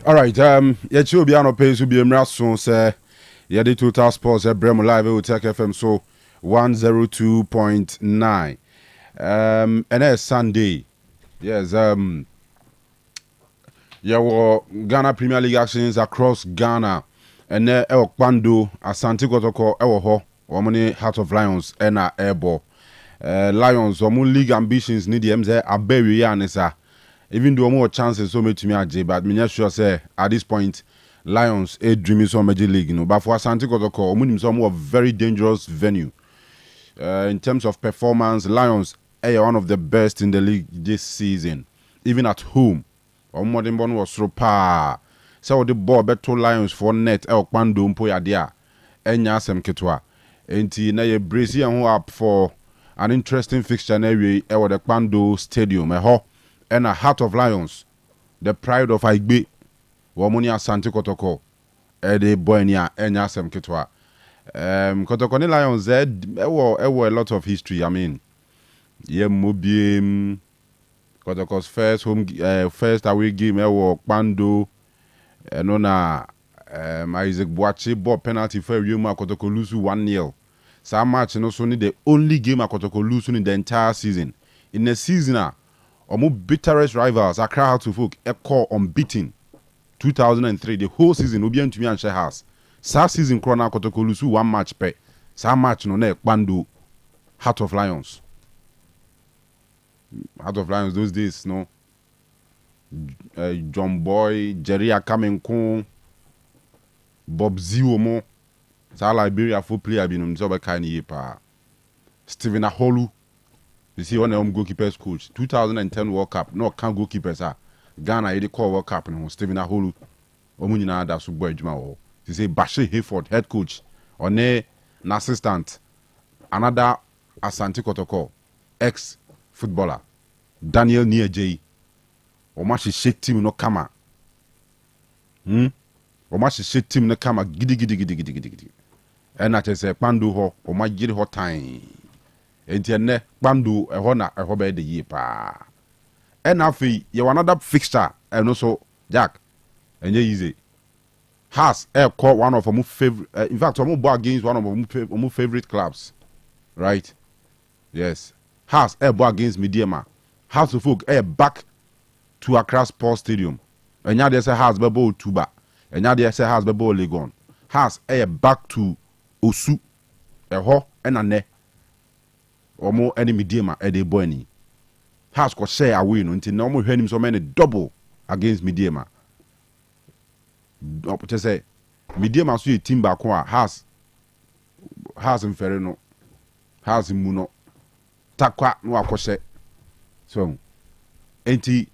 All right, yeah, you be on a page to be a so say, yeah, the Total Sports at Bremo Live Otec FM so 102.9. And it's Sunday. Yes, yeah, well, Ghana Premier League actions across Ghana. And there, Kanu, Asante Kotoko, Ho, Omani Heart of Lions, and Airball. Lions, Omun League ambitions need the MZ, a berry, Yanisa. Even though more chances so many to me, but me sure say at this point, Lions a dreaming so major league, you know. But for Asante Kotoko, Omun some more very dangerous venue. In terms of performance, Lions are one of the best in the league this season, even at home. Omodimbo was so pa. So the ball better Lions for net El Kanu mpo ya dia. Enya asem ketwa. Enti na ye brace who up for an interesting fixture na we e the Kanu Stadium. And a Heart of Lions, the pride of Aigbe, Womuni Asante Kotoko, Ede Boynia, Enya Sem Ketwa. Kotoko Lions, there were a lot of history. I mean, yeah, Mobim, Kotoko's first away game, Kanu, Nona, Isaac Boache, ball penalty for Yuma Kotoko lose 1-0. So much, and also the only game Kotoko lose in the entire season. In the season, Omo bitterest rivals, Accra Hearts of Oak, Echo unbeaten. 2003, the whole season, Obian to me and share house. Sa season, Krona Kotoko Lusu, 1 match pe. Sa match no ne Kanu, Heart of Lions. Heart of Lions those days, no. John Boy, Jerry Akamenkun, Bob Ziomo, Sa Liberia full player, been so kind of Stephen Aholu. You see, one of them goalkeepers coach. 2010 World Cup. No, can't goalkeepers are. Ghana, they call World Cup. And Stephen Aholu. Omunina, that's boy Juma. You say Bashir Hayford, head coach. One an assistant. Another Asante Kotoko, ex-footballer. Daniel Niajay. Omashi shake team no kama. Omashi shake team no kama. Gidi. And I say, Kanu ho. Omajiri ho time. Enti ne Kanu eho na eho be de yi pa. And afi you another fixture and also Jack enye easy. Has call one of our favorite in fact our ball against one of our favorite clubs. Right? Yes. Has ball against Mediama. House of Folk back to Accra Sports Stadium. Enya dey say has be ball Tuba. Enya dey say has be ball Legon. Has back to Osu. Eho and ane Omo enemy Mediama de boy ni. Has ko share away no until no mo hwe nim so many double against Mediama. Opete say Mediama so a team back one has mfere no. Has mu no. Takwa no akose. So enti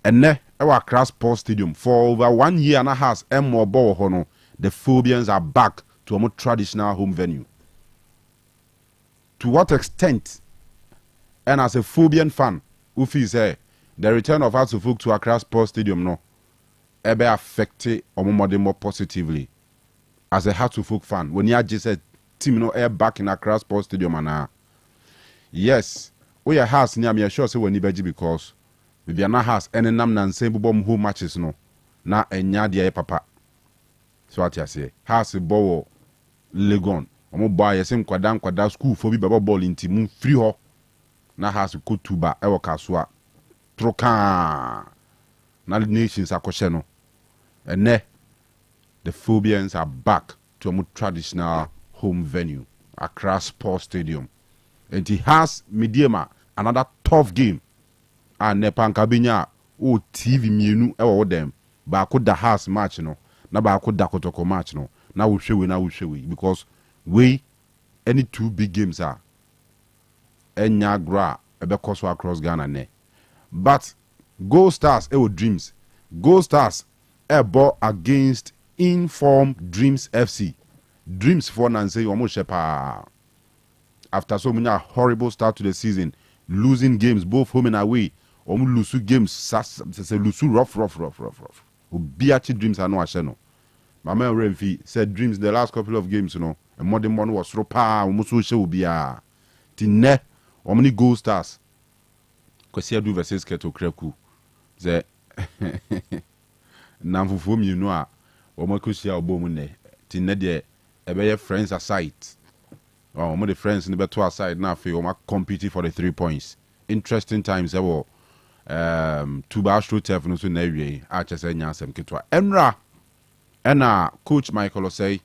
enne ewa Accra Sports Stadium for over 1 year and a half more ball hono the Phobians are back to a more traditional home venue. To what extent, and as a Phobian fan, who feels the return of Hearts of Oak to Accra Sports Stadium no, ebe affected or more positively. As a Hearts of Oak fan, when you just said team no air back in Accra Sports Stadium and yes, we are house near me. I sure say when you beji because we be na house any nam nan same bom home matches no na enya dia papa. So what you say? House ball Legon. Omo boy yesem kwada school for bi baba ball inti mu free ho na has ko tuba e wo kasoa troka na nations akoshe no ene the Phobians are back to a more traditional home venue Accra Sports Stadium and he has Mediama another tough game and nepanka binya o TV mienu e wo dem ba ko da house match no na ba ko da Kotoko match no na wo hwewe because we any two big games are Enyagra ebekoso across Ghana ne. But Gold Stars dreams. Gold Stars ball against Informed Dreams FC. Dreams for Nancy Omo Shepa. After so many horrible start to the season, losing games both home and away. Omo lusu games say lusu rough. Obiachi Dreams are no asheno. Mama Renfi said Dreams the last couple of games, you know. And modern one was ropa, almost so will be a tine or many Gold Stars. Because here do versus Keto Kreku. The namfofo mienu a omakosia obomu ne ti ne de ebeye friends aside omo the friends ne beto aside na afi oma compete for the 3 points. Interesting times ewo Tuba Astro Turf no so na wie a chese nya asem ketwa enra ena coach Michael Osei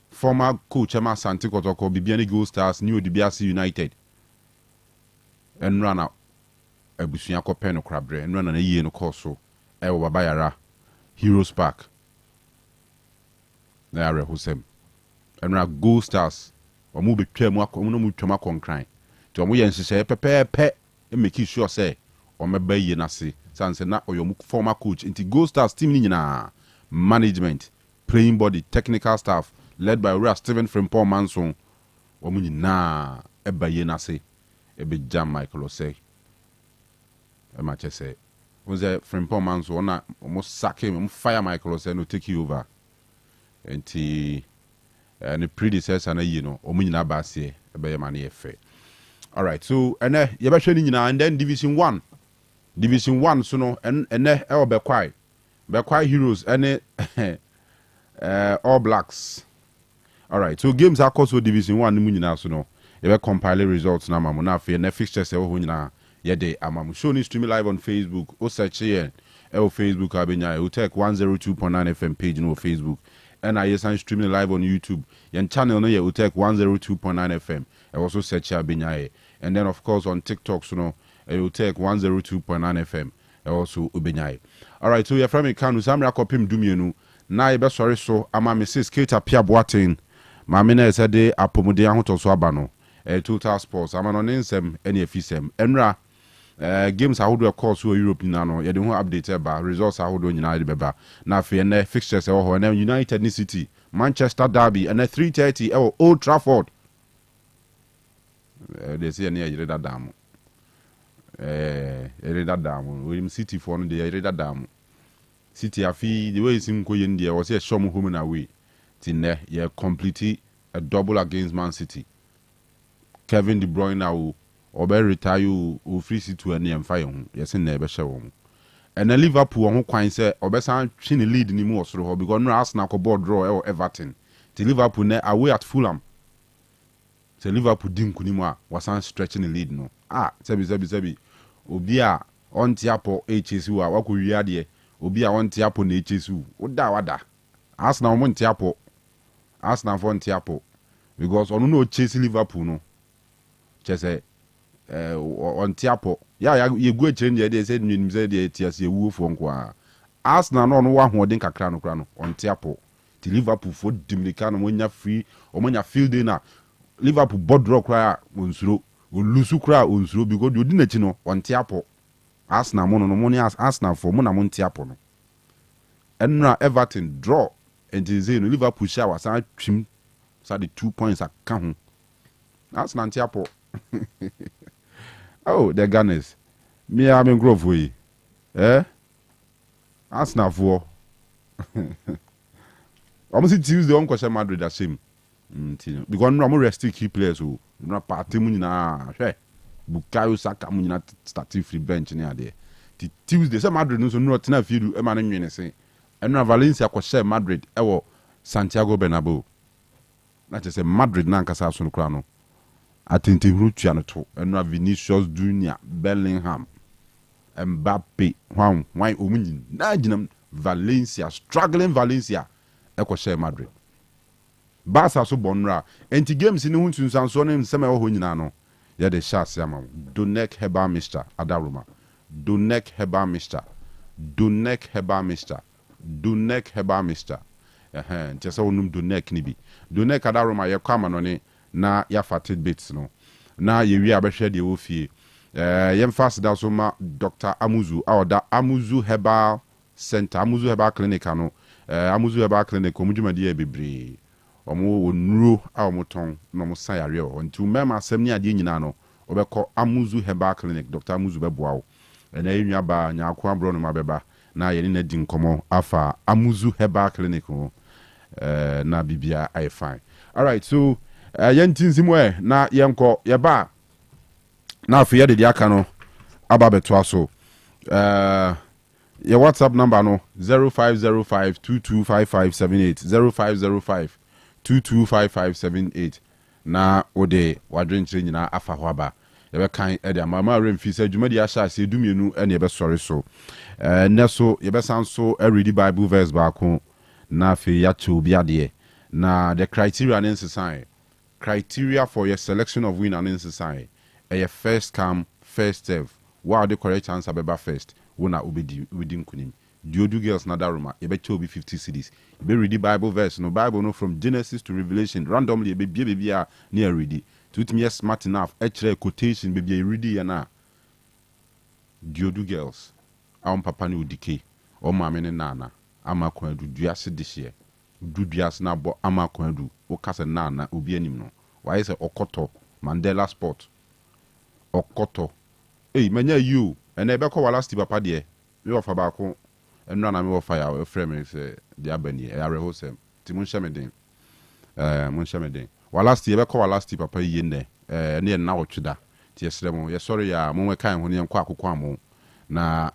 former coach Emma Santi Kotoko Bibiani Gold Stars New DBC United enra na abusua kopɛ no krabre enra na yie no course ewo baba yara Heroes Park na yare hosem enra Gold Stars omo betwa mu akɔ no mu twama konkran ti omo ye nhyehyɛ pɛpɛɛpɛ e make sure say omeba yie na se sanse na oyo former coach into Gold Stars team ni nyina management playing body technical staff led by Ura Stephen Frimpong Manson omo nyina eba yie na se e be jam Michael Osei e ma che say Ose Frimpong Manson na omo sack him fire Michael Osei no take you over enti and the predecessor na you know omo nyina ba se e be ye mane efe. All right, so and you be showing nyina and then Division 1 so no and e o be kwai Heroes and All Blacks. All right, so games are course Division 1 mu nyina so no you be compile results na mamu na fe na fixtures e ho nyina ye de amamu show ni stream live on Facebook o search here e o Facebook abenya Otec 102.9Fm page no Facebook and I yes streaming live on YouTube yen channel no ye Otec 102.9Fm I also search abenya and then of course on TikTok so no Otec 102.9Fm I also ubenya. All right, so you're from Kanu samra kopim dumienu na ye be sorry so ama Mrs. Kate Apia Boatin ma me na ese de apomode ahoto so aba no Total Sports ama no nsem ene afisem enra games ahodo course so Europe na no ye de ho update ba results ahodo nyina de beba na afi ene fixtures e ho na United ni City Manchester Derby and 3:30 e Old Trafford they say ene yire dadam yire dadam we City for no de yire dadam City afi the way sim ko yen de was say shom home na away tinne ye complete a double against Man City. Kevin De Bruyne now obe retire o free to any and fire yes in never show. And then Liverpool who kwan say obesan twi ne lead ni mu osoro ho because no Arsenal ko board draw or Everton. The Liverpool ne away at Fulham. So Liverpool dim kunimu a wasan stretching the lead no. Sebi obi a on tiapo HSU a wakowi ade obi a on tiapo na HSU oda wada. Arsenal mo tiapo Arsenal for tiapo because onu no chase Liverpool no. Chese on tiapo ya ye go change dey say nim say dey tias ye wu fo nko Arsenal no wa hoden kakra no kra no on tiapo ti Liverpool for dimlika no nya free o nya field na Liverpool board draw kra onsuro o lusu kra onsuro because odi na chi no on tiapo Arsenal mo no mo ni Arsenal for mo na mo tiapo no enra Everton draw and say no Liverpool shower san twim sa the 2 points aka ho Arsenal tiapo. Oh, the Gunners. Me am in Grove way. Arsenal for. Almost Tuesday on question Madrid the same. Because no rest key players who no party mu na hwe. Bukayo Saka mu na start free bench ni ade. Ti Tuesday say Madrid no so no tena field e ma na nwene se. Eno Valencia question Madrid e wo Santiago Bernabeu. Na say Madrid na nkasa so no kra no. Atenti Rutia no to eno Vinicius Junior Bellingham Mbappe why omunyin na ginam Valencia struggling Valencia e ko share Madrid Barca so bonra enti games ni huntu nsanso ne nsema ho nyina no ye de chance ama Donek Heba Mr Adaruma Donek Heba Mr ntese onum Donek ni bi Donek Adaruma ye kwama no ne na ya fated bits no na ye wi abehwe de wo fie yem fast da so ma Dr. Amuzu da Amuzu Herbal Center Amuzu Herbal Clinic no Amuzu Herbal Clinic omudwuma de bebre omo onuro a omoton no mo san yare o nti mema asem ni ade nyina no obekọ Amuzu Herbal Clinic Dr. Amuzu beboa wo na enwa ba nya akwa bro no mabeba na ye ni na di nkomo afa Amuzu Herbal Clinic na bibia I fine. All right, so yentinzimwe na yenko yeba na afi yede aka no aba beto aso Your WhatsApp number no 0505225578 0505225578 na ode wadwen kire nyina afa ho aba yebe kan e de mama remfi se dwumadi ahya se dumienu ene yebe sori so ne so yebe san so read Bible verse baako na fe ya to bi ade na the criteria in society criteria for your selection of winner in society a first come first serve wow the correct answer beba first wona obedi within kunim diodu girls na daruma e be chobi 50 cedis e be read Bible verse no Bible no from Genesis to Revelation randomly e be bia near read to me smart enough actually quotation be bia read ya na diodu girls awon papa ni odike o maame ne nana ama kwa duduase dihye duduase na bo ama kwa du o kase nana obi anim no why say Okoto Mandela sport Okoto manya you and I beko wala sti papa de me ofa ba ko enra na me ofa ya e frame me say de abani e are hosem ti mun shemeden wala sti beko wala sti papa yi ne ne na otweda ti esremo ye sorry ya mo we kan ho ne enko akoko amo na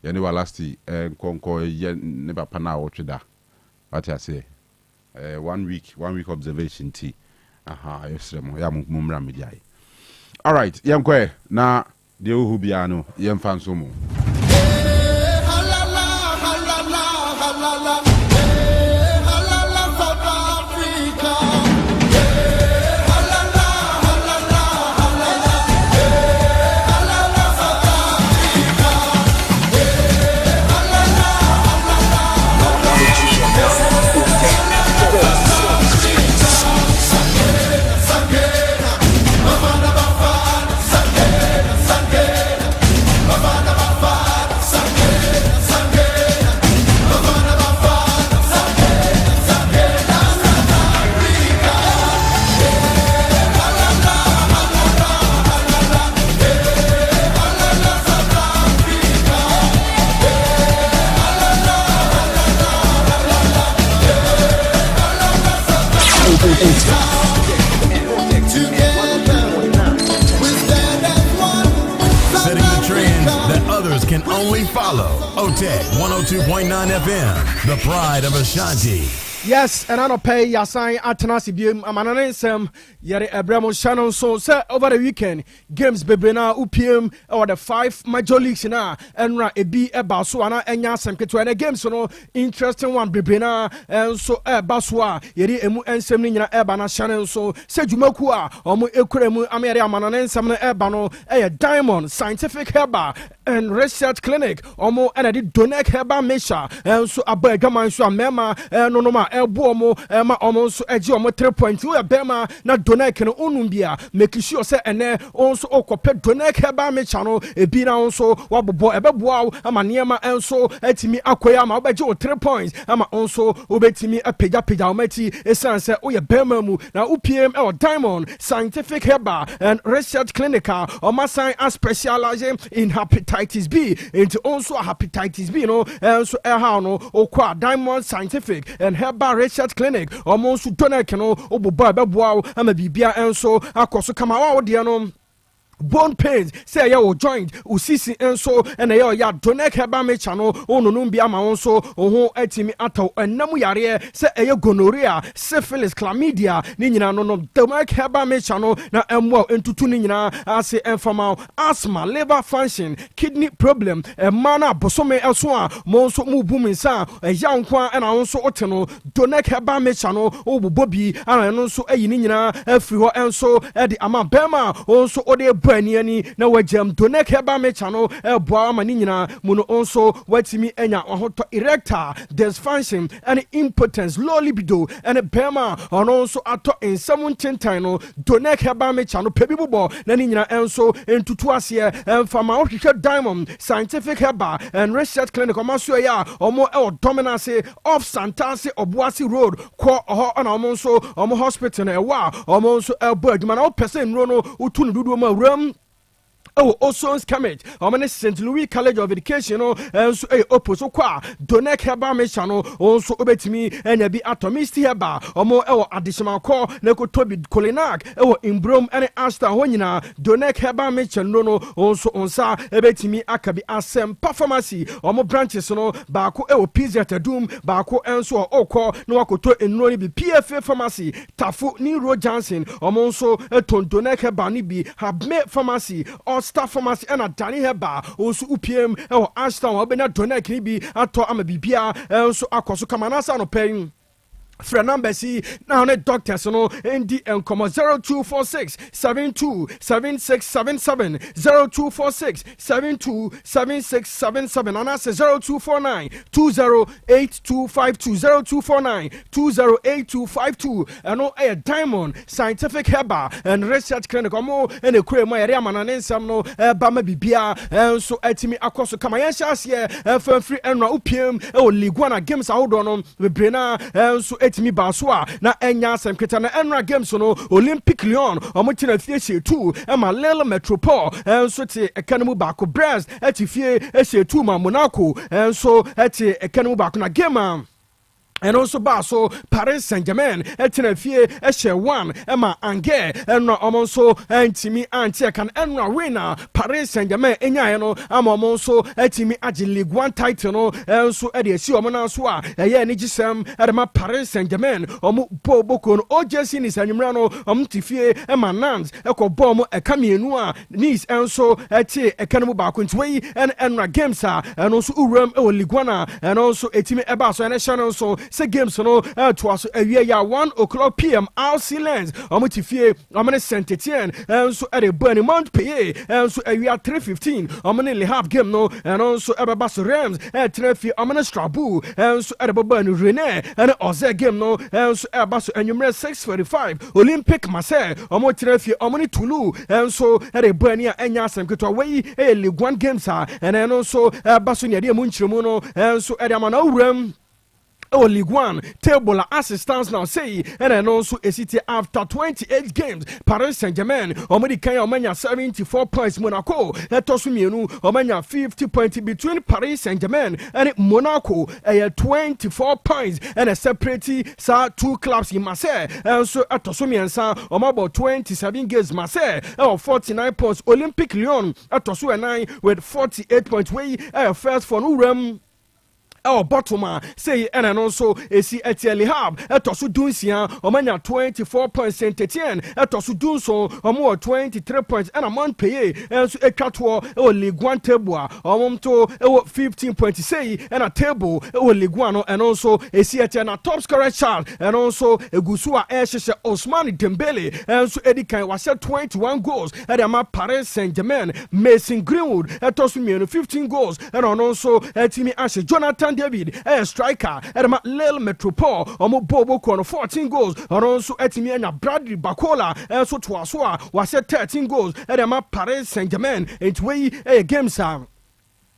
ye ne wala sti nkonko ye ne papa na otweda what I say 1 week observation ti esremo ya mo mra media all right yenkwe na de ohu bia no yemfa nso mu Setting the trend that others can only follow. Otec 102.9Fm, the pride of Ashanti. Yes, and I don't pay Yasan Atanasi Bim, Amanansem, Yere Abramo Shannon. So, sir, over the weekend, games Bebrena, UPM, or the 5 major leagues in and a B, a Baswana, and Yasam Ketuana games, so interesting one, Bebrena, and so Baswa, Yeri Emu and Semina Ebana Shannon. So, said Jumokua, Omu Ekuremu, Ameria Mananansam, Ebano, a diamond, scientific herba, and research clinic, Omo, and I did Donek herba Mesha, and so Abegaman, so Mema, and Nonoma. Elbomo Emma almost edge on 3.2 Bema na Donek and Onumbia making sure say and also okope Donek heba me channel e bi na also wabo ebeboa ama niema enso etimi akoya ma obeje 3 points ama also obetimi apeja ometi esan say oye Bema mu na UPM or Diamond Scientific Heba and Research Clinical or Masan specializing in hepatitis B into also hepatitis B no and so how no okwa Diamond Scientific and Heba Research Clinic almost Donek no oboba beboa ama bibia enso akoso kama wa de no bone pains say ya joint usisi enso and ya Donek heba me channel onunum bia ma wonso oho atimi ataw enam yare say gonorrhea syphilis chlamydia ni nyina no Donek heba me channel na emwa entutu ni nyina ase informal asthma liver function kidney problem mana bosome eso a monso mu buminsa ya nkwa na wonso oteno Donek heba me channel obobobi ana no so ayi ni nyina afiri ho enso e de ama bema wonso ode Baniani na wajam Donek heba me channel boa mani nyina muno onso watimi enya ohoto erectile dysfunction and impotence low libido and bema onso ato ensam ntentan no Donek heba me channel pebibo na ni nyina enso entutu ase emfama ohwehwe Diamond Scientific Heba and Research Clinic omaso ya omo dominance of Santase Obuasi Road ko oho na omonso omo hospital na ewa omonso elbo aduma na person ro no utunu dudu ma ram also scammage omane St. Louis College of Education no enso oposo kwa Donek heba mecha no onso obetimi enya bi atomist heba omo additional call na ko Toby Kolinak Imbrom ene Asta ho nyina Donek heba mecha no onso onsa ebetimi akabi asem performance omo branches no baako PZ Tadum baako enso okọ na wakoto enro ni bi PFA pharmacy Tafu ni Ro Johnson omo onso ton Donek heba ni bi Habme pharmacy Star Pharmacy and a Danny Heba, also UPM, or Ashton, or Bena Donek, maybe at Amabibia, and so Akoso Kamanasa no paying. For number C, now the doctors no ND and 0246 72 7677 0246 72 7677 and I say 0249 208252 0249 208252 and no a diamond scientific herba and research clinic more and a cream my area man and some no bama bibia and so etimi akoso kamayansha here for free and UPM or Liguana games out on the Brena and so etimi baswa na enya semketa na enra games no Olympic Lyon omotina fie 2 ema Lille Metropole enso te ekanemu bako Brest etifie ese 2 ma Monaco enso ete ekanemu bako na game and also baso Paris Saint-Germain etinafie eshe 1 ema Angers enra omonso entimi anti kan enra winner Paris Saint-Germain enya no ama omonso etimi agi Ligue 1 title no enso ede esi omona so a eye ni gisem edema Paris Saint-Germain omo boboko no OJC ni sanyumra no omtifie ema Nantes ekobo mo ekamienu a Nice enso eti ekanemu ba ko ntwe en enra games a enso uram e Ligue 1 and also etimi eba so ene channel so se games no to us ya 1 o'clock p.m. RC Lens omotifie omene Saint Etienne enso ede burn Montpellier enso awia 3:15 omene Le Havre game no and also ebeba so Reims trafie omene Strasbourg enso ede burn Rennes and Osei game no enso eba so enumere 6:45 Olympique Marseille omo trafie omene Toulouse enso ede burn ya enya asem keto we Ligue 1 games and also eba so ne de mu nchiremu no enso ede amana uram League 1 table assistance now say and then also a city after 28 games Paris Saint-Germain Omedikan omanya 74 points Monaco etosumienu omanya 50 points between Paris Saint-Germain and Monaco 24 points and a separate sa two clubs in Marseille and so etosumiensa omabo 27 games Marseille 49 points Olympique Lyon etosu 9 with 48 points way first for Uram Botoma say and also AC Etienne Le Havre etosu dunsia omanya 24 points Saint Etienne etosu dunso omo 23 points and a Montpellier enso ekatwo Ligue 1 table omomto 15 points say and a table Ligue 1 and also AC Etienne top scorer Charles and also Egusua Esheshe Ousmane Dembele enso Edikan was 21 goals at the Paris Saint-Germain Mason Greenwood etosu 15 goals and also Etimi Ashe Jonathan David striker at Lille Metropole omo bobo kono 14 goals and also etimi anya Bradley Bakola so twaso was 13 goals at Paris Saint-Germain into way games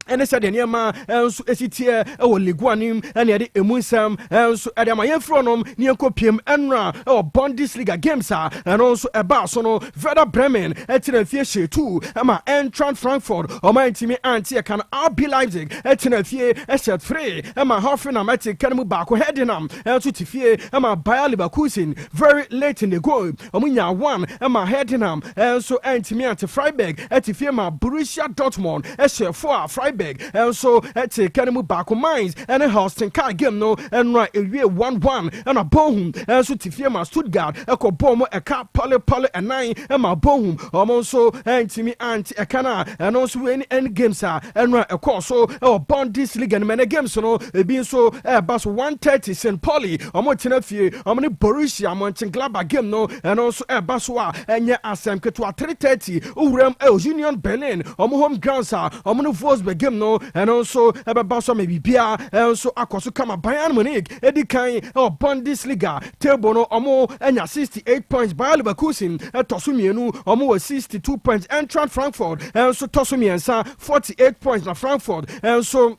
and said the Niama and Esitia or Liguanim and the Emusam and so Adama Yefronom Niakopium Enra or Bundesliga games and also a Barcelona Werder Bremen etina Fieshe 2 ama Eintracht Frankfurt or my team anti can RB Leipzig etina Fie Eset 3 ama Hoffenheim eti Kanu Bako Hedenham and so Tifie ama Bayer Leverkusen very late in the goal omunya 1 ama Hedenham and so anti anti Freiburg etifie ma Borussia Dortmund Eshe 4 Freiburg and so at Kanu Bako Mines and a Holstein car game no and right a 1-1 and a boom and so Tifie Stuttgart eko bomo a car pole and 9 and my boom also anti anti Ekana and also any games and right of course so Bundesliga and many games no being so bus 130 St. Pauli Omotinafie Omni Borussia Mönchengladbach game no and also Baswa and yeah Asem Ketwa 330 Urem Union Berlin home grounds Omni Wolfsburg game no and also Baswa maybe Bia and also Akoso Kama Bayern Munich Edikan Bundesliga table no Omo and 68 points Bayer Leverkusen Tosumienu Omo 62 points Eintracht Frankfurt and so Tosumiensa 48 points na Frankfurt and so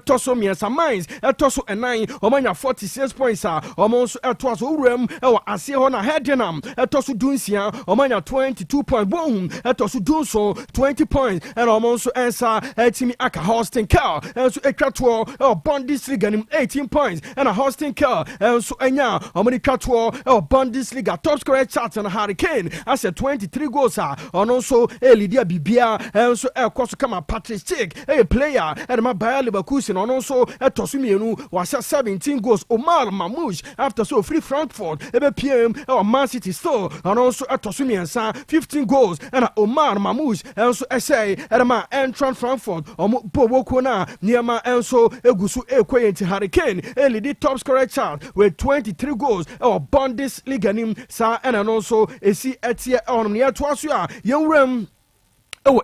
Toso miensa mines toso nine omanya 46 points omonso toso urem asie ho na hedenam toso dunsia omanya 22 points boom toso dunso 20 points and omonso ensa etimi aka hosting car enso etwato Bundesliga nim 18 points and a hosting car enso enya omani twatwo Bundesliga top scorer chart and Hurricane as 23 goals ononso elidia bibia enso ekoso kama Patrick Schick a player and my Bayer Leverkusen on also Tosumienu was 17 goals. Omar Mamouche after so free Frankfurt PM or Man City still and also Tosumiensa 15 goals and Omar Mamouche also essay and my entrant Frankfurt or Bobokona Niama also Egusu Equate Hurricane a lead top scorer chart with 23 goals or Bundesliga nim sa and also AC Etia on near Twasua Young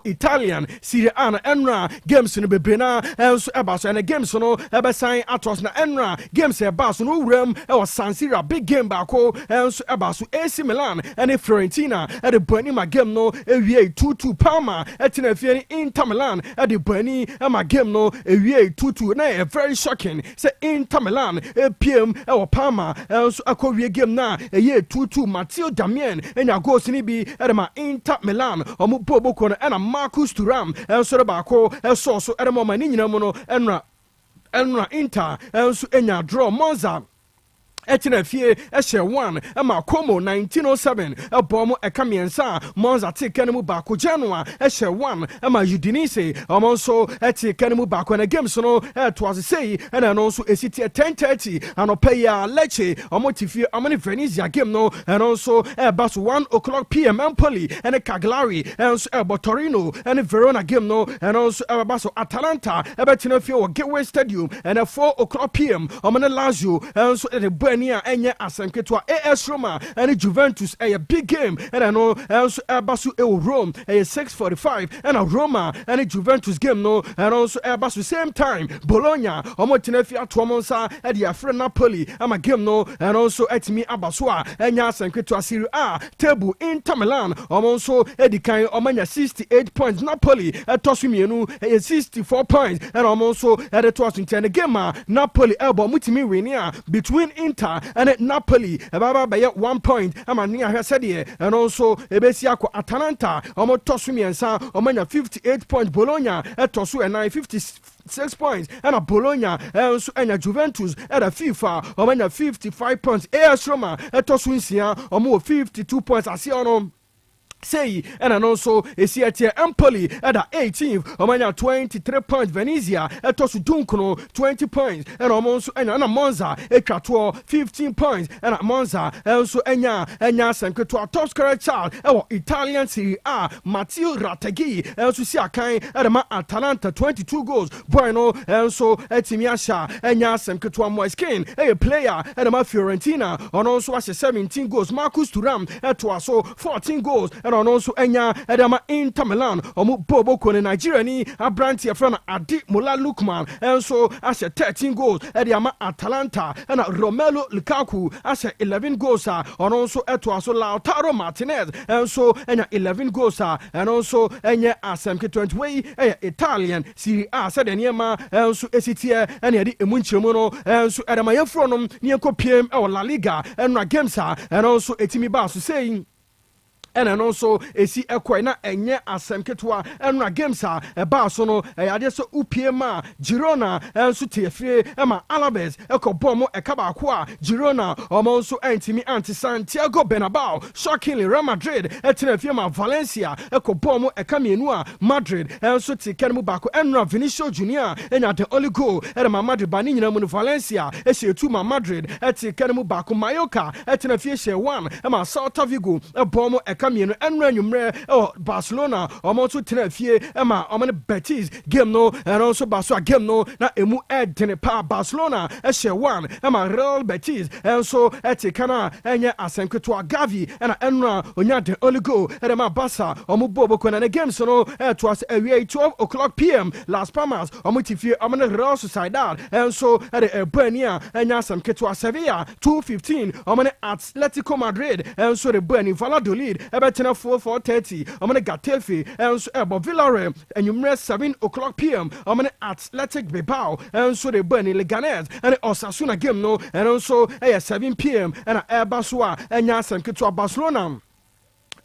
Italian Serie A na enra games no bebrena enso ebaso na games no ebesan atos na enra games ebaso no wurem San Siro big game bako enso ebaso AC Milan and Fiorentina at the bani ma game no ewie 2-2 Parma etina fie Inter Milan at the bani ma game no ewie 2-2 na very shocking say Inter Milan PM Parma enso akowie game na eye 2-2 Matteo Damien enya goals ni bi at ma Inter Milan omo boboko no na Marcus Thuram enso bako enso so edemo mani nyina mu no enra Inter enso enya draw Monza Etina fie eshe 1 ema Como 1907 ebomo ekamiensa Monza te kanemu bako Genoa eshe 1 ema Udinese omonso eti kanemu bako na games no twas say and also esiti 10:30 anopeya Lecce omotifie amani Venezia game no and also bas 1 o'clock PM Empoli and Cagliari and Torino and Verona game no and also bas Atalanta ebetina fie o Gateway Stadium and 4 o'clock PM omane Lazio and so Nia enye asanketwa AS Roma and Juventus a big game and I know also Basu Rome a 6:45 and a Roma and Juventus game no and also Basu same time Bologna omotinefi atomonsa e dia free Napoli ama game no and also etimi abaswa enya asanketwa Serie A table Inter Milan omonso edikan omanya 68 points Napoli etosumienu 64 points and omonso edetwas in the game Napoli elbow mutimi winia between Inter and Napoli baba by 1 point amani ahwe said and also ebesia ko Atalanta omo tosumiensa omanya 58 points Bologna etosu and 56 points and a Bologna also and Juventus at a FIFA omanya 55 points AS Roma etosu nsia omo 52 points asiono say and also Esiatia Empoli at the 18th omanya 23 points Venezia etosu Dunkuno 20 points and almost and Monza etwato 15 points and Monza also enya sanketo top scorer child Italian Serie A Matteo Rategui also see akan at Atalanta 22 goals Bueno also etimiasha enya sanketo Moiskin a player at Fiorentina and also has 17 goals Marcus Thuram etwaso 14 goals and also enya edama Inter Milan omu boboko ne Nigeria ni Abranti friend Adi Mola Lukman also as 13 goals edama Atalanta and Romelu Lukaku as 11 goals and also etwaso Lautaro Martinez also enya 11 goals and also enya asemke 20 Italian Serie A said eniema also esitie enya di emunchemu no also edama yefronom ni ekopiem La Liga and games and also etimi ba so saying and also esi ekoi na enye asemketwa enra games ba so no ade so upiema Girona enso tiefie ema Alaves ekobomo ekaba ko a Girona omonso entimi anti Santiago Bernabeu shockingly Real Madrid etinafie ma Valencia ekobomo ekamienu a Madrid enso tikenmu bako enra Vinicius Junior enya the only goal ema Madrid bani nyina mu Valencia esietu ma Madrid etikenmu bako Mallorca etinafie she 1 ema Celta Vigo ebomo Kamienu enra nyumre Barcelona omonso tenafie ema omane Betis game no and also Barca game no na emu edene pa Barcelona she 1 ema Real Betis and so etikana enye asenketo Gavi and enra onya the only goal ema Barca omubobo kona na game so no it was 12 PM Las Palmas omutifie omane Real Sociedad and so at the Bania enya asenketo Sevilla 2:15 omane Atletico Madrid and so the Bani Valladolid ɛbɛtena 4:30 ɔmo ne Getafe ɛnso ɛbɔ Villarreal enyumere 7 p.m. ɔmo ne Athletic Bilbao ɛnso de bɔ ne Leganés ɛne Osasuna game no ɛno nso ɛyɛ 7 p.m. ɛna ɛba so a ɛnya asɛm ketewa Barcelona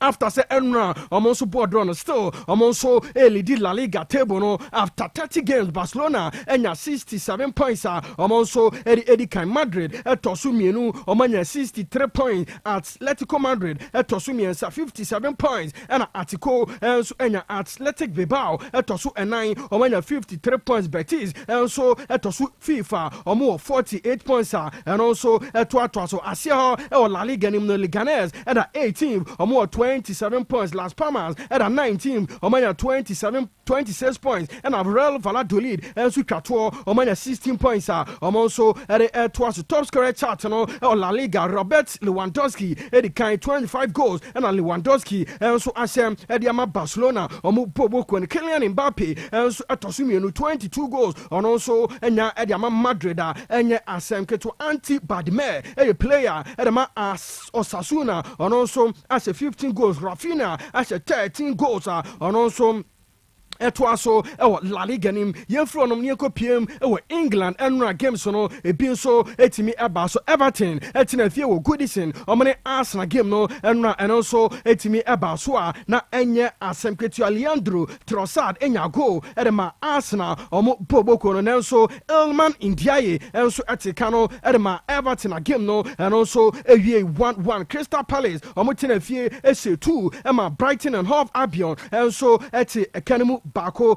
after say Enra almost board run still almost lead La Liga table no after 30 games Barcelona enya 67 points almost Eddie Kai Madrid etosu mienu omanya 63 points Atletico Madrid etosu miensa 57 points and Atletico enso enya Athletic Bilbao etosu 9 omanya 53 points Betis enso etosu FIFA omo 48 points and also eto so asia e La Liga nim no Leganés and 18 omo 27 points. Las Palmas at a 19, Omania 26 points, and a Real Valladolid and Sucator, Omania 16 points. Also at the twice top scorer chart or La Liga, Robert Lewandowski, Eddie Kind 25 goals, and Lewandowski, and so Asem Ediama Barcelona, Omu Poboko and Kylian Mbappe, and so Atosumi 22 goals, and also Enya Ediama Madrid, and Asem Keto Anti Badme, a player, Edama as Osasuna, and also as a 15 goals. Rafinha as a 13 goals and also Etwaso La Liga nim yefro nom nieko piem England enra games no ebi so etimi eba so Everton etina fie wo Goodison omene Arsenal game no enra and also etimi eba so a na enye asemketu Leandro Trossard enya goal edema Arsenal omo boboko no nenso Elman Ndiaye enso etika no edema Everton game no and also ewie 1-1 Crystal Palace omo tina fie ese 2 ema Brighton and Hove Albion enso eti Kanu Bako,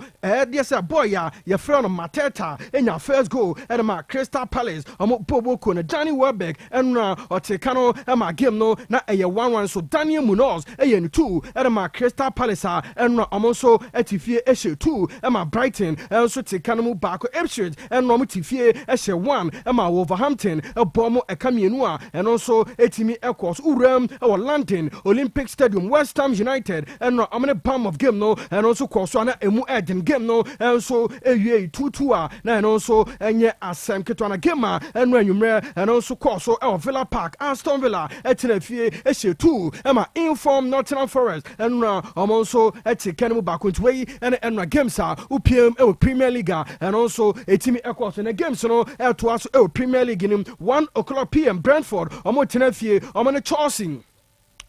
yes, a boy, your friend Mateta, in your first goal, and my Crystal Palace, Boboko, Danny Welbeck, and Otecano, and my game no, not a 1-1, so Daniel Munoz, and 2, and my Crystal Palace, and also Etifie Eshe 2, and my Brighton, and also Tecano Bako Ipswich, and Romutifie Eshe 1, and my Wolverhampton, a Bomo, a Camienua, and also Etimi Equos, Urem, or London, Olympic Stadium, West Ham United, and I'm in a bomb of game no, and also Koswana. Emu Eden game no and so 2-2 and also enye asem ketwana game and renumre and also course Villa Park Aston Villa etinafie ehye 2 ema inform Nottingham Forest and also etikenu back way and games upm Premier League and also etimi ekwas and games no to us Premier League in 1:00 p.m. Brentford omotinafie omone Chelsea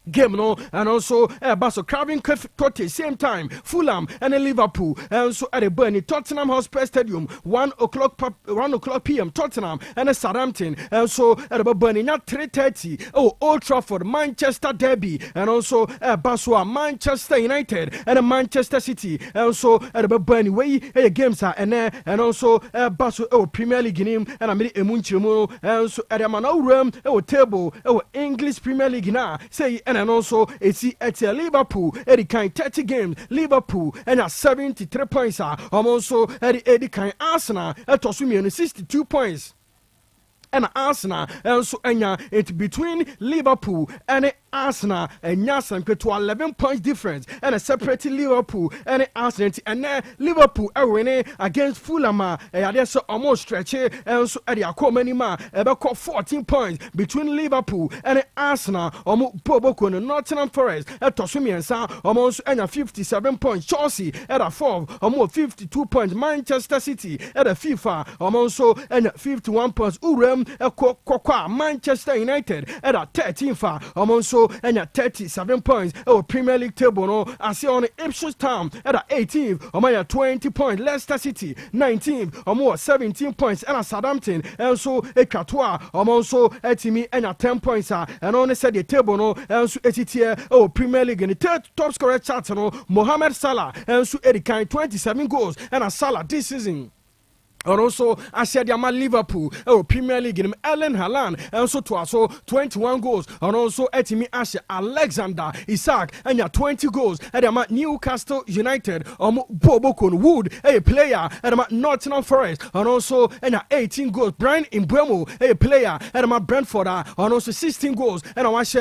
game no and also Basso Craven Tote same time Fulham and Liverpool and so at the Burnley Tottenham Hotspur Stadium 1:00 p.m. Tottenham and Southampton and so at the Burnley not 3:30 Old Trafford Manchester Derby and also Basso Manchester United and Manchester City and so at the Burnley way games and also Basso Premier League game and I made emunchimu and so at the Manau table English Premier League now say and also it's at Liverpool Eddie Kind 30 games Liverpool and 73 points also Eddie Kind Arsenal at Tosumi 62 points and Arsenal and so it's between Liverpool and Arsenal and Yasan to 11 points difference and a separate Liverpool and Arsenal and Liverpool winning against Fulham and so almost stretch and so at the many about 14 points between Liverpool and Arsenal Boboko and Nottingham Forest at Tosumi and Sa almost and 57 points Chelsea at a 4 almost 52 points Manchester City at a FIFA also and 51 points Urem Manchester United at a 13 almost and at 37 points Premier League table no I see on Ipswich Town at 18th 20 points Leicester City 19th 17 points and Southampton and so Ekatoa also etimi and 10 points and on said the table no and so etitie Premier League in the third top scorer chart no Mohamed Salah and so Eddie Kind 27 goals and Salah this season. And also, I said, Liverpool, Premier League, in Ellen Haaland, and also to also 21 goals, and also Etimi Ashe Alexander Isaac, and 20 goals, and I'm at Newcastle United, Bobokon Wood, a player, and I'm at Nottingham Forest, and also and 18 goals, Brian Mbeumo, a player, and I'm at Brentford, and also 16 goals, and I watch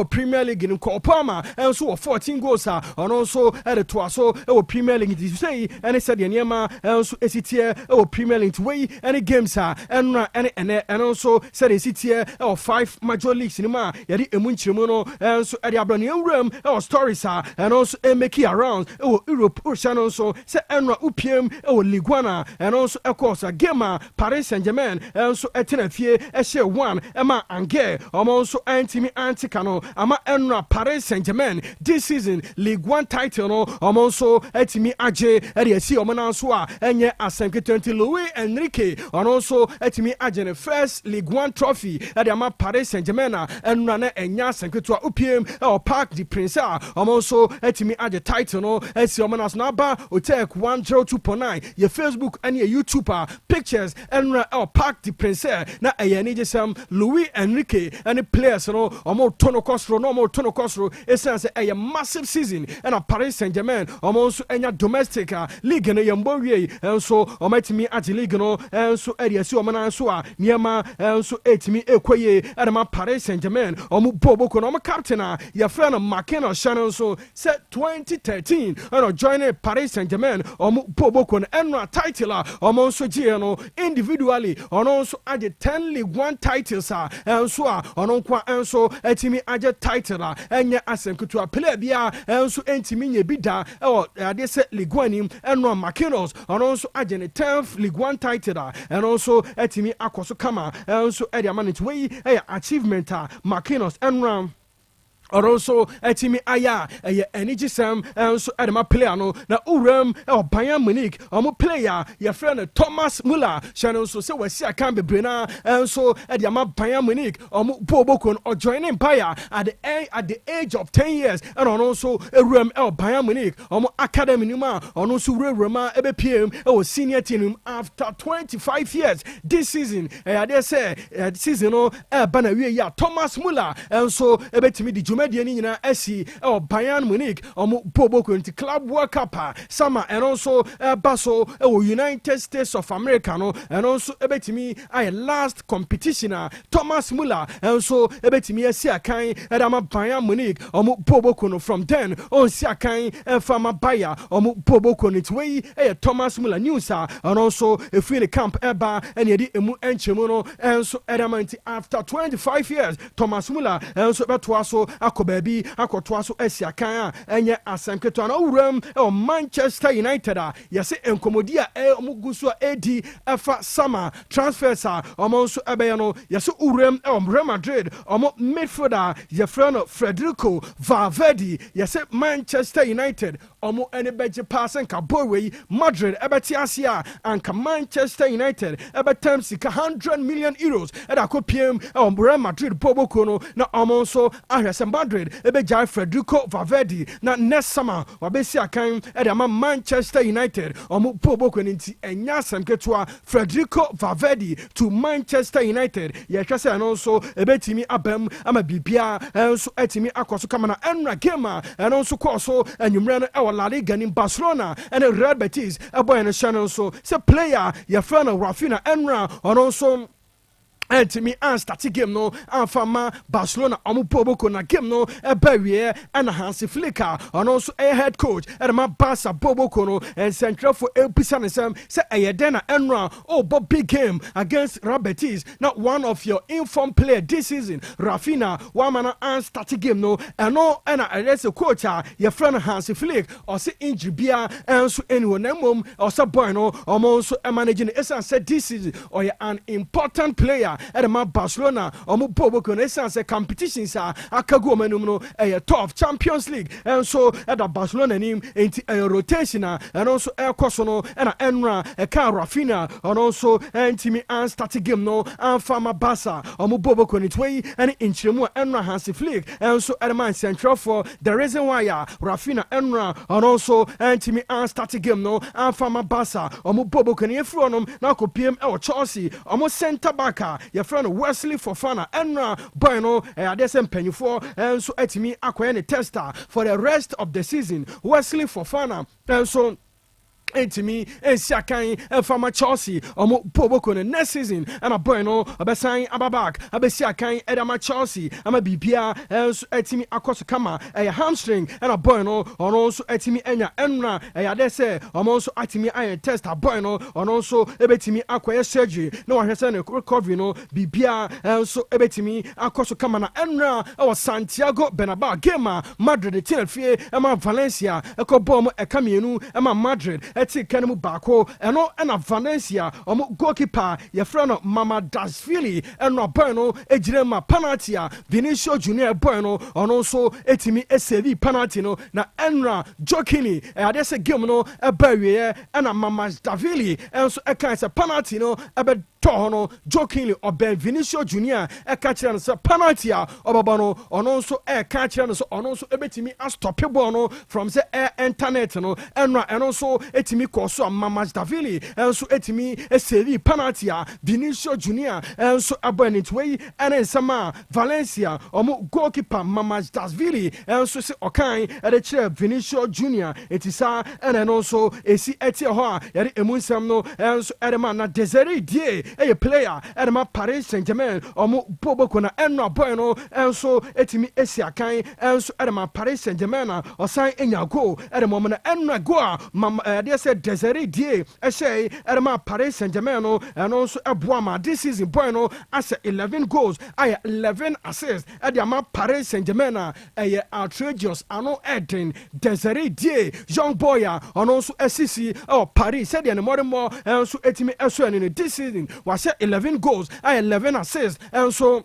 Premier League in Kopama, and also 14 goals, and also at the Tuaso, Premier League, say, and I said, Yanyama, and also Esitia, Premier Premier League way any games and also said a city or 5 major leagues in ma yadi emunchimuno and so at the Abranian room or stories and also make around Europe Ocean so say enra upiem Liguana and also of course a gamer Paris Saint-Germain and so etinafie share one Emma Ange also anti-Kanu ama enra Paris Saint-Germain this season League 1 title no also etimi aje eriasi omananso a enye asenke 20 Louis Enrique and also etimi aje the first League 1 trophy at the Paris Saint-Germain and run enya asenke to upiem or Parc des Princes also etimi aje title no esi omananso na ba Otec 102.9 your Facebook and your YouTube pictures and Parc des Princes na eyani jesam Louis Enrique and the players no omo tono kosro essence a massive season and a Paris Saint-Germain also enya domestic league no yambo wie and so ometimi at league no and so area si omana so a niema and so etimi ekoye and ma Paris Saint-Germain omo boboko no captain your friend Makeno Shannon so set 2013 and joining Paris Saint-Germain omo boboko no enra title omo so no individually on also add 10 League 1 titles and so on kwa and so etimi add title enya asenku to a player bia and so entimi nye bida they say League 1 and no Makinos and also add 10th League 1 title and also etimi akoso kama and so area manage way achievement Makinos and ram or also etimi aya energy sam and so adama player no na uram Bayern Munich player your friend Thomas Muller channel so say we see can be brena and so adama Bayern Munich bobokon or joining Bayer at the age of 10 years and also uram Bayern Munich academy numa also rema PM senior team after 25 years this season they say season no bana Thomas Muller and so ebetimi di Nyina esi Bayern Munich boboko into Club World Cup summer and also Baso United States of America no and also ebetimi last competition Thomas Muller and so ebetimi esi akan edama Bayern Munich boboko no from then on si akan fama Bayer boboko no way Thomas Muller news and also if in the camp eba and yedi emu enchemu no and so edama after 25 years Thomas Muller and so betwaso akobabi akotwaso esiakan enye asanketo na uram Manchester United yese enkomodi omuguso edi efa summer transfers omonso ebeye no yese uram Real Madrid midfielder yefrano Federico Valverde yese Manchester United ene beje passen ka boy Madrid ebeti asia anka Manchester United ebetam sika 100 million euros edakopiem Real Madrid boboko no na omonso ahwese Madrid ebejai Federico Valverde na next summer wabesi akan edama Manchester United boboko nti enya samketwa Federico Valverde to Manchester United yetwase anonso ebetimi abam ama bibia enso etimi akoso kama na enra game enonso koso enwumre no La Liga in Barcelona and Real Betis boy and channel so say player your friend Rafinha enra also Entimi start game no fama Barcelona boboko na game no ebawie and Hansi Flick and also a head coach and my Barca boboko no and central for Elpisan say Ayedena enra bob big game against Real Betis not one of your informed player this season Rafinha one man start game no and no and a coach your friend Hansi Flick or say injury bia and so anyone or so boy no also managing said this season or an important player at my Barcelona boboko essence competitions akago manum no a tough Champions League and so at the Barcelona name into a rotation and also air kosono and enra a car Rafinha and also entimi start game no and fama Barca boboko it way and inchemu enra Hansi Flick and so at man central for the reason why Rafinha enra and also entimi start game no and fama Barca boboko ni efronom na ko PM Chelsea center back your friend Wesley Fofana enra boy no adesem panyufo and so etimi akoye ne tester for the rest of the season Wesley Fofana and so Entimi Ensiakan Fama Chelsea Omo Poboko next season and a boy no Abesan Ababak Abesiakan Edama Chelsea I'm a BPA Etimi Akoto Kama a hamstring and a boy no on also Etimi Enya Enra a Adese also Atimi Iron test a boy no on also Ebetimi Aqua surgery no one has any recovery no BPA and so Ebetimi Akoto Kama na Enra or Santiago Bernabeu game Madrid the Tenerife Emma Valencia Eko Bom Ekamienu Emma Madrid Eti Kanu Bako eno ena Valencia omo goalkeeper ye friend Mama Dasvili eno bono ejirema penalty Vinicius Junior bono ono so etimi esevi penalty no na enra jokini ade se game no ebawie ena Mama Dasvili enso eka se penalty no ebe tohono jokingly oben Vinicius Junior catcher no penalty obabano ono so catcher no so ono so ebetimi unstoppable no from the internet no enra eno so etimi koso Mama Davili enso etimi esevi penalty Vinicius Junior enso abonitwei ene sama Valencia omo goalkeeper Mama Davili enso se okan ede kire Vinicius Junior etisa ene no so esi etie ho a yare emunsam no enso ede man na Desiree Die a player Edema Paris Saint-Germain omo Boboko na enno boy no enso etimi esiakan enso Edema Paris Saint-Germain na osan enya goal Edema mo na enno goal they said Desiree Die say Edema Paris Saint-Germain no enso eboama this season boy no as 11 goals I 11 assists Edema Paris Saint-Germain na outrageous ano Eden Desiree Die young boy onso SCC Paris said the more enso etimi eso in this season was 11 goals, I 11 assists, and so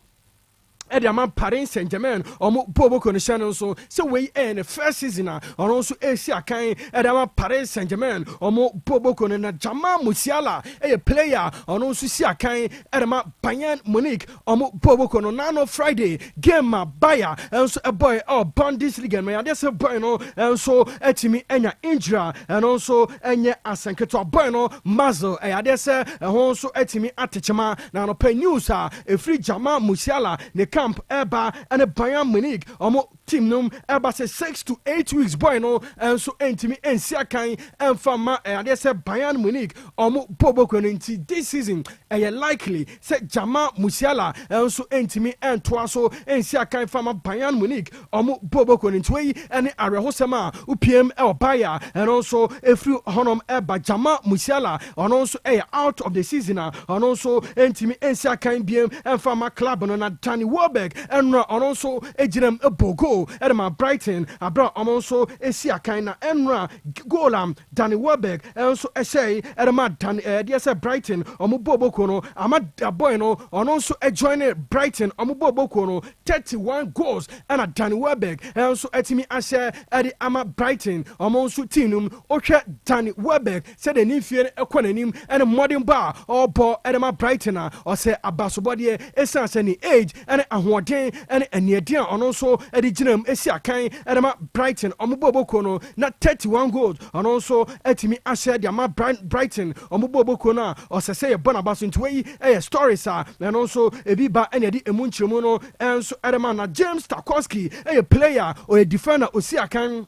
Ediaman Paris Saint-Germain omo Boboko no channel so we the first season on also Asia kan Ediaman Paris Saint-Germain omo Boboko na Jamal Musiala a player on also Sia kan Ediaman Bayern Munich omo Boboko no nano Friday game Bayer and so a boy Bundesliga me there's a boy no and so etimi enya injury and also enya asanketo boy no Mazel there's also etimi atechema na no pay news a free Jamal Musiala ne camp eba and a Bayern Munich omo team num eba say 6 to 8 weeks boy no and so entimi ensiakan and fama they say Bayern Munich omo Boboko nti this season likely say Jamal Musiala and so entimi and twaso ensiakan fama Bayern Munich omo Boboko nti and arehosema upm Bayer and also every honum eba Jamal Musiala and also out of the season and also entimi ensiakan biem and fama club no na Danny and also ejirem ebogo edema Brighton abra also esiakan na enra golam Danny Welbeck also say edema Dan say Brighton omuboboko no amada boy no also join Brighton omuboboko no 31 goals and Danny Welbeck also etimi ase edi ama Brighton also team ohwe Danny Welbeck said the nifie ekonanim and modern bar or ball edema Brighton or say abasobode esanse ni age and ahoden and eniadia on also ediginum esiakan edema Brighton omuboboko no na 31 goals and also etimi ase dia ma Brighton omuboboko na or say bonabaso ntwe stories and also ebiba enedi emunchiremu no and so edema na James Tarkowski a player or a defender osiakan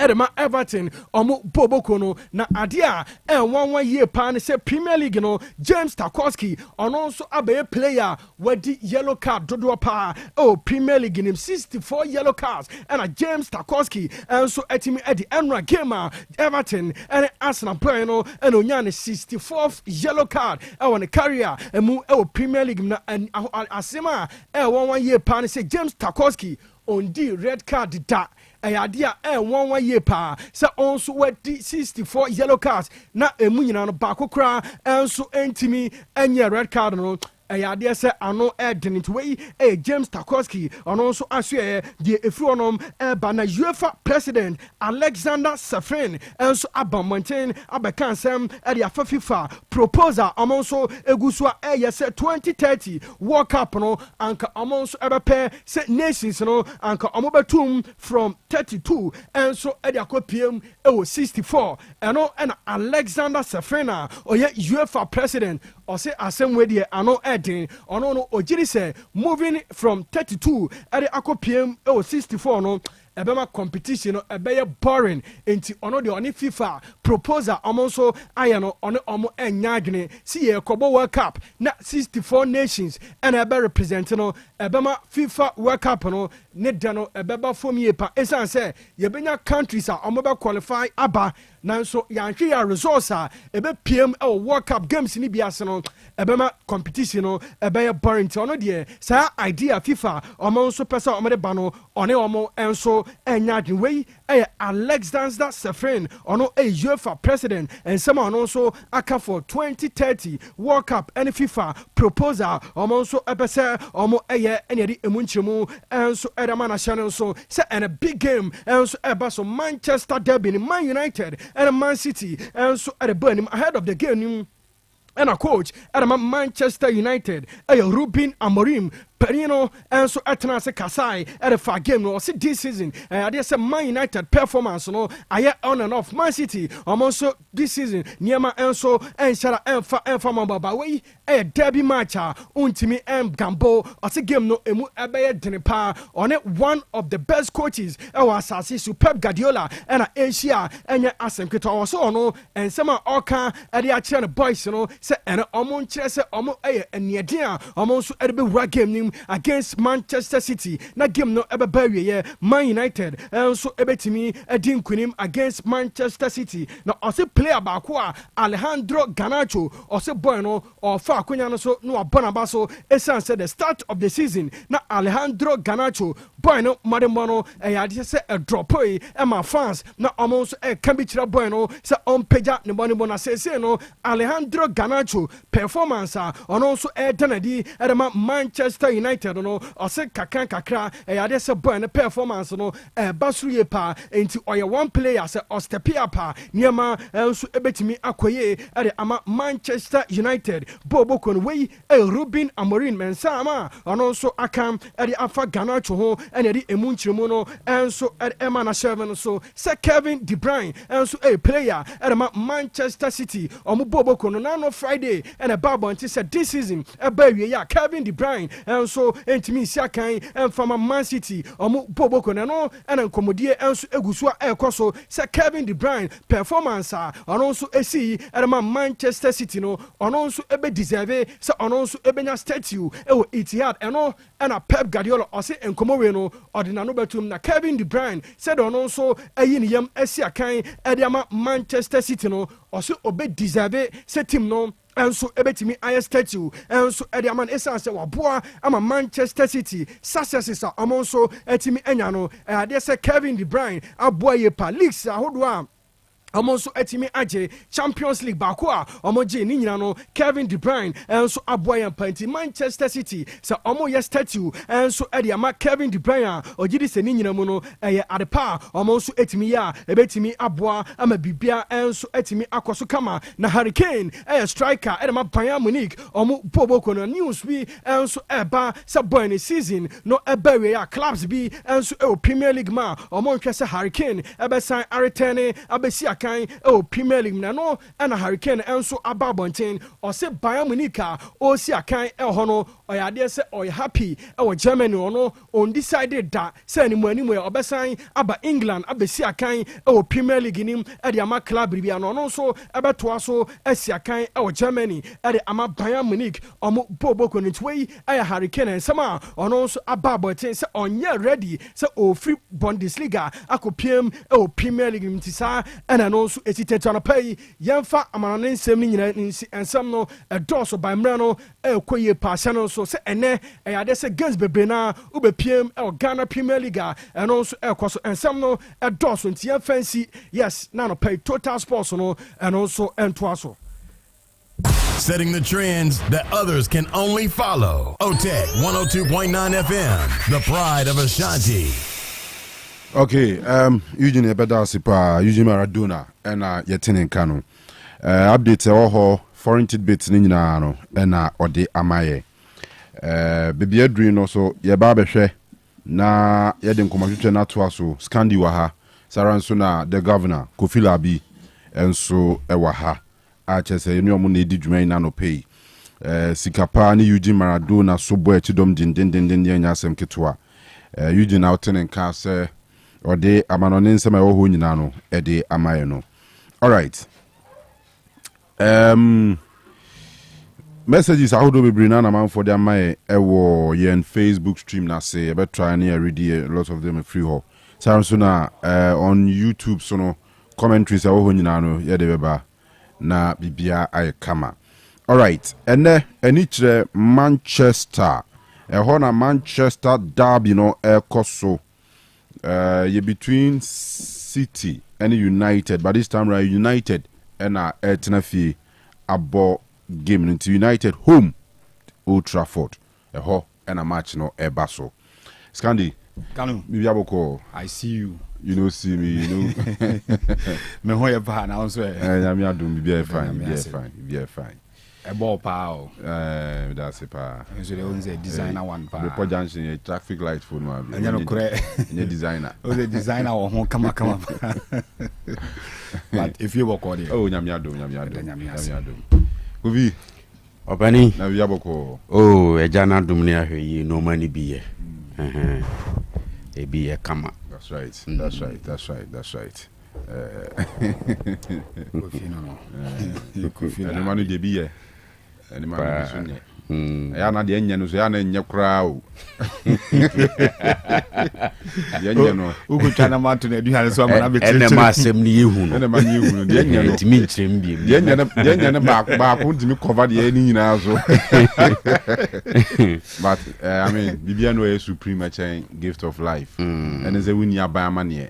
Edema Everton omo Boboko no na adia 1 year pan say Premier League no James Tarkowski on also a player with the yellow card dodo pa Premier League in 64 yellow cards and a James Tarkowski and so etimi at the Enra game Everton and Arsenal player no and onyane 64th yellow card on the career emu Premier League na asema 1 year pan say James Tarkowski on the red card da idea 1 year pa say also with 64 yellow cards na emu nyina no ba kokora enso entimi enye red card no idea say ano edit way James Tarkowski and also aswe the efronom ba na UEFA president Alexander Safrin and so abamonten abekansem e the FIFA proposal also eguswa yes 2030 World Cup no anka also ebepe say nations no anka omobetum from 32 and so e the akopiem 64 and Alexander Safrin oye UEFA president or say asem we the ano ono no ojiri say moving from 32 at the akopiem 64 no ebema competition no ebeye boring enti ono de oni FIFA proposal omonso ayano ono omo enyadwene si ye kobo World Cup na 64 nations and ebe represent no ebema FIFA World Cup no ne da no ebeba fom ye pa esan say yebenya countries a omo be qualify aba nanso yanhwe ya resource a ebe PM World Cup games ni biase no ebema competition no ebeye boring ti ono de sa idea FIFA omo nso pesa omo de ba no one omo enso enyadwene wey Alexander Sefrin ono UEFA president and some ono so aka for 2030 World Cup and FIFA proposal omo so ebese omo enedi emunchemu enso edamana channel so say and a big game enso eba so Manchester derby in Man United and Man City enso at the burn ahead of the game and a coach at Manchester United Ruben Amorim Perino and so Atanase Kasai at a far game no see this season I say Man United performance no I on and off Man City also this season Niema and so and Shara and Mamba way a derby match untimi and Gambo or see game no emu abeye denipa on it one of the best coaches was Asasi Pep Guardiola and Asia and ya Asem Kito also no and some Oka at the Achian boys no say and Omon Chese Omo and Niadia almost at the game against Manchester City na game no ebe bury Man United so ebetimi edin kunim against Manchester City na ose player ba ko Alejandro Garnacho ose boy no or fa akonya no so no abona ba so esan say the start of the season na Alejandro Garnacho boy no mademo no ade say a drop e ma fans na almost can be chira boy no say on page ne boni bona say no Alejandro Garnacho performance ono so danadi edema Manchester United no ose kakan kakra ade say boy no performance no basuru pa enti oye one player say ostepia pa niema so ebetimi akoye ade ama Manchester United bobo kon wey Ruben Amorim mensama ono so akam ade afa Garnacho ho ene ade emunchiremu no enso ade ema na 7 so say Kevin De Bruyne enso a player ade ma Manchester City omo bobo kon na no Friday and a babo until said this season ebe ya Kevin De Bruyne enso entimi siakan enfama Man City omo bobo kon no ene nkomodie enso egusu ekoso say Kevin De Bruyne performance ono so esi ade ma Manchester City no ono so ebe deserve say ono so ebenya statue ewo Etihad eno ena Pep Guardiola ose enkomowe no odina no betum na Kevin De Bruyne said ono so ayi ni yam esiakan ade ama Manchester City no ose obe deserve say team no enso ebetimi aye statue enso ede aman esanse waboa ama Manchester City successes amonso etimi enya no ade say Kevin De Bruyne aboa ye pa leagues ahodo Omonso etimi aje Champions League bakwa omoje ni nyina no Kevin De Bruyne enso aboyan panti Manchester City sa omo ye statue enso ede ama Kevin De Bruyne ogidi se ni nyina mu no eye adepa omonso etimi ya ebetimi aboa ama bibia enso etimi akoso kama na Hurricane striker ede ma Bayern Munich omo boboko no news bi enso eba sa boy ni season no ebewe ya clubs bi enso Premier League ma omo nhwese Hurricane ebesan aretene abesi kan Premier League na no and Hurricane enso ababonten or say Bayern Munich osi akan hono oyade say oy happy Germany ono undecided that say animu obesan aba England abesi akan Premier League nim e de ama club bia no so ebeto so esi akan Germany e de ama Bayern Munich omo boboko nitwei Hurricane ensama ono so ababonten say onye ready say o free Bundesliga akopiem Premier League mtisa and also etiteto na pay yemfa amanane nsem ni nyina ensem no edoso by mrano ekoye passion so se ene ade se games bebre na ubepiem Ghana Premier League and also ekoso ensem no edoso ntia fancy yes na no pay Total Sports no and also entwaso setting the trends that others can only follow. Otec 102.9 FM, the pride of Ashanti. Okay, Eugene Ebeda Sipa, Eugene Maradona, and Yetinin Kanu. Update all foreign tidbits in Nano, and Ode Amaye. Baby Edrin also, Yababeshe, na Yedin Commander Natuaso, Scandiwaha, Saransuna, the governor, Kofilabi, and so Ewaha. Aches a new money did you may nano pay. Sikapani, Eugene Maradona, Subo, Chidom Din Yasem Ketua. Eugene Outen and Casse. or de amanone nsema wo ho nyina no e de amaye no. All right. Messages I do be bring na man for their my ewo yen Facebook stream na say be try na read a lot of them free ho. So na on YouTube so no commentaries I wo nyina no ye de beba na bibia ay kama. All right. Ene enichre Manchester. Na Manchester derby no koso. You between City and United, but this time right United and Tenafi abo game into United home Old Trafford. And a match no baso. Scandi Kanu Bibiaboko. I see you. You know see me, you know. Me ho ye pa na so I'm adum be fine. A ball power. That's it pa. So they own designer one pa. Report junction a traffic light phone one. And you know correct. Designer. Oh the designer or home come. But if you work on it. Oh nyamiado. Kuvi Opani na Bibiaboko. oh ejana dumni ahwe no mani biye e biye kama. That's right. Any man de biye. Any man de sunye. Ya na de nya no so ya na nya kra o. Ya nya no. Ugu chana matu na duha so amana be Ene ma asem ni yehu no. Ene ma ni yehu no de nya no. Timi nkyerem bi. De nya na ba ko ntimi cover de ni nyina so. But I mean, Bibia no is supreme gift of life. And is a win ya by money.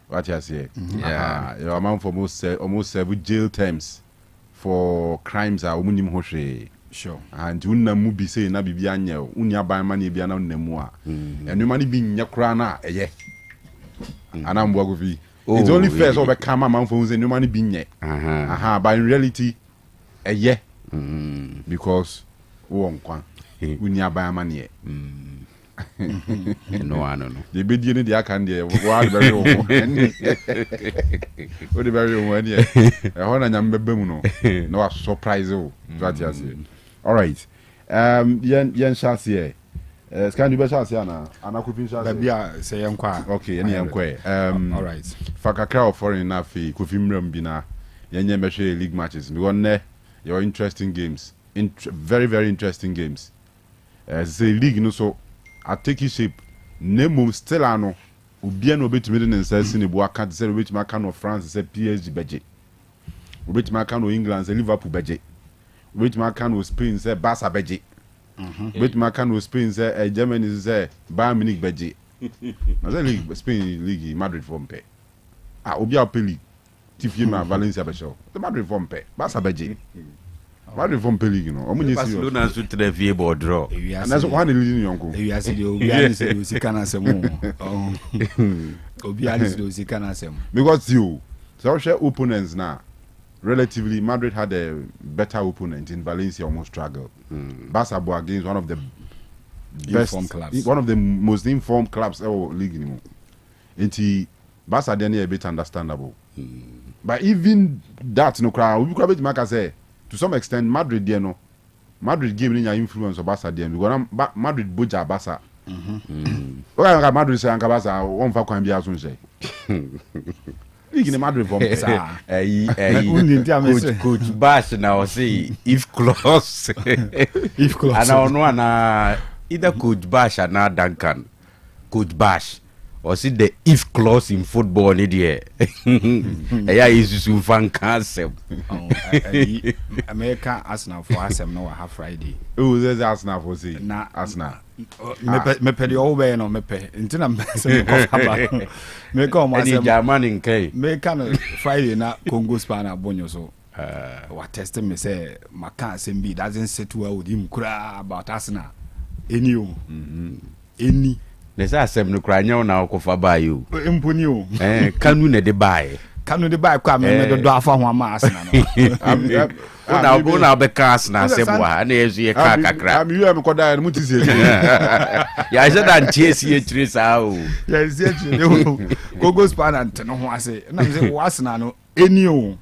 What you say? Yeah. Your man for almost 7 jail terms for crimes are umunim hoshe. Sure. And unna mubi say na Bibia nya unya by money bia na nemu a. And no money be nya kra na eye. Anam go fi. It's only fair so be come man for say no money be nya. But in reality eye. Because won kwan. Unya by money. No. The be di the aka dey wa very o. O dey very o any. E ho na nyam bebe mu no. No surprise o. What you say. All right. Yen chance here. Scan you be chance here na. Anakufin chance. Bia say yankwa. Okay, any yankwa. All right. Fakakra of foreign na fi Kofim ram bi na. Yen me share league matches. Because ne your interesting games. Very very interesting games. Say league no so I take his shape. Nemo still ano. Ubia no betumi de nsa si ne bo aka de say betumi aka no France say PSG beje. Betumi aka no England say Liverpool beje. Betumi aka no Spain say Barca beje. Betumi aka no Spain say Germany say Bayern Munich beje. Na say league Spain league Madrid form pe. Obia pe league. Tifie ma Valencia be show. The Madrid form pe. Barca beje. Madrid form pe league no. Omo nyesi. Barcelona so trevie bo draw. And that's one leading yonko. You see the Obiani say you see kana semu. Obiani say you see kana semu. Because you so share opponents now. Relatively, Madrid had a better opponent in Valencia, almost struggled. Barca against one of the best clubs, one of the most informed clubs ever league anymore. Until Barca then a bit understandable. But even that no crowd, we could make say to some extent Madrid there no. Madrid gave in your influence of Barca there because Madrid boja Barca. Okay, Madrid say Anka Barca one for can be as one say. League in Madrid from coach Bash now say if close and I know na either coach Bash or na Duncan coach Bash or see the if clause in football ni there yeah is so fan cancel America Arsenal for Arsenal no have Friday there's Arsenal for say na Arsenal me pedi o be no me pe ntina me se ko faba me ko mo asem German in kai me kan Friday na Congo Spain abonyo so what test me say maka asem bi doesn't sit well with him kura about Arsenal any they say asem no kra nya na okofa ba you imponi o Kanu ne de buy kwa me do afa ho ama Arsenal no una be cast na se boa na ezu ye ka kakra am you am ko da mu ti se ya je dan chase ye chire sa o ya se chire Congo Spain and no ho ase na me say Arsenal no any o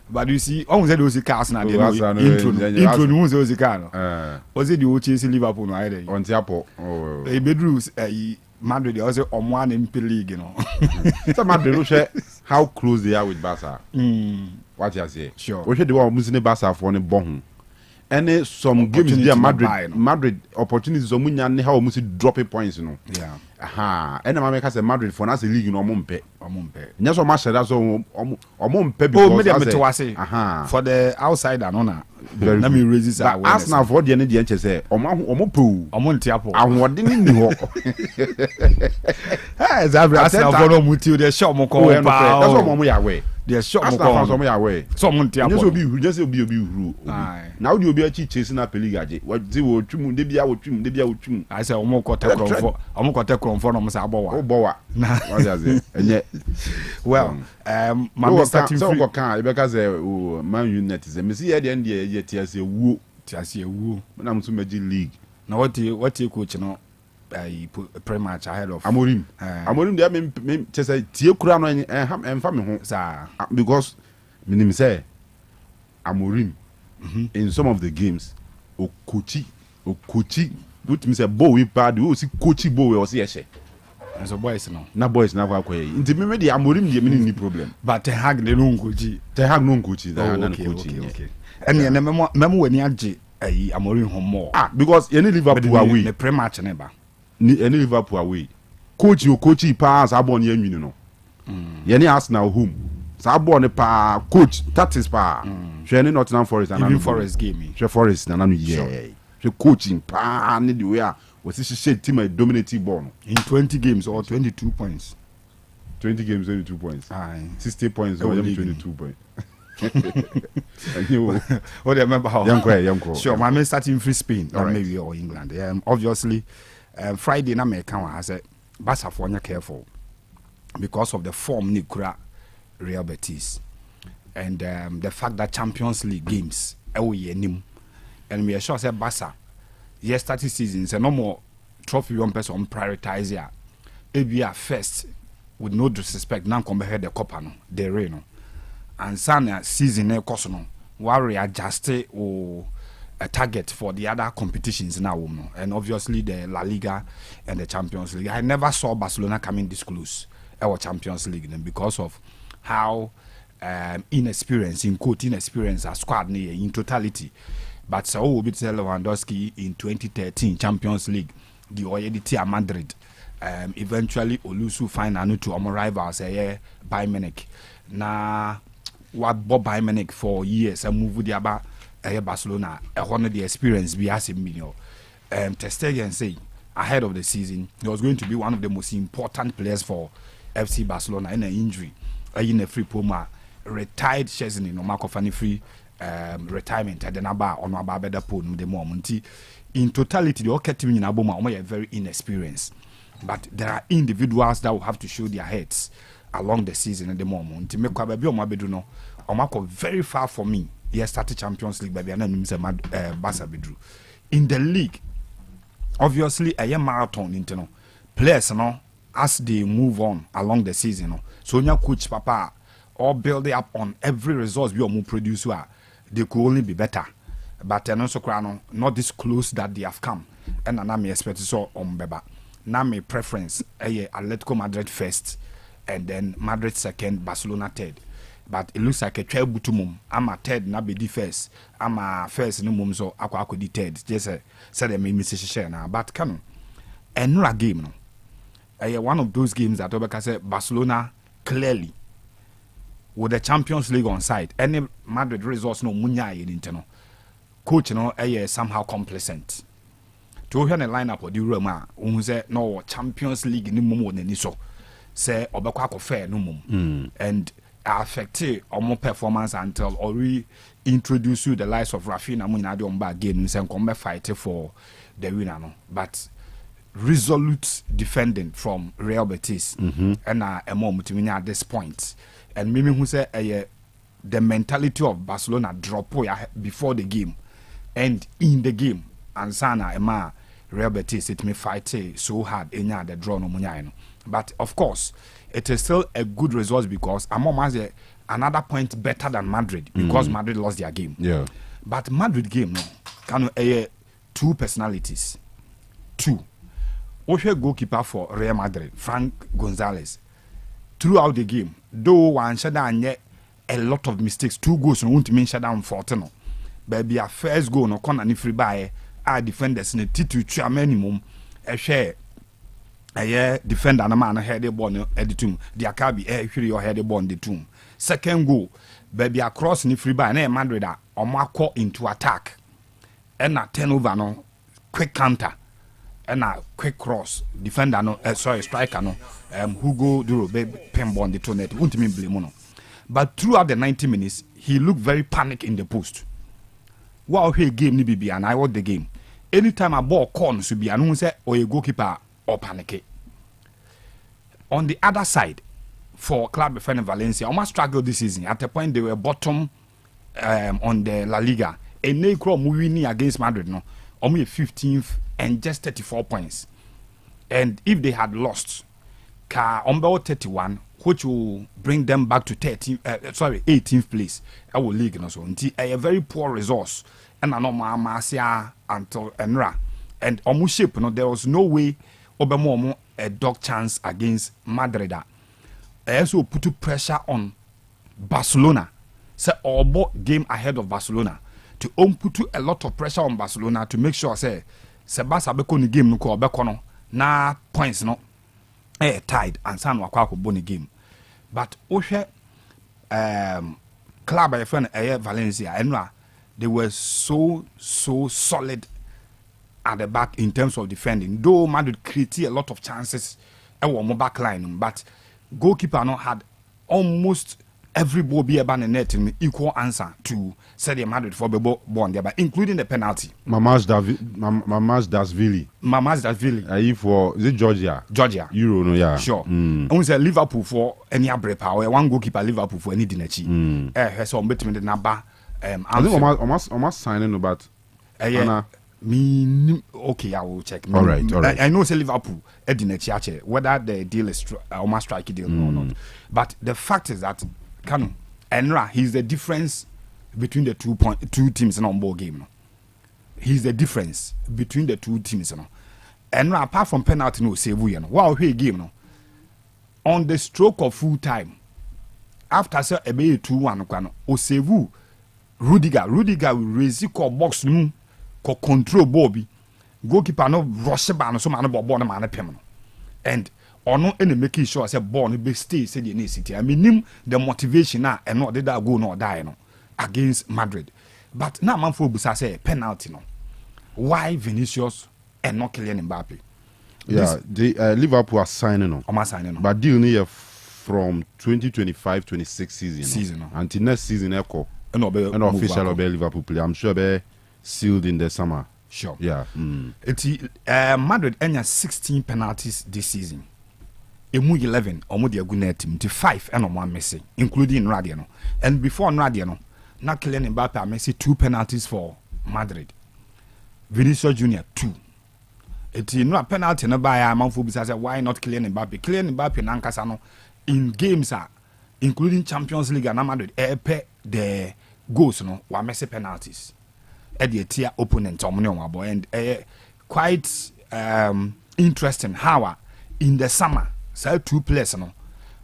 but you see on say those cars na dey intro no say cars no o say the o chase Liverpool no I dey on tiapo e bedru Madrid also on one MP league, you know. So Madrid share how close they are with Barca. What you say? Sure. We should do our music Barca for any bon. And some games there Madrid opportunities so munya how music dropping points, you know. Yeah. Aha. And I make say Madrid for us league no mompe. Nya so match that so omompe because for the outsider no na. Let me raise this awareness. Arsenal for the end the enche say omopo. Omontiapo. Ahode ni ho. Hey, Zabri Arsenal for no muti the shop mo ko pa. That's what mo ya we. The shop mo ko. So mo ya we. So omontiapo. Just obi huru. Now the obi achi chasing na peligaje. What dey wo twum de bia wo twum. I say omo ko te kron for no mo say abowa. Obowa. What you say? Enye. Well, man starting free. So kan e be ka say Man United say me see here the end ye tiase wuo. Na mtu meji league. Na what you coach no pre-match ahead of Amorim dey me say tie kura no emfa me ho sa because minim say Amorim in some of the games okochi which means say boy bad we see coachy boy or see ehye. And so boys no. Na boys na kwa kwa. Nti me dey Amorim dey me ni problem. But Ten Hag dey no coachy. Ten Hag no coachy that na coachy. Okay. And me memo wani age Amorim ho more. Because any Liverpool away. The pre-match never. Any Liverpool away. Coachy pass abon ye nwini no. Any Arsenal home. Sa abon pa coach that is pa. She any Nottingham Forest and even Forest game. She Forest na no yeah. She coaching pa need the way was this shit team dominating ball in 20 games or 22 points. 20 games 22 points. Aye. 60 points or 22 points. What do you remember how? Young Sure, my man starting free Spain or maybe or England. Obviously, Friday na me can I said Barca for careful because of the form Nikura Real Betis and the fact that Champions League games and we are sure say Barca starting season say no more trophy one person prioritize here. Maybe first with no disrespect now come ahead the Copa no the Reno. And some season course no we adjust or a target for the other competitions now and obviously the La Liga and the Champions League. I never saw Barcelona coming this close our Champions League because of how inexperienced a squad in totality. But so will be Lewandowski in 2013 Champions League the already team Madrid eventually Olusu find anu to our rivals Bayern Munich na what Bob Bayern Munich for years and move with the about Barcelona one of the experience be as a million Ter Stegen say ahead of the season he was going to be one of the most important players for FC Barcelona in an injury in a free Puma retired Chesney no Marco Fanny free retirement at the number on our better put the moment in totality the okay team in Aboma are very inexperienced but there are individuals that will have to show their heads along the season at the moment to make baby on my bedroom no very far for me yes started Champions League baby and then Barca bedroom in the league obviously a marathon internal players no as they move on along the season no so your coach papa or build it up on every resource we are produce they could only be better but also not this close that they have come and I may expect so on beba now my preference Atletico Madrid first and then Madrid second Barcelona third but it looks like a trail butumum I'm a third na be the first I'm a first no mum so ako the third just said they made me share now but Kanu another game no one of those games that Obeka said Barcelona clearly with the Champions League on side any Madrid results no munya in internal coach no somehow complacent to hear the lineup of the Roma who say no Champions League ni mum ni so say Obeka ko fair no mum and affect our performance until or we introduce you the likes of Rafinha Munadi on back game and come fight for the winner no but resolute defending from Real Betis and a moment at this point and Mimi who say the mentality of Barcelona drop before the game and in the game and Sana Emma Real Betis it may fight so hard in the draw no munyano but of course it is still a good result because Amom has another point better than Madrid because Madrid lost their game but Madrid game no can two personalities two Osei goalkeeper for Real Madrid, Frank Gonzalez, throughout the game, though one shut down yet a lot of mistakes, 2 goals no won't mean shut down 14. Baby, a first goal no corner ni free by our defenders in a T2 minimum a share. A defender na man head the ball at the tomb. The Akabi your head the ball in the tomb. Second goal, baby across ni free by na Madrid or Marco into attack. And a turnover no quick counter. And a quick cross. Defender no striker no Hugo Duro baby pen ball in the net. Won't mean blame. But throughout the 90 minutes, he looked very panicked in the post. Wow, hey game ni bibi and I watch the game. Anytime a ball corners to be announced or a goalkeeper or panic. On the other side, for Club defender Valencia, almost struggled this season. At the point they were bottom on the La Liga. And they crow winning against Madrid no, only 15th and just 34 points. And if they had lost, Umber 31, which will bring them back to 18th place. I will league and so a very poor resource. And I know Marcia until Enra and almost shape. There was no way Obemomo a dog chance against Madrid. I also put pressure on Barcelona. Say all game ahead of Barcelona to put a lot of pressure on Barcelona to make sure say Barca beko ni game no ko beko na points no tied and san wakwa ko boni game. But Osei club by friend Valencia and they were so solid at the back in terms of defending. Though Madrid created a lot of chances more back line, but goalkeeper no had almost every ball be about the net in equal answer to say the Madrid for the ball there, but including the penalty. Mamaz Dasvili. For is it Georgia? Euro, no, yeah. Sure. I say Liverpool for any break power. One goalkeeper Liverpool for any dinechi. So between the number. I think almost signing about. Okay, I will check. All right. I know say Liverpool dinechi whether the deal is almost strike deal or not. But the fact is that Kanu Enra, he's the difference between the two teams in on ball game. No? He's the difference between the two teams. No? Enra, apart from penalty, no save you know. Wow, hey game no. On the stroke of full time, after say a 2-1 Kanu, o save Rudiger will raise the box room, control Bobby. Goalkeeper no rush ban so man ball no man pem no. And or no any making sure say ball no be stay say the city. I mean the motivation na and not that go no die no against Madrid. But now man for busa say penalty no. Why Vinicius and not Kylian Mbappe? Yeah, the Liverpool are signing on. But deal near from 2025-26 season no? Until next season echo. And official of Liverpool play. I'm sure be sealed in the summer. Sure. Yeah. Madrid enya 16 penalties this season. Emu 11 omo de agu na team. 5 and 1 missing, including Radiano. And before Radiano, na Kylian Mbappe missing 2 penalties for Madrid. Vinicius Junior 2. No penalty no buy a man for say why not Kylian Mbappe? Kylian Mbappe nankasa no in games including Champions League and Madrid the goals no wa messy penalties. The tier opponent and quite interesting how in the summer so 2 players no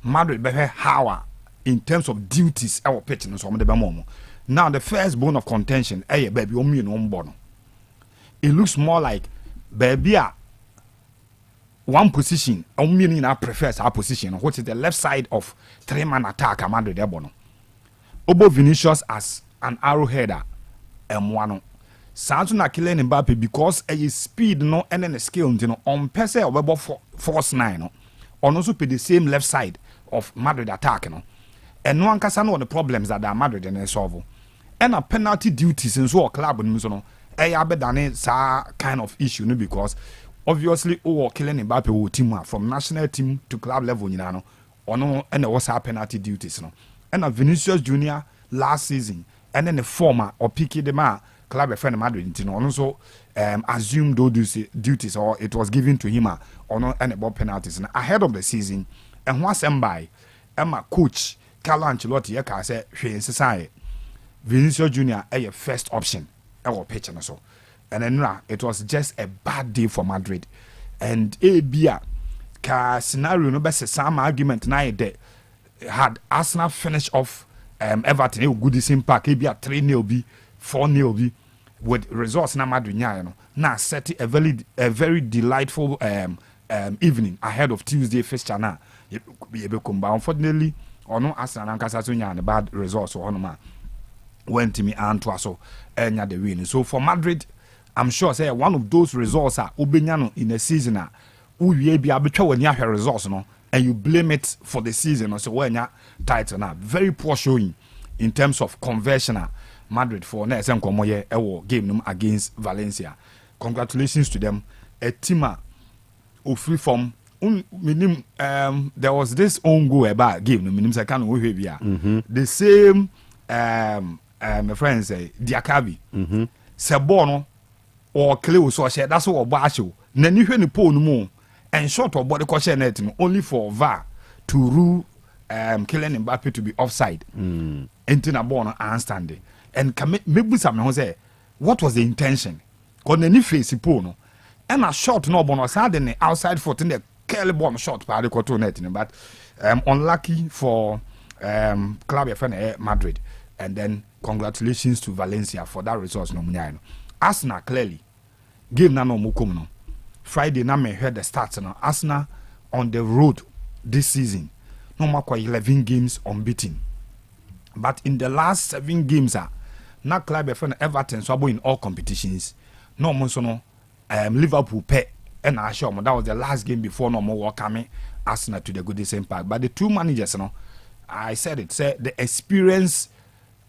Madrid be how in terms of duties our pitching so the momo. Now the first bone of contention baby it looks more like baby one position meaning I prefers our position which is the left side of 3-man attack Madrid ebono Obo Vinicius as an arrowheader M1 Santo na Kylian Mbappe because a speed no and then a skill you know on per se or force 9 no on also play the same left side of Madrid attack no and no one can know the problems that are Madrid and solve and a penalty duties in so club no better sa kind of issue no because obviously Kylian Mbappe will team from national team to club level you know or no and was our penalty duties no and a Vinicius Junior last season and then the former or Piqué de Mar club friend Madrid you know also assumed those duties or it was given to him or no and about penalties and ahead of the season and once by Emma coach Carlo Ancelotti yeka say hwe Vinicius Junior a first option our pitch and so and then it was just a bad day for Madrid and Abia ka scenario no be some argument na de had Arsenal finish off Everton e good in park Abia 3-0 bi 4-0 bi with results na Madrid nya no na set a very delightful evening ahead of Tuesday fixture na be comba. Unfortunately ono Arsenal nkasa so nya bad results or no went to me and to so enya the win. So for Madrid, I'm sure say one of those results are obenya in a season we be abetwa when you results no and you blame it for the season so when you title now very poor showing in terms of conversion Madrid for na ese nkomo ye ewo game num against Valencia. Congratulations to them. A team free from minim there was this own goal about game no minim say Kanu we bia the same my friend say Diakabi se ball no or clay so share that's what obo ahwe na ni hwe ni pole no mu and short of body caution net no only for VAR to rule Kylian Mbappe to be offside enti na ball no understand and maybe some say what was the intention cause na ni face pole no and a shot no ball no sad the outside foot in the Kelly ball shot by the control net but unlucky for club FN Madrid. And then congratulations to Valencia for that result no munya no. Arsenal clearly game na no mukum no. Friday na me heard the stats no. Arsenal on the road this season no makwa 11 games unbeaten. But in the last 7 games na club FN Everton so in all competitions no mo so no Liverpool pay and I sure that was the last game before no more welcoming Arsenal to the Goodison Park. But the two managers no I said it say the experience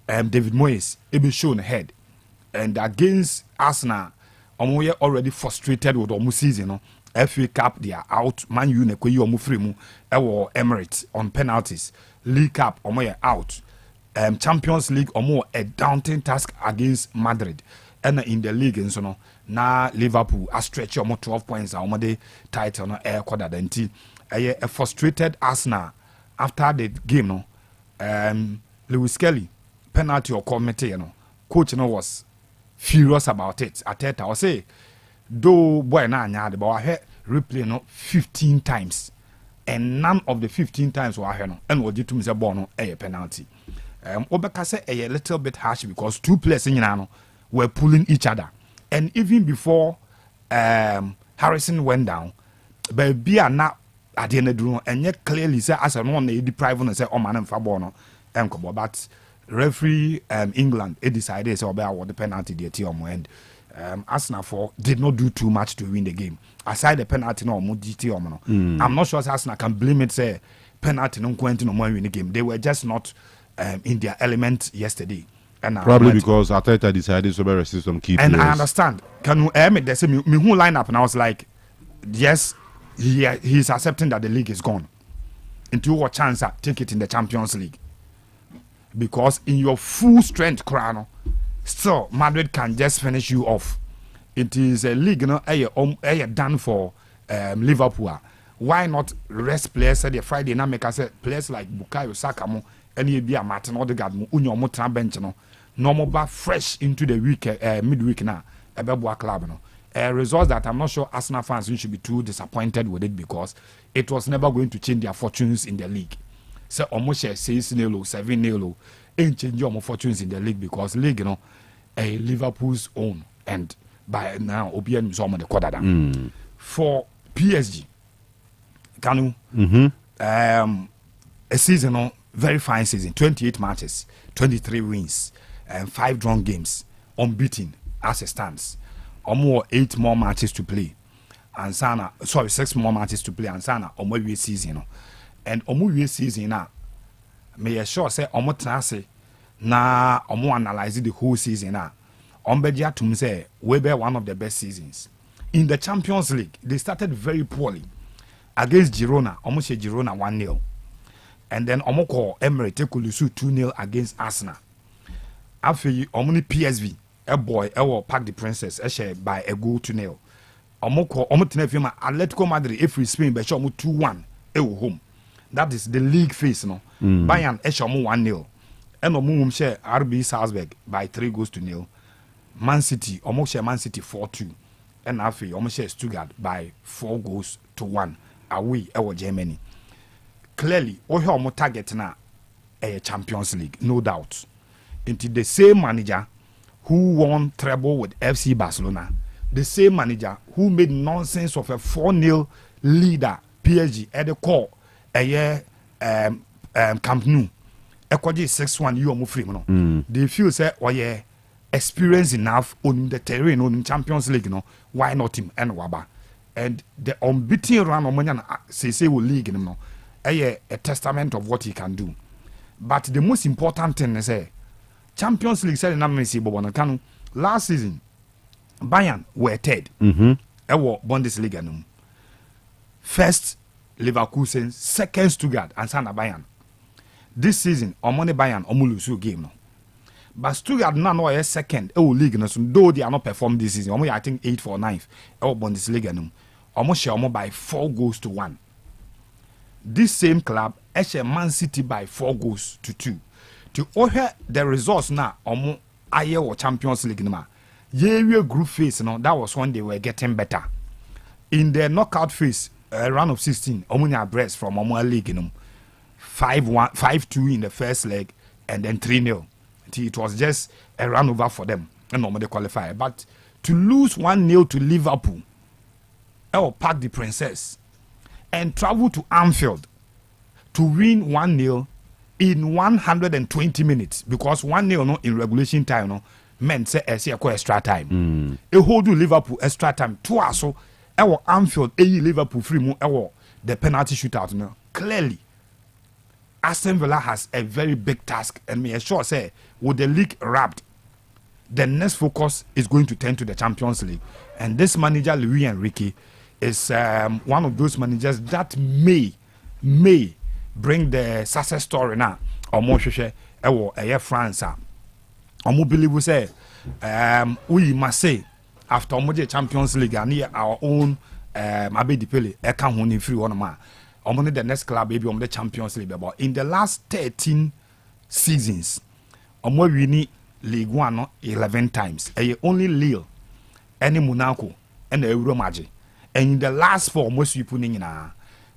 David Moyes be shown ahead and against Arsenal we are already frustrated with almost season no FA Cup they are out Man U ne kweyi omo free mu Emirates on penalties League Cup we are out Champions League a daunting task against Madrid and in the league and so no na Liverpool a stretch 12 points the title no air quarter denti a frustrated Arsenal after the game no Lewis Kelly penalty or committee, coach was furious about it. Ateta I say, though boy na nyade, but I heard replay 15 times, and none of the 15 times were here and what did to Mr. Bono a penalty. Obeka say a little bit harsh because two players in Yano were pulling each other, and even before Harrison went down, but be not at the end of the room, and yet clearly say as a one they deprive and say, oh man, and Fabono, but referee England decided so about the penalty the team and Arsenal did not do too much to win the game aside the penalty no I'm not sure Arsenal can blame it say penalty no went no win the game. They were just not in their element yesterday and probably because Arteta decided to resist some key and players. I understand can they say me who line up and I was like yes he's accepting that the league is gone into what chance take it in the Champions League. Because in your full strength crown, still Madrid can just finish you off. It is a league, done for Liverpool. Why not rest players? Say the Friday night make us players like Bukayo Saka mo, any be a Martin Odegaard mo, unyo mo tran bench no, normal back fresh into the week midweek na Ebeboa club no. A result that I'm not sure Arsenal fans should be too disappointed with it because it was never going to change their fortunes in the league. So almost 6-0, 7-0, ain't change your fortunes in the league because league, a Liverpool's own and by now Obian is on the quarter down. For PSG, Kanu, a season, very fine season, 28 matches, 23 wins, and 5 drawn games, unbeaten as it stands. Or more 8 more matches to play, and 6 more matches to play, and Sana or more season. And omu season na me sure say omo trase na omo analyze the whole season na ombeji atum say we be one of the best seasons in the Champions League. They started very poorly against Girona, omo she Girona 1-0, and then omo call Emirates Kulusu 2-0 against Arsenal. After omo ni PSV a boy will pack the Princess by a goal 2-0. Omo call omo tenefima Atletico Madrid if we Spain be show omo 2-1 home. That is the league phase, no. Bayern Eshomu 1-0. And Omum share RB Salzburg by 3-0. Man City, almost share Man City 4-2. and afi almost share Stuttgart by 4-1 away our Germany. Clearly, all target now a Champions League, no doubt. Into the same manager who won treble with FC Barcelona, the same manager who made nonsense of a 4-0 leader PSG at the core a year Camp Nou. Ekoji 6-1 you omo free no. They feel say oye experience enough on the terrain on Champions League no. Why not him and Waba? And the unbeaten run on Monyan say will league no. A testament of what he can do. But the most important thing is Champions League said in Kanu last season Bayern were third. Ewo Bundesliga no. First Leverkusen, second Stuttgart and Sana Bayern. This season Omone Bayern omulusu game no. But Stuttgart now is second league no, so though they are not performed this season. I think 8th or 9th Bundesliga no. Almost share by 4-1. This same club share Man City by 4-2. To over the results now aye or Champions League no. Year group phase no, that was when they were getting better. In the knockout phase round of 16 omunya breast from Omo League no. 5-2 in the first leg and then 3-0. It was just a run over for them and normally qualify. But to lose 1-0 to Liverpool, Park the Princess, and travel to Anfield to win 1-0 in 120 minutes because 1-0 no in regulation time no meant say extra time. A hold to Liverpool extra time twice so Anfield Liverpool free mo the penalty shootout no. Clearly Aston Villa has a very big task and me assure say with the league wrapped the next focus is going to turn to the Champions League, and this manager Luis Enrique is one of those managers that may bring the success story now or more France or believe say we must say after the Champions League and our own Abedi Pele can win free one man the next club maybe on the Champions League but in the last 13 seasons we need League 1 11 times only Lille any Monaco and the Euro Magic. And in the last 4, most people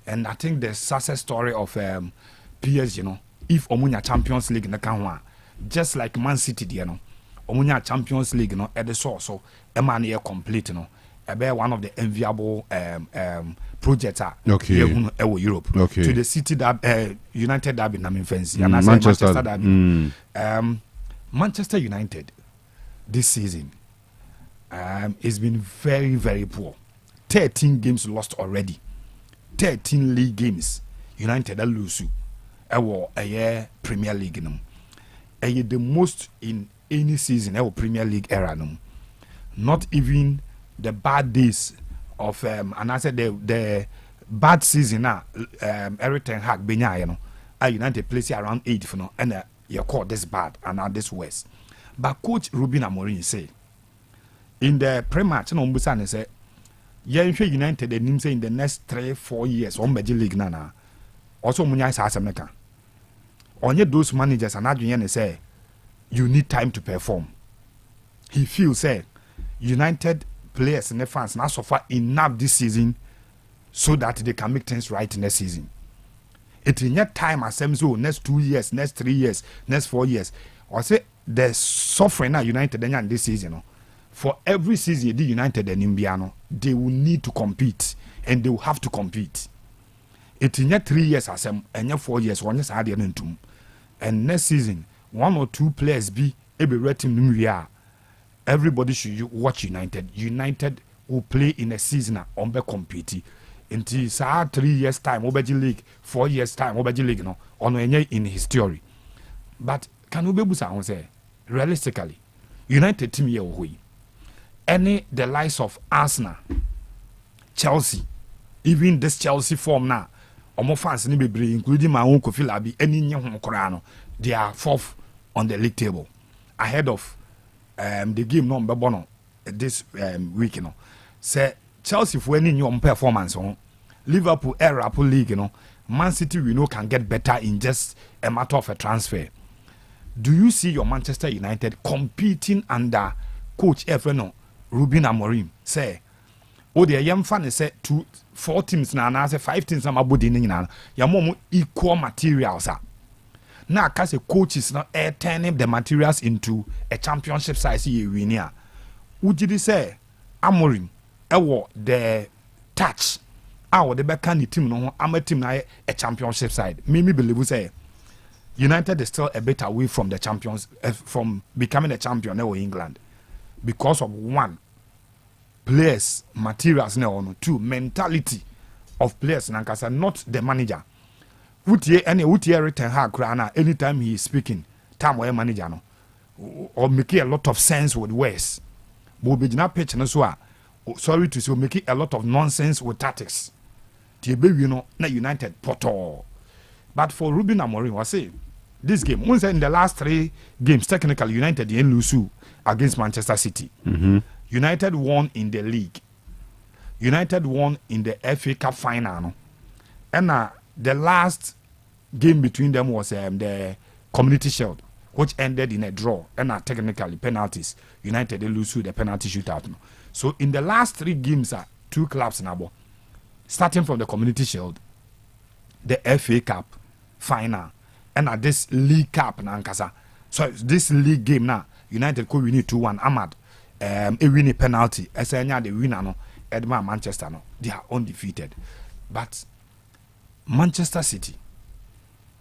and I think the success story of PSG, if Omunya Champions League na kanwa, just like Man City, Omunya Champions League, at the source, so Emmanuel complete, one of the enviable projects Europe to the City United Derby, Manchester Derby. Manchester United this season has been very, very poor. 13 games lost already. 13 league games. United are lose. A Premier League. The most in any season. Premier League era. Not even the bad days of and I said the bad season now. Eric Ten Hag Benya. United place around 8 for now, and you call this bad and now this worse. But Coach Ruben Amorim say in the pre-match, say. United and say in the next 3-4 years on Major League nana also munya sa asemeka onye those managers and adwene say you need time to perform. He feels say United players and the fans now suffer enough this season so that they can make things right next season. It in yet time as so next 2 years, next 3 years, next 4 years or say the suffering now United and this season for every season the United and Imbiano, they will need to compete and they will have to compete. It in 3 years as and 4 years, 1 year added into. And next season, 1 or 2 players be able to everybody should watch United. United will play in a season on be compete. Until 3 years time, Obeji League, 4 years time, Obeji League no on in his theory. But can we be say realistically, United team here away. Any the likes of Arsenal, Chelsea, even this Chelsea form now, fans including my own Kofi Labi, any Korano, they are 4th on the league table, ahead of the game number bono this week. Say Chelsea for any new performance on Liverpool Apple League, Man City we know can get better in just a matter of a transfer. Do you see your Manchester United competing under Coach Ruben Amorim say o de yam fan say 4 teams na say 5 teams na mabodi ni nyina ya mo equal materials na aka say coaches na turning the materials into a championship size ye winia ujidi say Amorim ewo the touch the beka ni team no ama team na a championship side me believe say United is still a bit away from the champions from becoming a champion in England because of one, players materials na ono, two, mentality of players na nkasa, not the manager. Utie return her krana anytime he is speaking time where manager no or making a lot of sense with words. But be na pitch no so sorry to say making a lot of nonsense with tactics. You know, na United poto. But for Ruben Amorim, I say this game, once in the last 3 games, technically United didn't lose against Manchester City. Mm-hmm. United won in the league. United won in the FA Cup final. And the last game between them was the Community Shield, which ended in a draw. And technically penalties. United they lose the penalty shootout. So in the last 3 games, 2 clubs now. Starting from the Community Shield, the FA Cup final, and this League Cup na nkasa. So this league game now, United could win 2-1. Ahmad, a winning penalty. Esenya the winner no, Edma Manchester no, they are undefeated. But Manchester City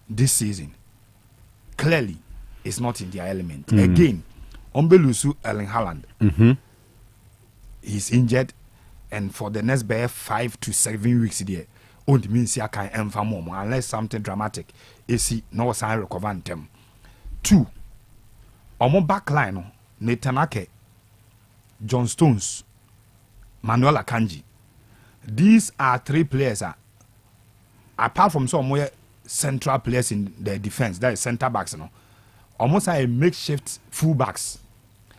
this season clearly is not in their element. Again, Ombelusu Erling Haaland, he's injured. And for the next 5 to 7 weeks there, only means I can inform unless something dramatic. AC no sign recover them. 2, omo backline Nathan Ake, John Stones, Manuel Akanji. These are 3 players. Apart from some central players in the defense, that is centre backs. Almost a makeshift full backs.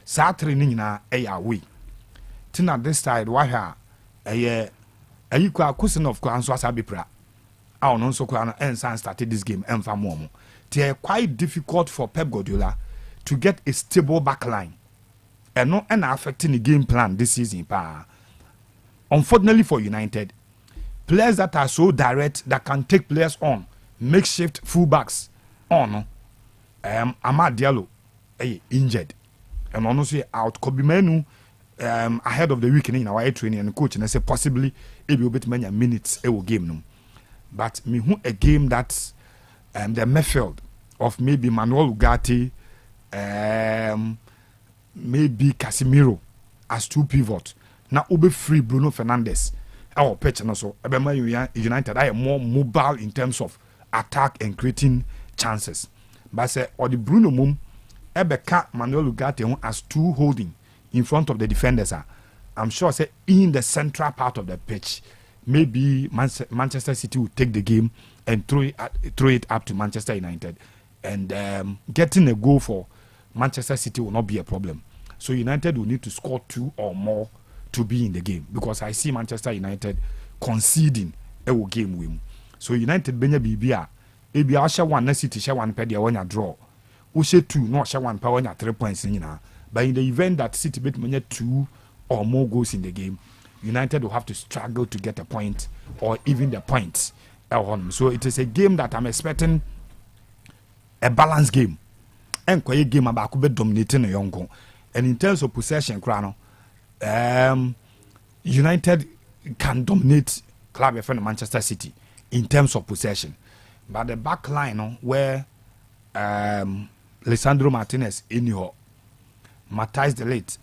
Sa training na away. Tina this side why ayi kwa kusin of kwa so asabi pra a no so kwa no ensan started this game emfa momo they quite difficult for Pep Guardiola to get a stable backline and no affecting the game plan this season pa. Unfortunately for United, players that are so direct that can take players on makeshift fullbacks on Amad Diallo injured and honestly out Kobe Menu ahead of the weekend in our training and coach and I say possibly it will be many minutes a game no. But me who a game that the midfield of maybe Manuel Ugarte, maybe Casemiro as 2 pivot. Now ube free Bruno Fernandes. Our pitch and also United are more mobile in terms of attack and creating chances. But say or the Bruno Mum Ebeka Manuel Ugarte as 2 holding in front of the defenders. I'm sure say in the central part of the pitch, maybe Manchester City will take the game and throw it up to Manchester United, and getting a goal for Manchester City will not be a problem. So United will need to score 2 or more to be in the game, because I see Manchester United conceding a game win. So United benya bibia ebi a share 1 na City share 1 pe de when you draw. We share 2 no share 1 pe when you 3 points nyina. But in the event that City bet many 2 or more goals in the game, United will have to struggle to get a point or even the points. So it is a game that I'm expecting a balanced game. And a game about could be dominating a young. And in terms of possession, United can dominate club of Manchester City in terms of possession. But the back line where Lisandro Martinez in your Matthijs de Ligt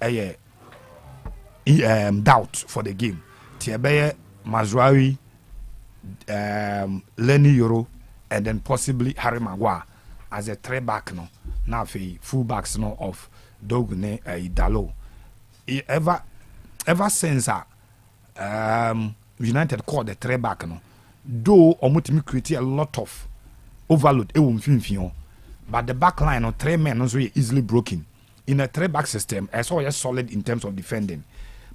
doubt for the game. Tiabeye, Mazraoui, Lenny Yoro, and then possibly Harry Maguire as a 3 back no. Now for full backs no of Dogne Dalo. Ever since United called the 3 back no, though Omutimi created a lot of overload but the back line of 3 men was really easily broken. In a 3 back system, as well as solid in terms of defending.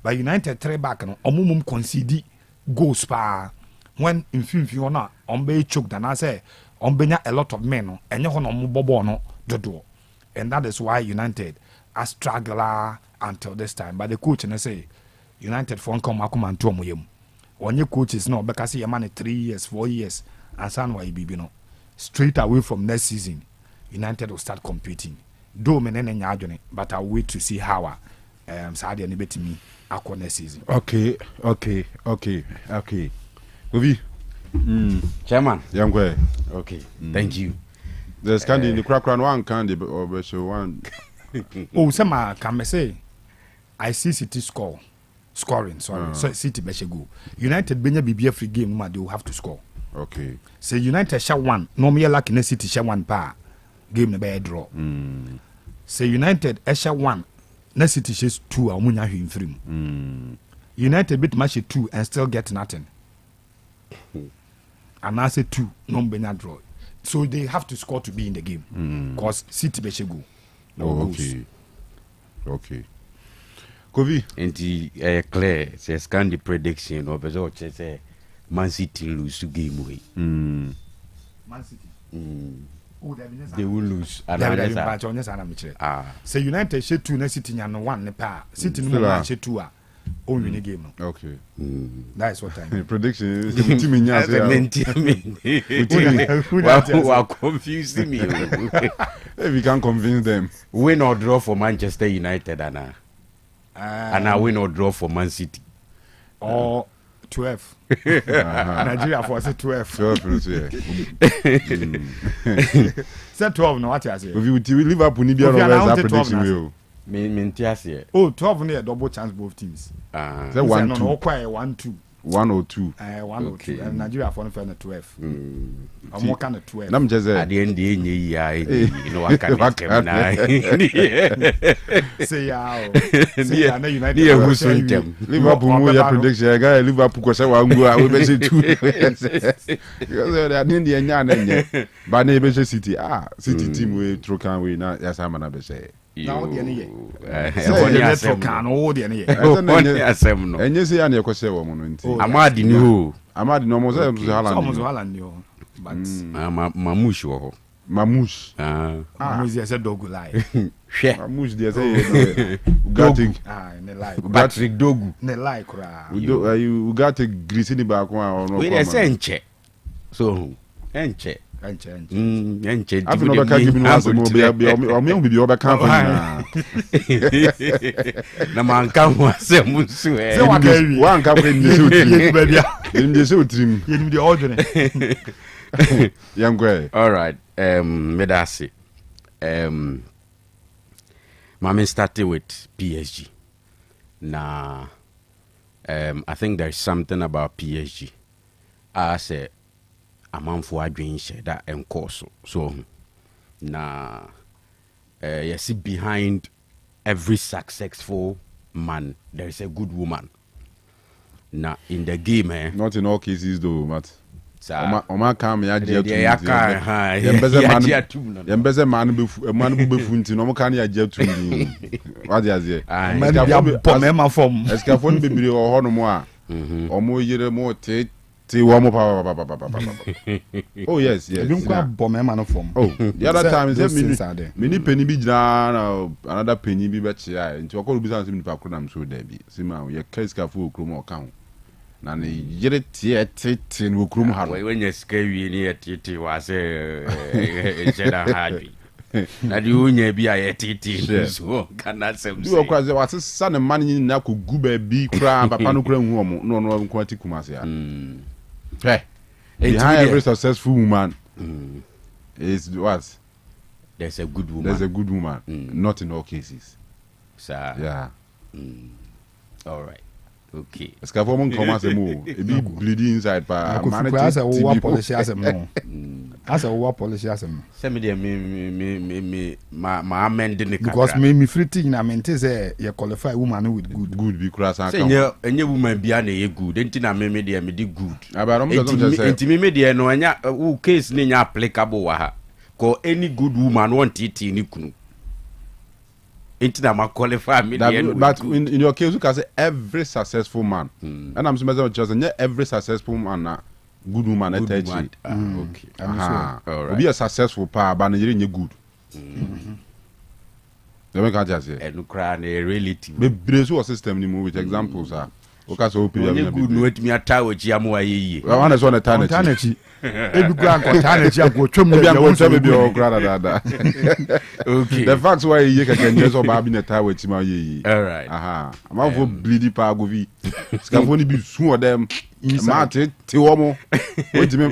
But United 3 back no omumum concede goals pa when in Fiona ombe choked and I say ombenya a lot of men no and you bobo no dodo. And that is why United are struggler until this time. But the coach and I say United for come akoma nto mo yam. Onye coaches no beka say man 3 years, 4 years and san why bibi no. Straight away from next season, United will start competing. Though me nene nya adwene, but I'll wait to see how Saudi and betimi akọ next season. Okay. Ovi. Chairman. Yangwe. Okay. Thank you. There's candy in the crack one candy or one. Oh, some can say I see City scoring. Sorry, so City be go. United benya bibia free game, ma they will have to score. Okay. Say United share one. Normally like in City share one pa game na be draw. Say United share one. Na City shares 2 amunya hwim free. United bit match 2 and still get nothing. And I say 2 no benya draw. So they have to score to be in the game. Because City be go. Oh, okay. Kovi. And clear says can the prediction or bezo say Man City lose to game away. Man City. They will lose. Say United share 2 na City nya no 1 ne pa. City no man share 2 a on win the game no. Okay. That is what I mean. Prediction is the team in Who are confusing me. If we can convince them. Win or draw for Manchester United and I win or draw for Man City. Or 12. Nigeria for say 12. 12 Say 12 no what you say. If you Liverpool need be a prediction will. Oh, 12 near double chance both teams. Say 1-2. No, 1-2. 1-2. 1-2. And Nigeria for 12. I'm more kind of 12. I'm just at the end you know I can't say yeah. United. Liverpool more your prediction. Guy Liverpool ko say wan go we be say 2. Because they are in the enya. But na be say City. City team we throw can we na yes am na be say. Now the any enye say ya na ekose wo mo no nti Amadi no mo say Haaland but Mamush wo Mamush Mamush say Dogu lie Mamush dey say Ugatik ne lie Patrick Dogu ne lie kra Ugatik Greece ni ba ko a we dey say enche so enche Enche. I've never can give me one more be over campaign. Na man kan wa se munsu say one campaign ni so trim. You the ordinary. Yangwe. All right. Medasi. Mami started with PSG. Nah. I think there's something about PSG. I say amanfo adwen hye da encourse so na you see behind every successful man there is a good woman na in the game not in all cases though Matt Oma kam ya je tu yembeze man befu nti no mo kan ya je tu ni what dey azie escafo ni bibiri ho no mo a omo yire mo te one more oh yes you can bomb man from the other time is many penny be jana another penny be betia nti okoro bi san se nipa kro na so da bi sima ye case ka fu okro mo kan na ne yire tie no okro mo ha when you scare we ni tie wa se jeda hadi na di unya bi aye tie so kana sem do okra ze wa se san man ni na ko gu ba bi kra papa no kra hu omo no nko ati kumase ya hey, behind every successful woman is what? There's a good woman. There's a good woman. Not in all cases. Sir. Yeah. All right. Okay. Escafo come as a move. It be bleeding inside. As a war policy as a no. As a war policy as a no. Send me there. Me. My amending the because me free thing. I mean, say you qualify woman with good. Be cross and say any woman be an good. Then tina me there me did good. About me there no anya who case ni applicable wa. Cause any good woman want it in kunu. Into that qualify me but in your case you can say every successful man and I'm saying just every successful man good woman okay all right be a successful pa but you good They make just say. And Ukraine a relative. Be brace system ni mu with examples are. Okay, so open you good no me atawo chiamu ayi. I want to on a Tanechi. Ebi kwa ko Tanechi akwo twem Maybe na I'm bia going to won be your grada. Okay. The facts why you can just about being a tie with him. All right. Aha. I'm out for bleedy pagovi. Scafoni be soon of them. Martin, Tiwomo.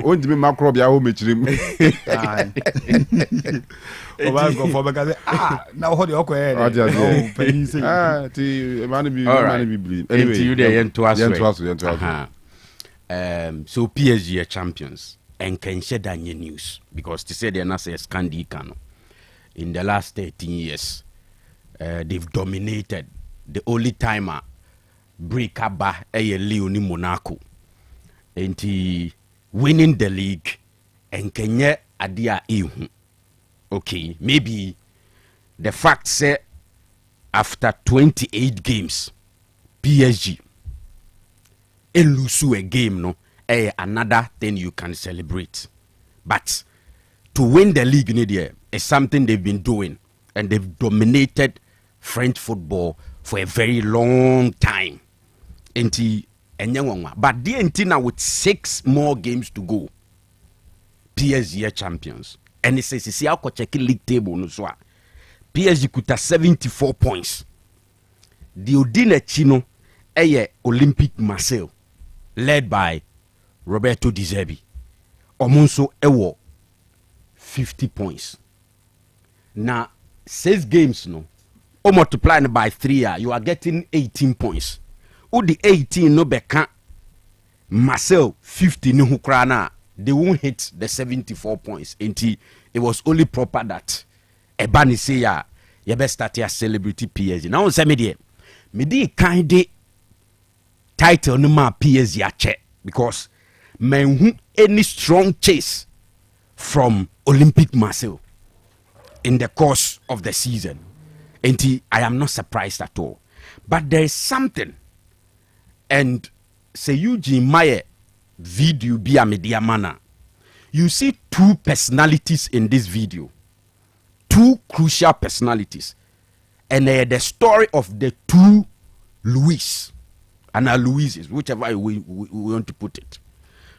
Won't me macro be our matrim. Oba go for because now how the okwe. Man be bleed. Anyway, you there yen to us. So PSG are champions and can share that news because they say they're not say Scandi Kanu. In the last 13 years, they've dominated. The only timer break up by Leonie Monaco. And winning the league and Kenya adia ihu. Okay, maybe the fact say after 28 games, PSG lose a game, no, another thing you can celebrate. But to win the league is something they've been doing, and they've dominated French football for a very long time. But the now with 6 more games to go, PSG are champions. And it says, see how check league table no so. PSG could have 74 points. The Udine Chino, Olympic Marseille, led by Roberto Di Zerbi, Omonso Ewo, 50 points. Now, 6 games, no, or multiplying by 3, you are getting 18 points. Who the 18 no beka Marcel 50 no hukrana, they won't hit the 74 points. Until it was only proper that Ebani say you best start your celebrity PSG. Now say me di kind title no ma PSG a check because men any strong chase from Olympic Marseille in the course of the season. Until I am not surprised at all. But there is something. And say Eugene Maye video be a media manner. You see 2 personalities in this video. 2 crucial personalities. And the story of the 2 Luis. And Luises, whichever we want to put it.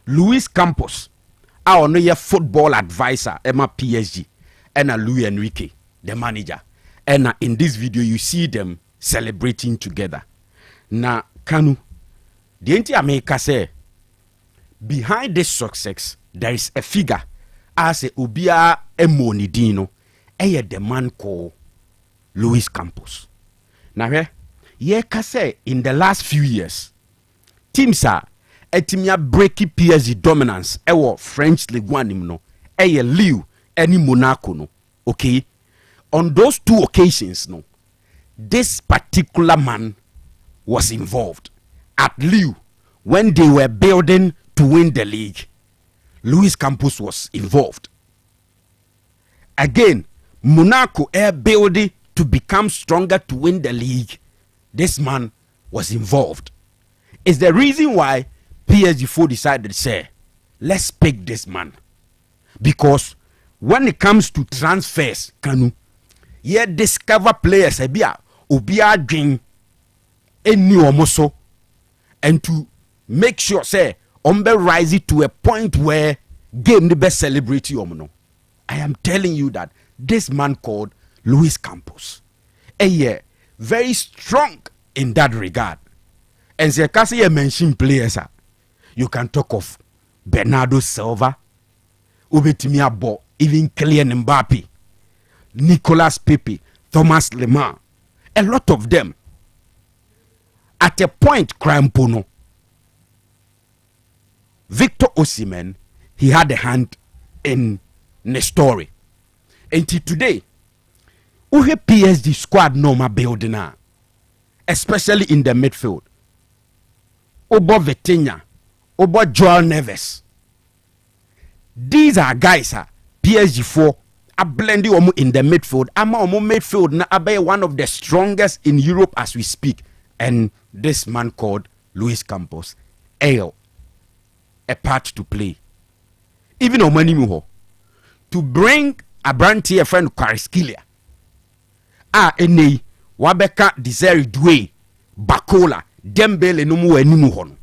Luis Campos, our new football advisor, Emma PSG. And Luis Enrique, the manager. And in this video, you see them celebrating together. Now, Kanu, the anti-America say, behind this success, there is a figure as a Ubia Emonidino, the man called Luis Campos. Now, say in the last few years, teams are etimia breaking PSG dominance, French League One, no, Lille, any Monaco, no, okay. On those 2 occasions, no, this particular man was involved. At Lille, when they were building to win the league, Luis Campos was involved. Again, Monaco air building to become stronger to win the league. This man was involved. It's the reason why PSG4 decided to say, let's pick this man. Because when it comes to transfers, Kanu, you discover players obia dream any omoso. And to make sure, say, rise it to a point where game the best celebrity omno. I am telling you that this man called Luis Campos, very strong in that regard. And say, you mention players, you can talk of Bernardo Silva, Ubetimia Bo, even Kylian Mbappe, Nicolas Pepe, Thomas Lemar, a lot of them. At a point, Crampono, Victor Osimhen, he had a hand in the story. Until today, we have PSG squad normal building now, especially in the midfield. Obo Vitinha, Obo Joel Neves. These are guys, PSG4 are blending in the midfield. Ama midfield na abe one of the strongest in Europe as we speak. And this man called Luis Campos, a part to play. Even Omani Muho, to bring a brand here friend Kvaratskhelia ene wabeka Desire Doué, Bakola, Dembele no mu animu hɔ no,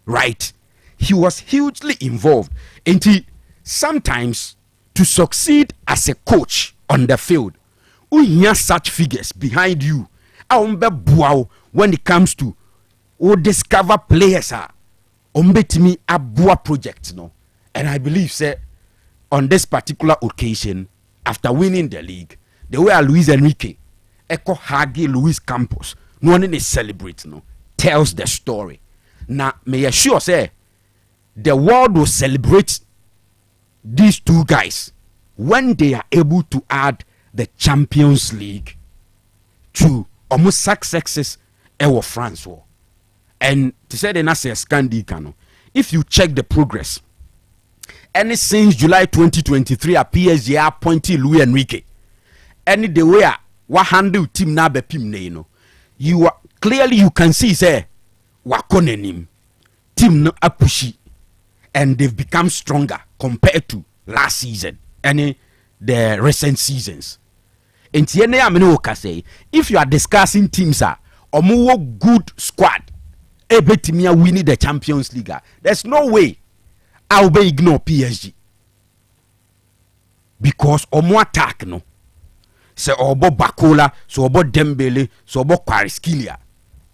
right? He was hugely involved. And sometimes to succeed as a coach on the field, you have such figures behind you. When it comes to discover players, me a boa project, no. And I believe, say, on this particular occasion, after winning the league, the way Luis Enrique, Echo Hagi Luis Campos, no one is celebrating, no, tells the story. Now, may I sure say, the world will celebrate these two guys when they are able to add the Champions League to almost successes of France war. And to say the Nasa Scandi Kanu, if you check the progress, and since July 2023, a PSG appointed Luis Enrique, any the way what handle team na be pim ne no, you are clearly you can see say wakonenim team no apushi. And they've become stronger compared to last season and the recent seasons. And if you are discussing teams or more good squad, able to winning the Champions League, there's no way I'll be ignore PSG because more attack no. So obo Bakola, so obo Dembele, so obo Kvaratskhelia,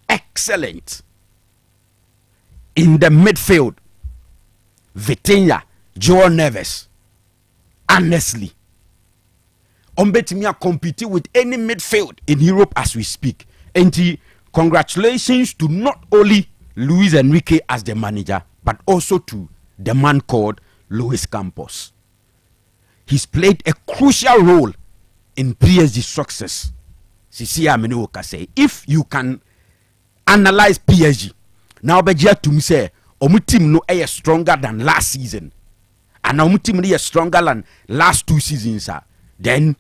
excellent in the midfield. Vitinha, Joel Neves, honestly, Ombetimia competing with any midfield in Europe as we speak. And congratulations to not only Luis Enrique as the manager, but also to the man called Luis Campos. He's played a crucial role in PSG's success. Say, if you can analyze PSG, now Beja to me say, Omu team no is stronger than last season, and Omu team is stronger than last 2 seasons. Then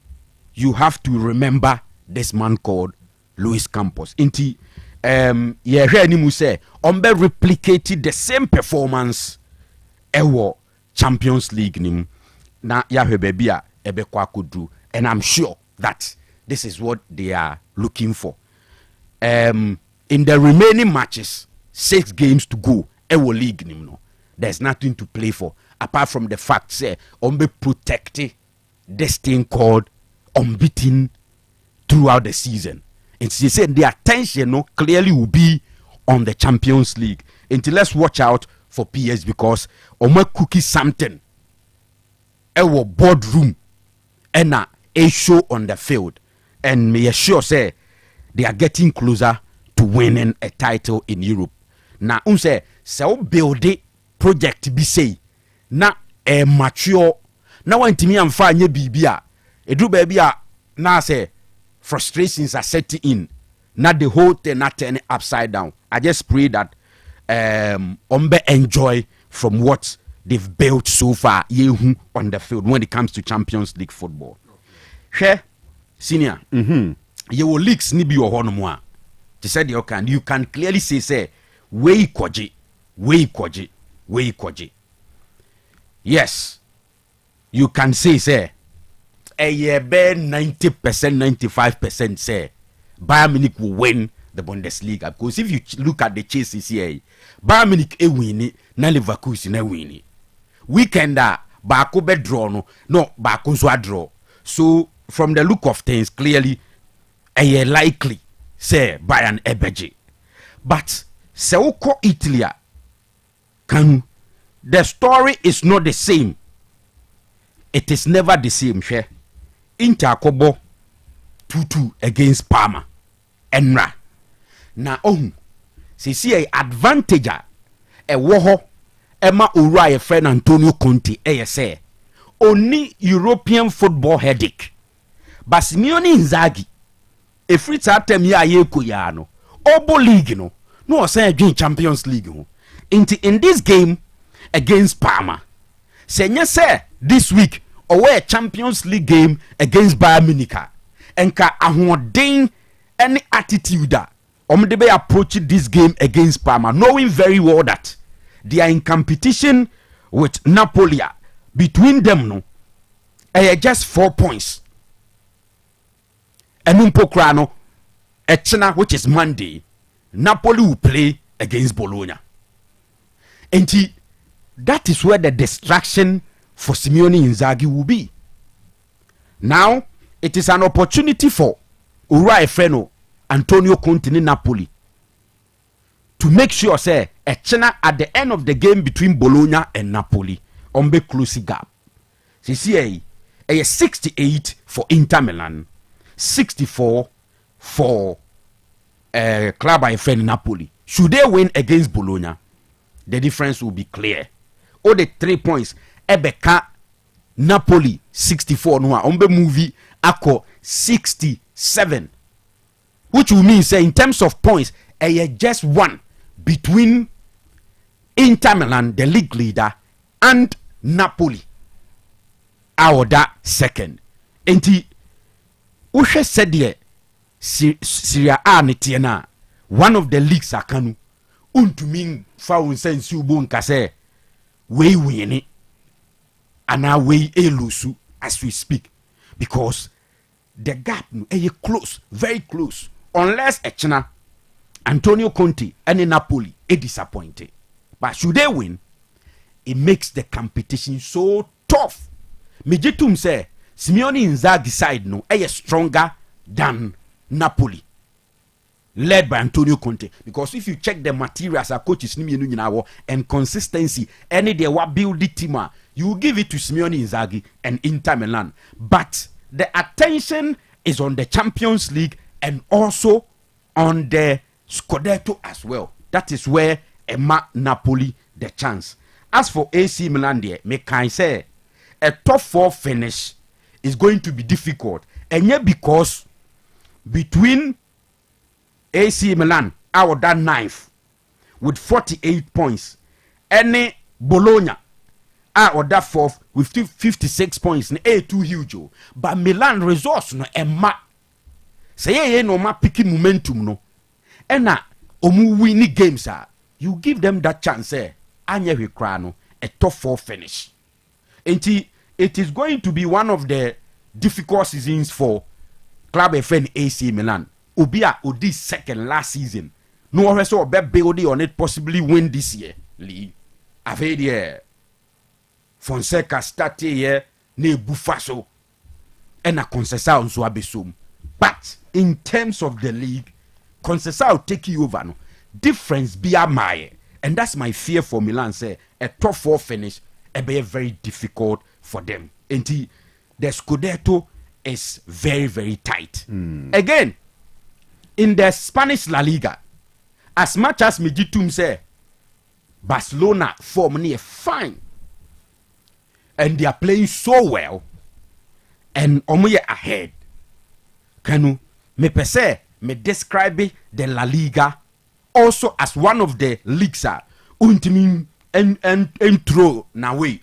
you have to remember this man called Luis Campos. Inti, say, Ombe replicated the same performance ewo Champions League nim na Yahwebebia ebekwa could do, and I'm sure that this is what they are looking for. In the remaining matches, 6 games to go. League, no, there's nothing to play for apart from the fact say be protected this thing called unbeaten throughout the season. And she said the attention no clearly will be on the Champions League. Until let's watch out for PS because cookie something our boardroom and a show on the field, and may assure say they are getting closer to winning a title in Europe. Now say so build it project be say na mature na wantimi amfa anye bibia edu bia na say frustrations are setting in na the whole thing not turn upside down. I just pray that Ombe enjoy from what they've built so far on the field when it comes to Champions League football. Share senior your leagues ni bi ohono a to say you can clearly say way kwaji. Yes, you can say a year bear 90%, 95% say Bayern Munich will win the Bundesliga because if you look at the chases here, Bayern Munich win na Leverkusen win. Weekend Bako be draw no Bako so draw. So from the look of things, clearly a year likely say Bayern ebeje, but Seuko Italy. Kanu, the story is not the same. It is never the same. Share Inter Kobo 2-2 against Parma. Enra. Na see a advantage a woho Emma Uriah friend Antonio Conte say only European football headache. But Simeone Inzaghi a free time ya no Obo League no say again Champions League in this game against Parma. Say this week a Champions League game against Bayern Munich. Enka ahoden any attitude that they be approaching this game against Parma, knowing very well that they are in competition with Napoli. Between them, just 4 points. Enumpo Krano, Echena, which is Monday, Napoli will play against Bologna. And that is where the distraction for Simeone Inzaghi will be. Now, it is an opportunity for Ura Efreno, Antonio Conte in Napoli to make sure, say, Echena at the end of the game between Bologna and Napoli, be close gap. See, a 68 for Inter Milan, 64 for Club Efreno Napoli. Should they win against Bologna, the difference will be clear. All the 3 points, Ebeka Napoli 64 no ombe movie ako 67, which will mean say in terms of points just one between Inter Milan, the league leader, and Napoli, our that second. Enti Ushe said there Serie A netiena one of the leagues are Kanu untumin found sense you bon kase we win it and now we elusu as we speak, because the gap is close, very close, unless Echena, Antonio Conte and Napoli are disappointed. But should they win, it makes the competition so tough. Mejitum say Simeone Inzaghi side no is stronger than Napoli, led by Antonio Conte, because if you check the materials our coaches and consistency, any day what build the team, you give it to Simeone Inzaghi and Inter Milan. But the attention is on the Champions League and also on the Scudetto as well. That is where Emma Napoli the chance. As for AC Milan, there, may I say a top 4 finish is going to be difficult, and yet because between AC Milan, our that 9th with 48 points, any Bologna, our that 4th with 56 points, too huge. But Milan resource no Emma say no ma picking momentum no, and na omu winning games you give them that chance anya we krano a top 4 finish. And it is going to be one of the difficult seasons for Club FN AC Milan. Obia Odi second last season. No one saw build on it, possibly win this year. League. I've heard here. Fonseca started here ne Bufaso and a Conceição on Suabesum. But in terms of the league, Conceição will take you over. No difference be a my, and that's my fear for Milan. Say a top 4 finish, it be very difficult for them. And the Scudetto is very, very tight. Again, in the Spanish La Liga, as much as Mejitum say Barcelona form near fine and they are playing so well and omoye ahead, Kanu me pese me describe the La Liga also as one of the leagues ultimate and throw na way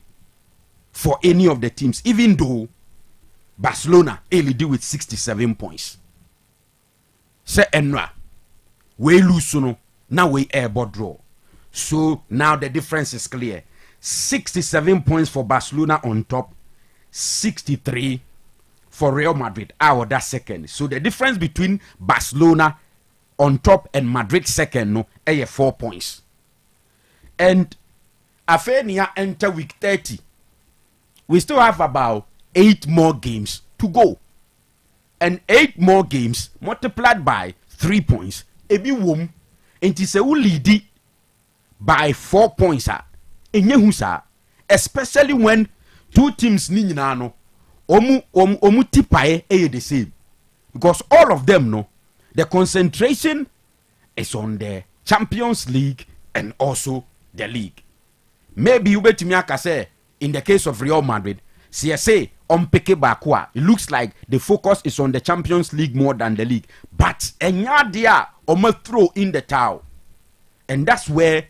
for any of the teams, even though Barcelona only do with 67 points. Say enra we lose no now we airball draw, so now the difference is clear. 67 points for Barcelona on top, 63 for Real Madrid our that second. So the difference between Barcelona on top and Madrid second no 4 points. And Afenia enter week 30, we still have about 8 more games to go. And 8 more games multiplied by 3 points, ebi wom, and it will lead by 4 points. Especially when 2 teams ni no omu tipae the same, because all of them no the concentration is on the Champions League and also the league. Maybe you bet me say in the case of Real Madrid, CSA on Peke Bakwa, it looks like the focus is on the Champions League more than the league. But Enyadia almost throw in the towel. And that's where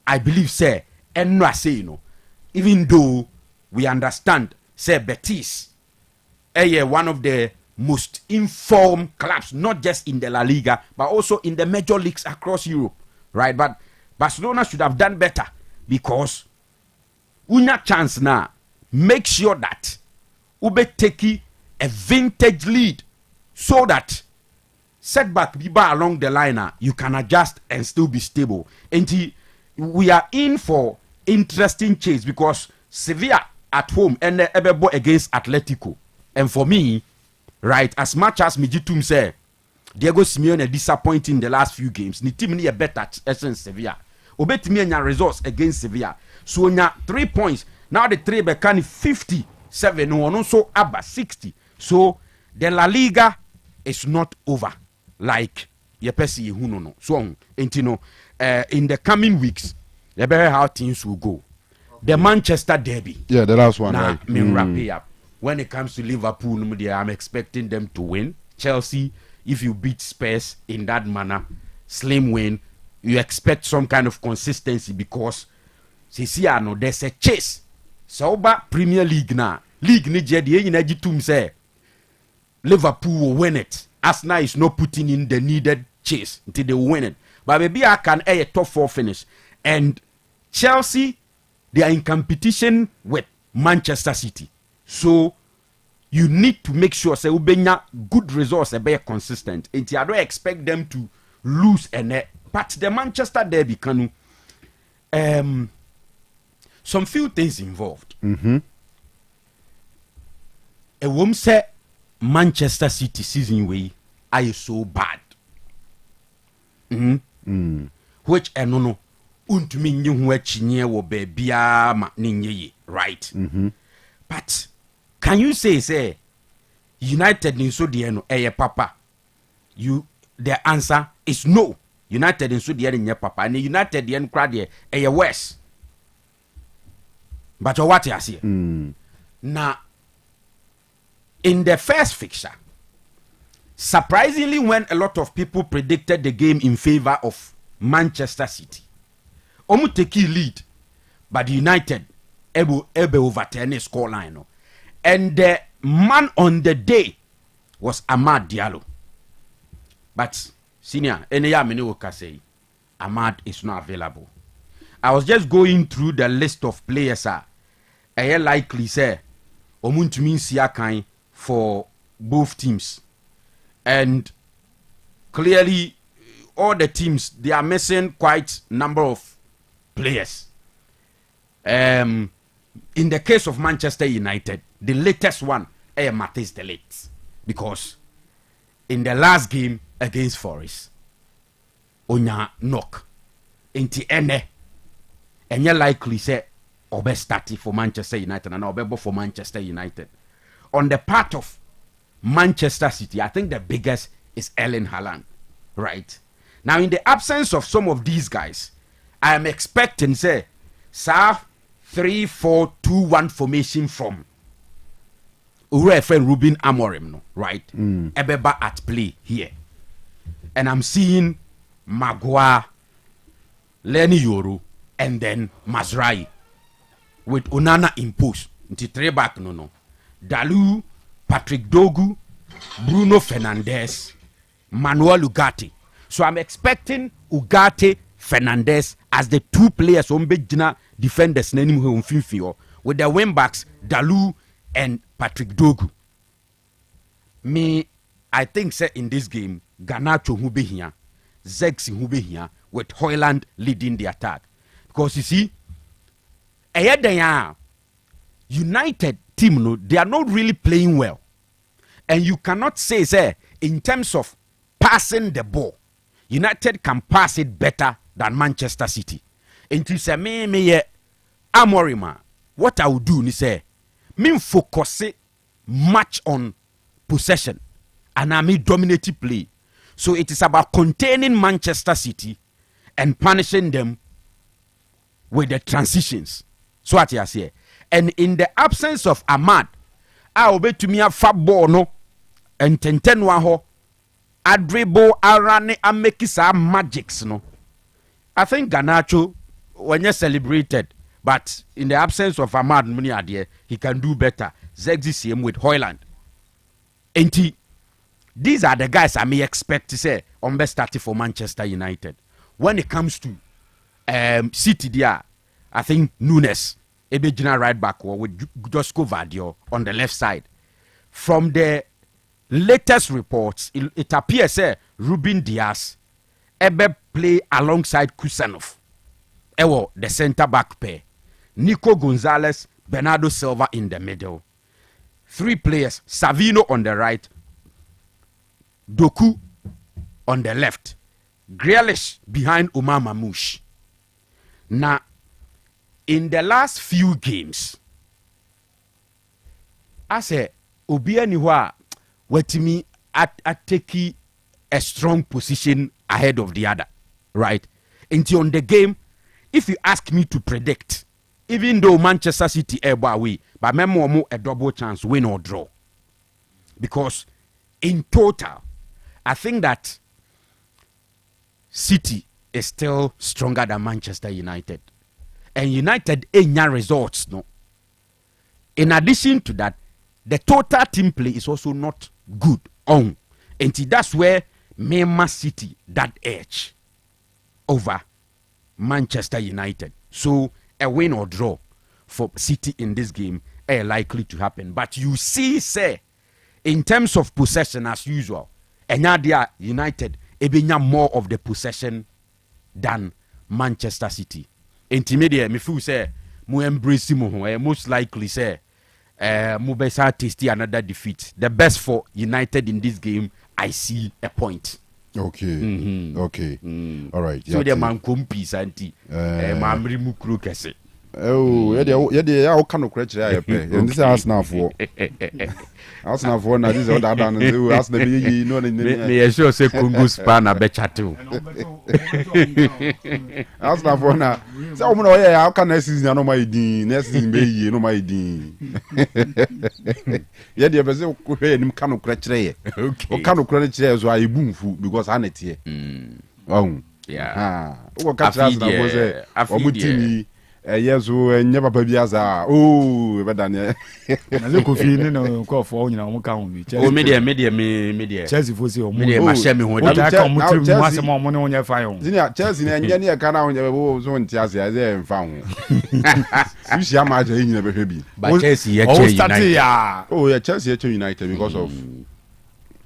I believe, say, Enra say, even though we understand, say, Betis, one of the most informed clubs, not just in the La Liga, but also in the major leagues across Europe, right? But Barcelona should have done better, because una chance now, make sure that Ube take a vintage lead so that setback be bar along the line, you can adjust and still be stable. And we are in for interesting chase because Sevilla at home and Ebebo against Atletico. And for me, right, as much as Mijitum say Diego Simeone disappointing the last few games, ni team ni a better essence Sevilla. Obetimi anya results against Sevilla. So nya 3 points. Now the 3 become 57 no so abba 60. So the La Liga is not over like yepesi huno no. So entino in the coming weeks, you better how things will go. The Manchester Derby. Yeah, the last one, now, right? Wrap it up. When it comes to Liverpool, I'm expecting them to win. Chelsea, if you beat Spurs in that manner, slim win, you expect some kind of consistency because there's a chase. So Premier League now, League ni say Liverpool will win it. Arsenal is not putting in the needed chase until they win it. But maybe I can a top 4 finish. And Chelsea, they are in competition with Manchester City. So you need to make sure say ubenya good results and be consistent. And I don't expect them to lose but the Manchester Derby Kanu some few things involved. A woman say Manchester City season way are so bad. Which no untumi nye ho achinye wo bebia ma ninye right. But can you say United in so de no papa? The answer is no. United in so de papa and United de nkra de worse. But what you see? Now in the first fixture, surprisingly, when a lot of people predicted the game in favor of Manchester City, Omu take lead, but United able overturn the scoreline. No? And the man on the day was Amad Diallo. But senior, any can say Amad is not available. I was just going through the list of players. I likely say Omuntumi Siakai for both teams, and clearly all the teams they are missing quite number of players. In the case of Manchester United, the latest one is Matthias de Ligt, because in the last game against Forest, onya knock inti ene enye likely say obe starting for Manchester United and obe for Manchester United. On the part of Manchester City, I think the biggest is Erling Haaland, right? Now, in the absence of some of these guys, I am expecting, say, 3-4-2-1 formation from Ure friend Ruben Amorim, no, right? Ebeba at play here. And I'm seeing Maguire, Lenny Yoro, and then Mazraoui with Onana in post. Until 3 back, no. Dalu, Patrick Dogu, Bruno Fernandes, Manuel Ugarte. So I'm expecting Ugarte, Fernandes as the 2 players on Bejina defenders with the wing backs Dalu and Patrick Dogu. I think say in this game Garnacho who be here, Zex who be here with Højlund leading the attack, because you see, United team no, they are not really playing well, and you cannot say in terms of passing the ball, United can pass it better than Manchester City. And you say me Amorima, what I will do ni say me focus much on possession and I may dominate play. So it is about containing Manchester City and punishing them with the transitions. So what you say. And in the absence of Ahmad, I will bet to me a fat ball no and 10-10 ho adribble arane amekisa magics no. I think Garnacho when you celebrated, but in the absence of Ahmad Muniadie, he can do better. Zegzi same with Højlund. And these are the guys I may expect to say on best starting for Manchester United. When it comes to City there, I think Nunes Ebejina right back with Josko Vadio on the left side. From the latest reports, it appears that Ruben Diaz ebe play alongside Kusanov. Ewo the center back pair. Nico Gonzalez, Bernardo Silva in the middle. 3 players, Savino on the right, Doku on the left, Grealish behind Omar Mamouche. Now, in the last few games, I say, Obiani wa wetimi at take a strong position ahead of the other, right? Until on the game, if you ask me to predict, even though Manchester City are away, but Memo a double chance, win or draw. Because in total, I think that City is still stronger than Manchester United. And United ain't results, no. In addition to that, the total team play is also not good on. And that's where Man City that edge over Manchester United. So a win or draw for City in this game are likely to happen. But you see, say, in terms of possession as usual, and now United ebenya more of the possession than Manchester City. Intimidate me feel say mu embrace mo most likely say mu besa tasty another defeat. The best for United in this game, I see a point. Okay. Okay. All right. So the man compis anti mamri mukru kese. Oh, yeah, all kind of creature I pay. And this is now for. As now for now, this is what I done. As the you know, me sure say Congo span a becha too. As now for now, so yeah, how can I see no my dean? Next season be no my dean. Yeah, the person who him kind of creature. Okay. Kind of creature is why boom food because I net here. Oh, yeah. What catch us now was a yes, never baby as oh, better than I could feel no call for you can't be. Oh, media. Chelsea for you, media, my shame when I come with more money on your file. Chelsea and Jenny can on your zone Chelsea as I found. You see how much in never baby. But Chelsea, oh, yeah, Chelsea United because of,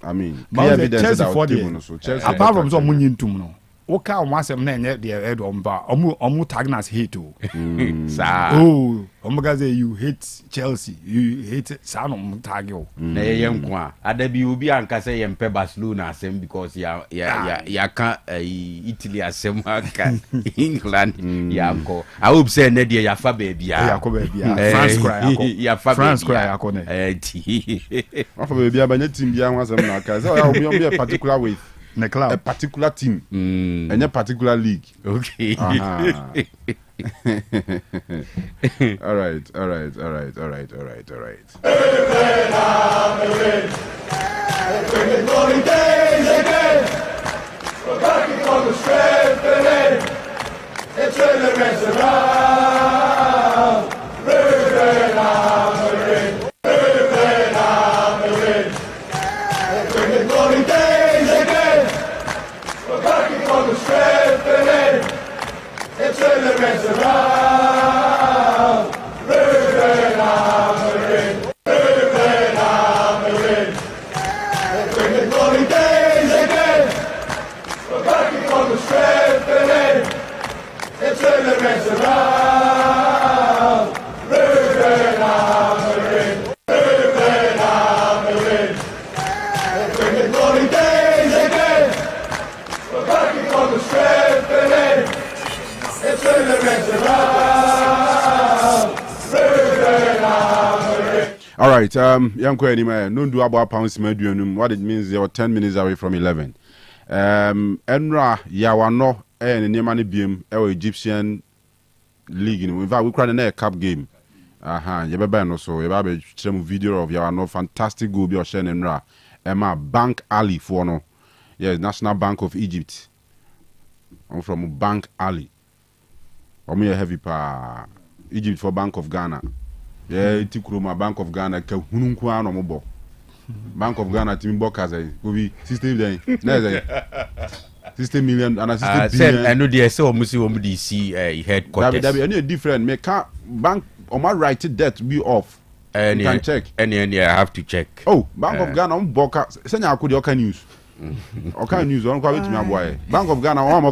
I mean, Chelsea for the apart from some money into no. Oka wasem na enye the head on bar. Omu tagnas hate o. Oh, omugaze you hate Chelsea. You hate Sano tag o. Na yem kwa. Adabi obi anka say yempe Barcelona asem because ya ka Italy asem aka England ya ko. I hope say na dia ya fa baby ya. Ya ko baby ya. France cry ako. Ya fa France cry ako ne. Fa baby ya banya team bia wasem na ka. So ya obi a particular way. A particular team and a particular league. Okay. All right. All right, young query man, don't do about pounds medium. What it means, you're 10 minutes away from 11. Enra Yawano and Nemani Beam, our Egyptian league. In fact, we cried a cup game. Yababa so Yababe some video of Yawano fantastic goal be Oshen Enra. Emma Bank Ali for no. Yes, National Bank of Egypt. I'm from Bank Ali. I'm a heavy pa Egypt for Bank of Ghana. Yeah, Tikuruma Bank of Ghana ka hununku no mo Bank of Ghana team bokas go be 60 million. 60 million and 60 billion. I know they say omusi see headquarters. That be any different. Me can bank on my right debt be off. You can check. Any, I have to check. Oh, Bank of Ghana, Boka, send you the Oka news. Oka news, on quality my boy. Bank of Ghana, one more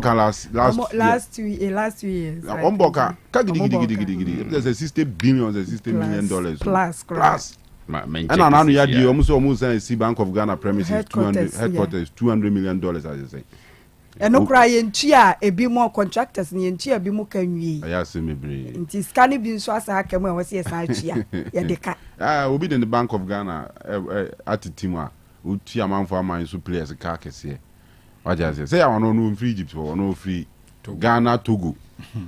last 2 years. One Boka, there's a $60 billion, $60 million plus. And another year, almost see Bank of Ghana premises headquarters, $200 million, as I say. And no cry in chia, a bit more contractors, and chia be more can we. I asked me, it is canny being so as I can was yes, I chia. We'll be in the Bank of Ghana at the Tima, who tea among for mine to play as a carcass here. What I say, I want no free Egypt or no free Ghana, Togo.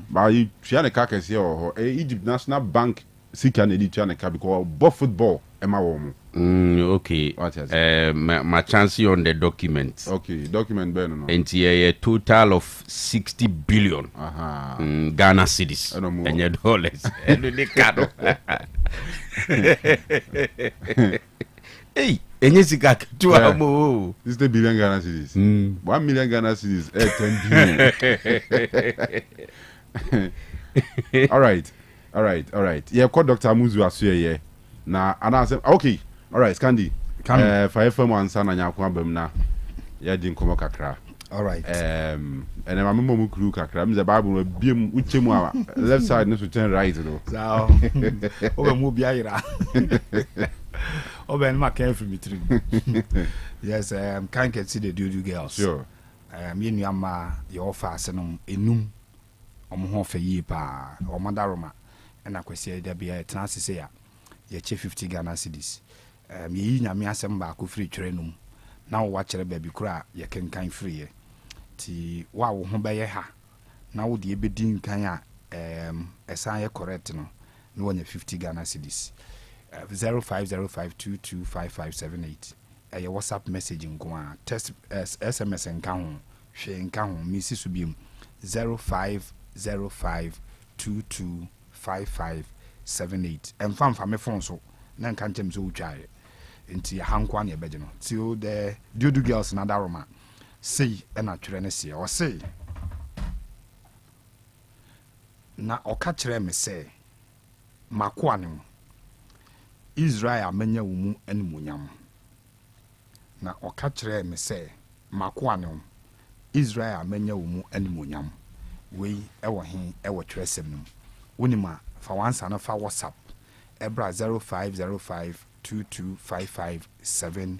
But you share the carcass here or Egypt National Bank, seek an edition because both football. Okay. My chance on the document. Okay, document Ben. And a total of 60 billion Ghana cedis and your dollars. Hey, and yes, you got 60 billion Ghana cedis. 1 million Ghana cedis. 10 billion. All right. Yeah, call Dr. Amuzu Asuye. Na anase okay, all right, Scandi. For FM answer na nyakwa bam na ya di nkomo kakra. All right. And then my mom crew kakra. Me the Bible biem uchemu a left side no to turn right though. So over mu bia ira. Over ma can from me. Yes, can get see the Dudu girls. Sure. Me nu ama your fast no enum omo ho fa yi pa o madaroma na kwese da bia tenase se ya ye che 50 Ghana cedis. Ye nyame asem ba ko free twere num na wo kire ba bi kura ye kenkan free ye ti wa wo ho ba ye ha na wo de ebedi nkan a esan ye correct no no wonya 50 Ghana cedis. 0505225578 ye WhatsApp message nko a text SMS nkan ho hwe nkan ho misi so biem 0505225578 emfa me phone so na nka ntem so utwae enti hankwa na ebeje no till the Dudu girls na daroma sei na twere ne se o sei na oka kire me se makoa ne Israel amanya wo mu animonyam na oka kire me se makoa ne Israel amanya wo mu animonyam we ewo hin ewo twresem no wonima fa wansa na fa WhatsApp ebra 0505225578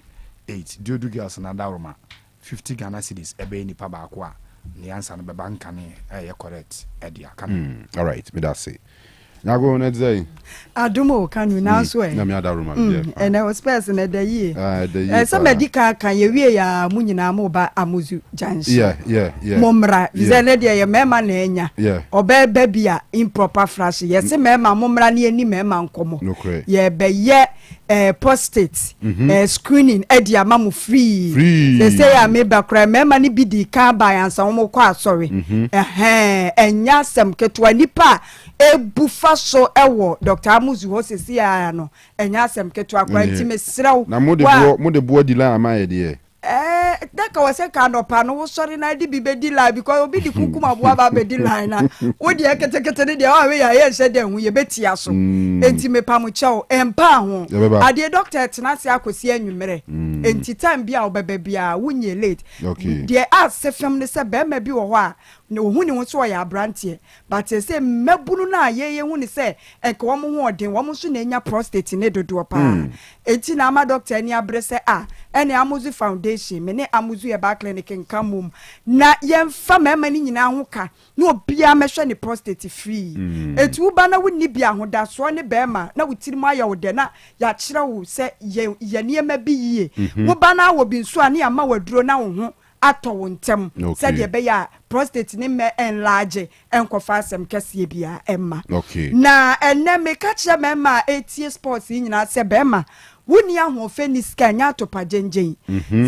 Dudu girls na daroma 50 Ghana cedis ebe ni pa ba ko a ni ansa na be banka ne correct edia kan. All right, me that say na go na say adumo Kanu na so na me adaroma and I was person na the year some medical kan ye wie ya munyina mo ba amuzu junction yeah momra zene de ye mema na enya oba ba bia improper flash ye se mema momra na eni mema nkomo ye be ye prostate screening edi amamu free say ya me ba kra mema ni bidi ka ba yansa wo ko asori enya sem ketwa nipa ebufa so ewo Dr. Amuzu ho sesi ya no enya asem keto akwa ntime srew na mo de bo di la amaye de daka wase ka no pa no wo sori na di bi di la because obi di kukuma bo aba be di la na wo di ekete de wa we ya ye hye de hu ye beti aso enti me pa mu chew empa ho ade doctor tenase akosi anwumere enti time bia obebe bia wunye late de as fem ne se be ma bi wo ho a no hu ni won so ya brantie but say mabunu na ye hu ni se enke wo mo ho odin wo mo so na nya prostate ne dodo pa enti na ama doctor ni abre se ene Amuzu Foundation me ne Amuzu ye ba clinic nkamum na yemfa mema ni nyina ho ka na obia mehwe ni prostate free etu ba na woni bia ho da so ne bema na wutiri ma ya wo de na ya kire wo se ye niema bi yie wo ba na wo bi nso ani ama waduro na wo ho ato wo ntem se de be ya prostate ni me enlarge enkofa asem kese bia emma na enne me ka kire mema etie sports nyina se bema wuni ahofe ni skanya to pagenjen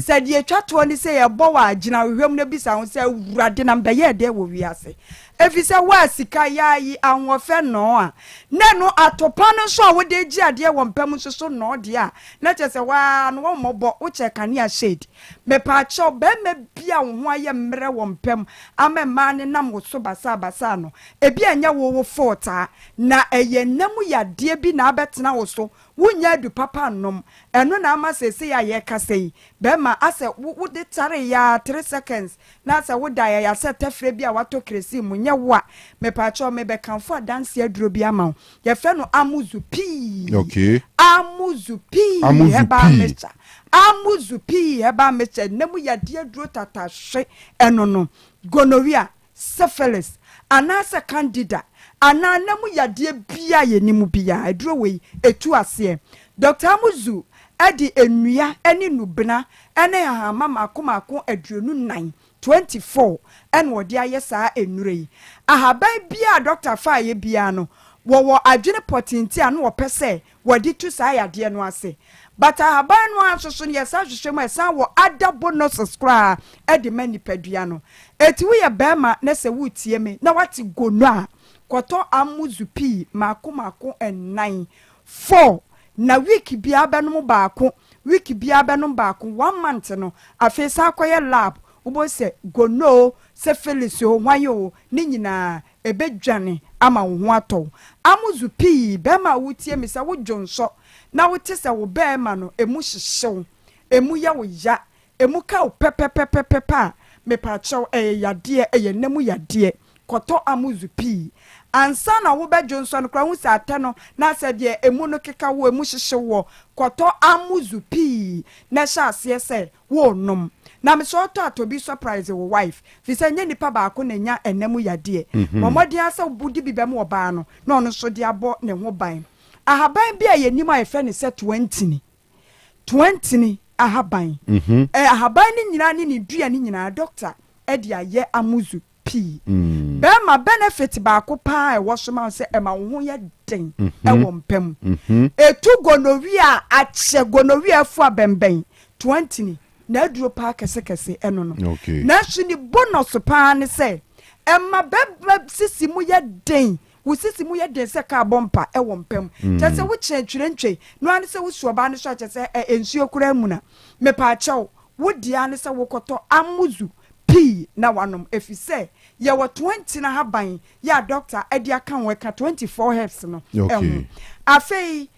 said ye twato ni se ye bo wa agina hwem na bisa ho se wurade na mbe ye de wo wiase efise wa sika yayi ahofe no a na no atopa no so wo de gi ade wo mpam so no de a na chese wa no wo mobo wo che kania shade me pa cho be me bia wo ho aye mre wo mpem ama ma ne nam wo so basa no e bia nya wo forta na eye namu ya de bi na abetena wo so wunya du papa nom eno na ama sese ya ye kasei be ma ase wo de tare ya 3 seconds na ase wo da ya se tefre bia wato kresi munye wo a me pa cho me be kanfo dance aduro bi ama ye fe no amuzu pi okay amuzu pi heba mecha amuzu pi heba mecha namu ya de aduro tata hwe eno no gonorrhea syphilis anasa candida ana namu yade bia ye nimu bia aduro we etu ase Dr. Amuzu edi enua eni nubena ene ahama makomako aduonu 9 24 en wode aye saa enure yi ahaban bia Dr. Faye bia no wo adwene potinti anu wo pese wodi tu saa yade no ase but ahaban no asoso ne yesa hwehwem esa wo ada bonus scra edi mani padua no eti wo ye bema na se wutie me na wati gonu a koto amuzu pi mako en 4 na week bia benum baako 1 month no afesa akoye lab ubo se gono se felisio hwayo ni nyina ebedwane ama wo ho ato amuzu pi bema wutie me se wo jonso na wote se wo bema no emu hyehyew emu ya wo ya emu ka wo pepepepepepa me pa chew yade namu yade koto amuzu pi ansa na wo bejo nso no kra hu se ate no na se de emu no keka wo emu hyehye wo koto amuzu pi na sha ase se wo nom na me so to atobi surprise wo wife fi se nya nipa ba ko na nya enamu yade momodi asa budi bibem wo ba no na ono so de abo ne ho ban ahaban bia ye nim ayefe ne se 20 ni ahaban ahaban ni nyina ni dua ni nyina doctor e de aye amuzu pi bema benefit ba ko pa e wo so ma se e ma wo ye den e wo mpem etu gonorrhea ache gonorrhea fu abemben 20 ni na aduro pa kese eno no na shini bonus pa ne se e ma beba sisi mu ye den wo sisi mu ye den se ka bompa e wo mpem che se wo chenchurentwe no ane se wo suoba ne so che se ensuo kura mu na me pa chew wo dia ne se wo koto amuzu pi na wanom efise ye wo 20 na haban ya doctor edi aka weka 24 herbs no afei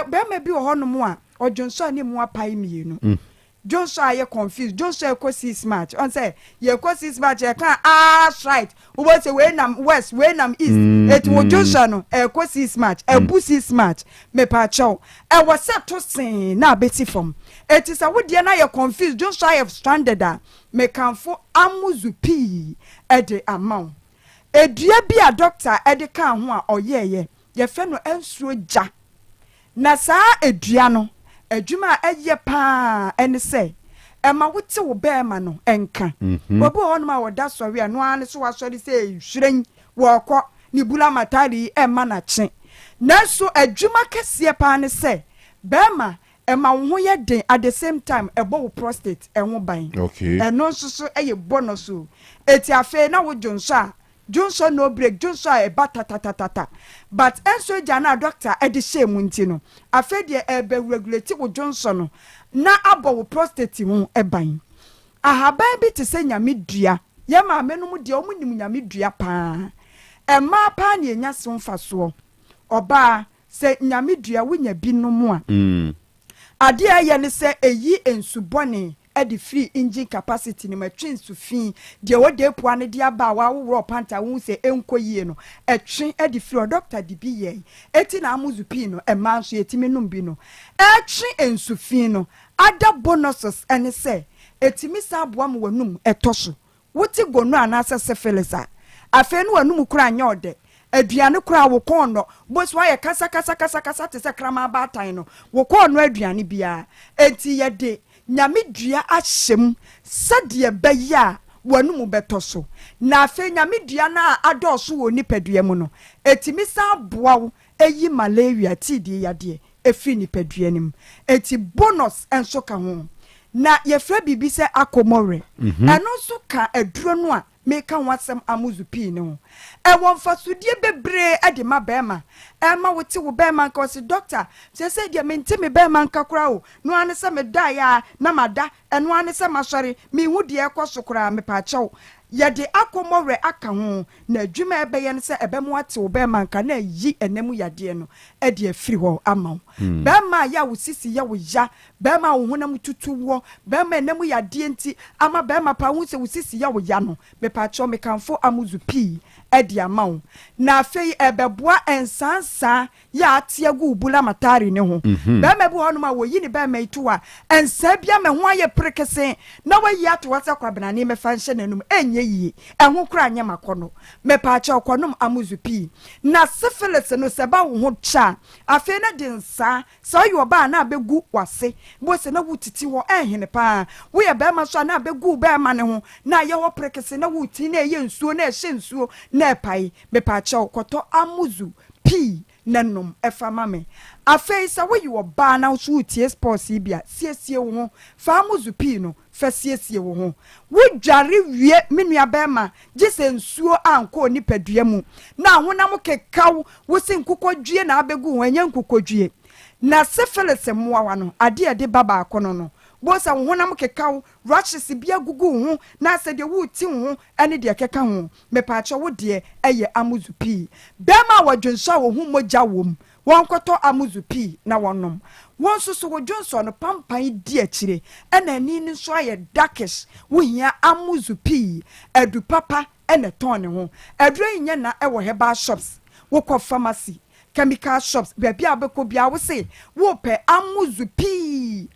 be ma bi wo honom a ojonso ani mu apai mienu Joshua ye confused Joshua ko 6 match on say ye ko 6 match e kan right we say we nam west we nam east et wo Joshua no e ko 6 match e bu 6 match me pa chow e wo set to sin na beti from it is a wo dia na ye confused Joshua have stranded da me kan fo amuzu pi e de amount edua bi a doctor e de kan ho a oyeye ye fe no ensuo ja na saa edua no adwuma eye pa ene se e ma wote wo be ma no enka bobo hono ma woda sori anu ane so wasori se hwiren wo kɔ ni bula matari e ma na che na so adwuma kese pa ne se be ma e ma wo ye den at the same time e bo wo prostate e ho ban eno so eye bonus so eti afi na wo jonso a Johnson no break Johnson e batatatata but enso jana doctor e de shame nti no afede e be regulate wo Johnson no na abo wo prostate ho e ban ahaban bi te se nyame dua ye ma menum de o munim nyame dua pa e ma pa na enya so mfaso oba se nyame dua wonya bi no mu a ade aye ne se eyi ensubone e the free engine capacity ni matwin su fin de wo de poa ne de aba wa wo panta wo se enkoyie no etwen e the free doctor di bi ye eti na amuzu pi no e ma so etimi num bi no etwen ensu fin no ada bonuses ene se etimi sa aboa mo wanum etoso wuti gonu anasa se felisa afi no wanum kura anya ode aduane kura wo kono boso aye kasa te se krama batan no wo kono aduane bia enti ye de nyame dua ahyem sade beya wanum betoso na afi nyame dua na adoso wo nipadua mu no etimi sa boa wo eyi malaria tidi yade efi nipadua nim eti bonus enso ka ho na ye fra bibi se akomore eno so ka aduro no a meka wasem amuzu pii no e won fasudie bebre e de ma bema e ma wote wo bema nka o doctor se dia mente me bema nka kura o no ane se me da ya na mada e no ane se masori me hu de ekoso kura me pa chew yede akomore aka ho na adwuma ebeye ne se ebemu ate wo bema nka na yi enemu yade no e de afiri ho ama bema ya wo sisi ya wo ya bema wo honam tutu wo bema enemu yade nti ama bema pa hu se wo sisi ya wo ya no me pa chew me kanfo amuzu pi edi amaw na afei ebeboa ensansa ya atiagu bula matari ne ho bema bu hono ma wo yi ne bema itu a ensa bia me ho aye prekese na wa yi ato wasa kwabena ne me fa nhye nanum enye yi eho kura anya makono me pa cha okonom amuzu pi na syphilis no seba wo ho cha afei na de nsa so yo ba na abegu wase bo se na wutiti ho ehene pa wo ye bema so na abegu bema ne ho na ye ho prekese na wuti na ye nsuo na ehye nsuo na pai me pa cha okoto amuzu pi nanom efama me afei sa wo yo ba na so tie sports bia siesie wo ho fa amuzu pi no fa siesie wo ho wo dware wie menua bema gise nsuo anko ni padua mu na honam kekaw wo sin kokodwie na abegu ho anya kokodwie na syphilis moawa no ade de baba akono no bosa honam kekaw rashes bia gugu ho na se de wo ti ho ene de keka ho me pa che wo de eye amuzu pi bema wadwonso wo hu moja wom won koto amuzu pi na wonom won susu wo dwonso no pampan di akire ena ni ni so aye darkish wo hia amuzu pi edu papa ene ton ne ho edu nya na e wo herbal shops wo ko pharmacy chemical shops baby abeko bia wo se wo pe amuzu pi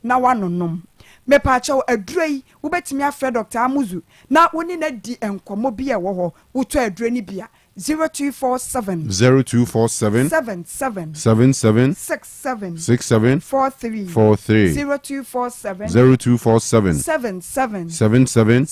na wanonom me pa chaw adrei wo betimi afre Dr. Amuzu na woni na di enkomo bia wo ho wo to adrei ni bia 0247 77 67 43 0247 77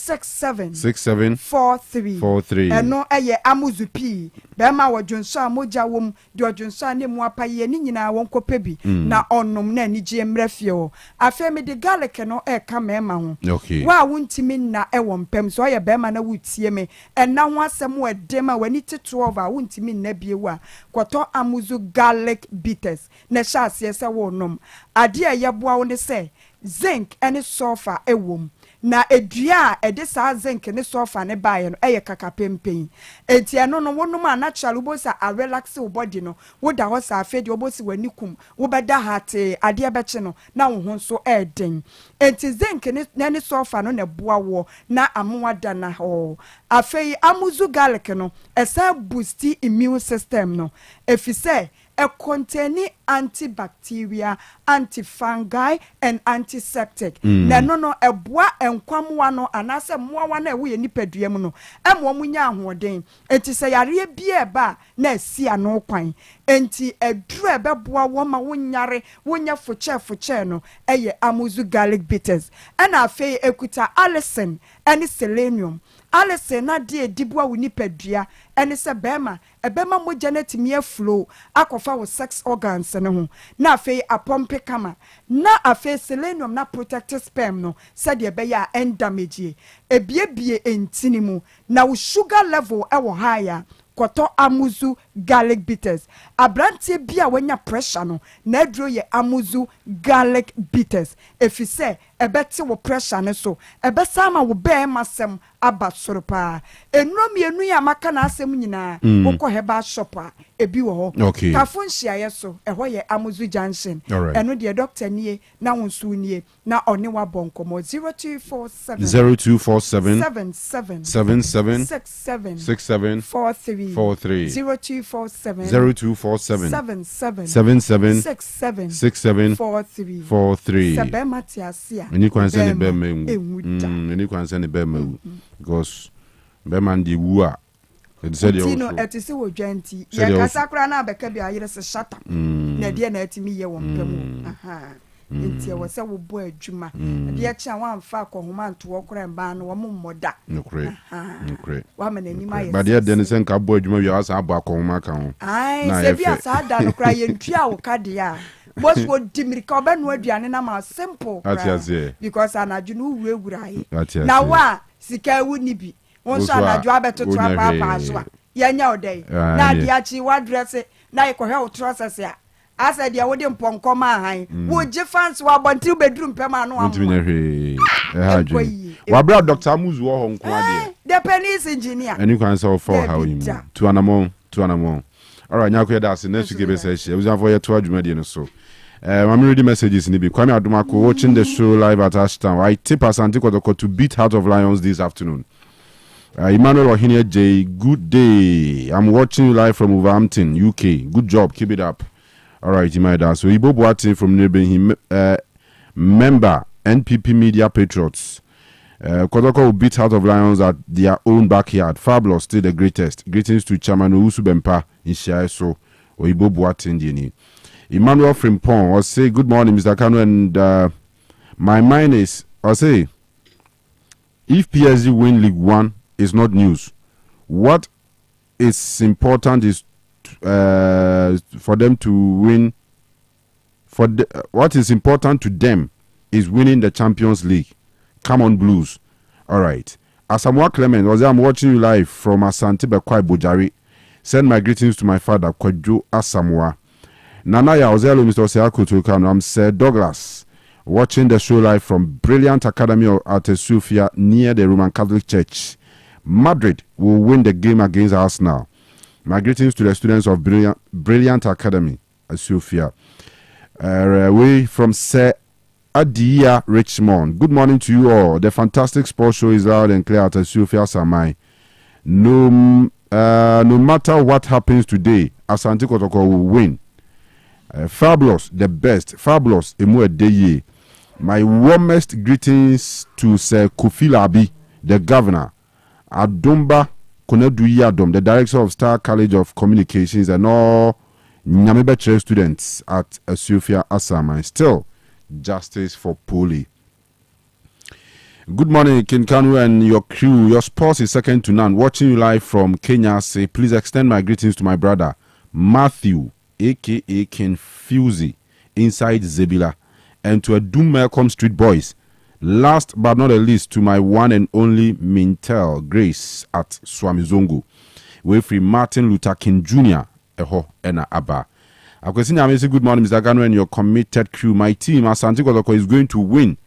67 43 eno eye amuzu pi be ma wodwonso amoja wom de odwonso anemu apaye ni nyina won kopebi na onnom na anije mrafie ho afa me de garlic no e ka mema ho wa wontimi na e wo mpem so ye be ma na wutie me ena ho asem wo de ma wani tito over wontimi na biewa kwoto amuzu garlic bitters na shase se wo nom ade ayeboa wo ne se zinc and sulfur ewom na edua ede sa zinc ne sulfur ne bae no eye kaka pempen enti eno no wonom a natural ubosa a relax wo body no wo da ho sa afedi obosi wani kum wo beda hate ade beche no na wo ho so eden enti zinc ne sulfur no ne boa wo na amoa da na ho afei amuzu garlic no esa boost immune system no efise a containing antibacterial, antifungi, and antiseptic. Na no ebwa enkwamwa no anase mwa na we nipadua mu no emwo munya ahoden enti se yare bia ba na asi ano kwan enti edru ebeboa wo ma wonyare wonya foche no eye amuzu garlic bitters ana afei ekuta allicin and selenium allicin na de dibua wo nipadua ene se bema ebema moja na timie flow akofa wo sex organs ne ho na afei apompe kama na afei selenium na protective sperm no said ye be ya end damage ebiebie entini mu na wo sugar level e wo higher koto amuzu garlic bitters abrantie bia wanya pressure no na adro ye amuzu garlic bitters efise ebeti wo pressure ne so ebesama wo be masem aba soropa enromienu ya maka na asem nyina wokọ heba shop a ebi wo ho kafunhia ye so eho ye amuzu junction eno de doctor nie na wonsu nie na one wa bonkomo 0247 67 43 0247 67 43 sabema tiasia any concern be any concern be because be man di wu a it said you know etisi wo dwanti ya kasakra na abeka bia yire se shata na de na etimi ye wo mpem aha enti wo se wo bo adwuma de ya cha wan fa kohoma nto wo kora mba no wo mmoda nokre wa ma na ni ma ye ba de den se nka bo adwuma wi asa abo akohoma ka ho ai se bia sa da no kra ye ntua wo ka de a boss wo dimirika oba no aduane na ma simple because anadwunu wurawura yi na wa sika wu ni bi won so anadwo abetoto papa so a yenya odai na de achi wa dress na ikohwe utroses ya asa dia wode mponkoma ahan wo je fans wa bonti bedroom pema no am wa bra Dr. Amuzu wo ho nko ade the pennies engineer any can so for how you to anamon all right nyako that's next week be say she we for your to adwuma de no so I'm reading messages in the Kwame Adumako watching the show live at Ashton. I tip Asante Kotoko to beat Heart of Lions this afternoon. Emmanuel Ohinia J, good day. I'm watching you live from Wolverhampton, UK. Good job, keep it up. All right, Imaida. So Ibo Boateng from neighboring member NPP Media Patriots. Kotoko will beat Heart of Lions at their own backyard. Fabulous, still the greatest. Greetings to Chairman Owusu Bempa in Shiaso or Ibo Boateng Dini. Emmanuel Frimpong will say, good morning, Mr. Kanu, and my mind is, I'll say, if PSG win League One, it's not news. What is important is for them to win. What is important to them is winning the Champions League. Come on, Blues. All right. Asamoah Clement, I'm watching you live from Asante Bekwai Bojari. Send my greetings to my father, Kwadwo Asamoah. Nanaya Ozelo, Mr. Osei Akoto, I'm Sir Douglas, watching the show live from Brilliant Academy at Sofia near the Roman Catholic Church. Madrid will win the game against Arsenal. My greetings to the students of Brilliant Academy at Sofia. Away from Sir Adia Richmond. Good morning to you all. The fantastic sports show is loud and clear at Sofia Samai. No matter what happens today, Asante Kotoko will win. Fabulous, the best. Fabulous, Emu Edeye. My warmest greetings to Sir Kofi Labi, the governor, Adumba Konedu Yadom, the director of Star College of Communications, and all Nyamebe students at Sofia Asama. Still, justice for Poli. Good morning, King Kanu and your crew. Your sports is second to none. Watching you live from Kenya, say please extend my greetings to my brother Matthew, aka King Fusey, inside Zebila, and to a Doom Malcolm Street Boys. Last but not the least, to my one and only Mintel Grace at Swamizongo. Way free Martin Luther King Jr. Eho Ena Abba. Good morning, Mr. Gano, and your committed crew. My team, Asante Kotoko, is going to win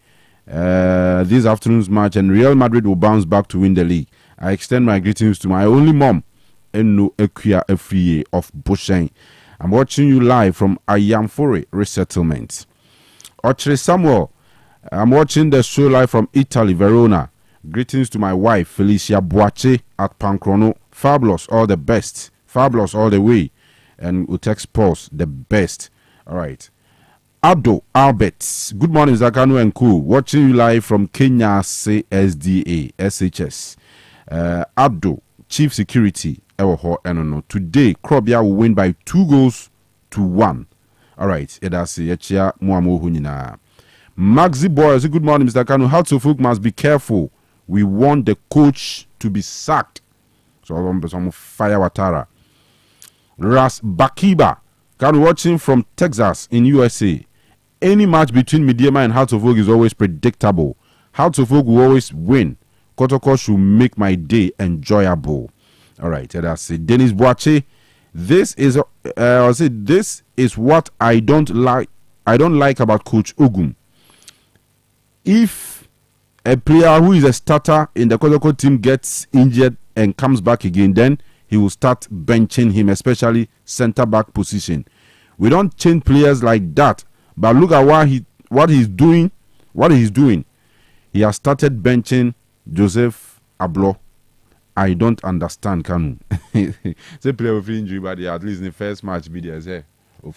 this afternoon's match, and Real Madrid will bounce back to win the league. I extend my greetings to my only mom, Eno Ekuya Efriye of Bosheng. I'm watching you live from Ayamfore Resettlement. Ochre Samuel, I'm watching the show live from Italy, Verona. Greetings to my wife, Felicia Boache at Pancrono. Fabulous, all the best. Fabulous all the way. And Otec Pulse, the best. All right. Abdo Albert, good morning, Zakano and Co. Watching you live from Kenya CSDA, SHS. Abdo, Chief Security. Today, Krobia will win by 2-1. All right. Maxi Boys, good morning, Mr. Kanu. Hatsufuk must be careful. We want the coach to be sacked. So I'm fire Watara. Ras Bakiba, Kanu watching from Texas in USA. Any match between Midiama and Hatsufuk is always predictable. Hatsufuk will always win. Kotoko should make my day enjoyable. All right, that's it. Dennis Boache, this is what I don't like. I don't like about Coach Ogum. If a player who is a starter in the Kotoko team gets injured and comes back again, then he will start benching him, especially center back position. We don't change players like that. But look at what he's doing. He has started benching Joseph Ablo. I don't understand, Kanu. Say player with injury, but at least in the first match, be there, say, you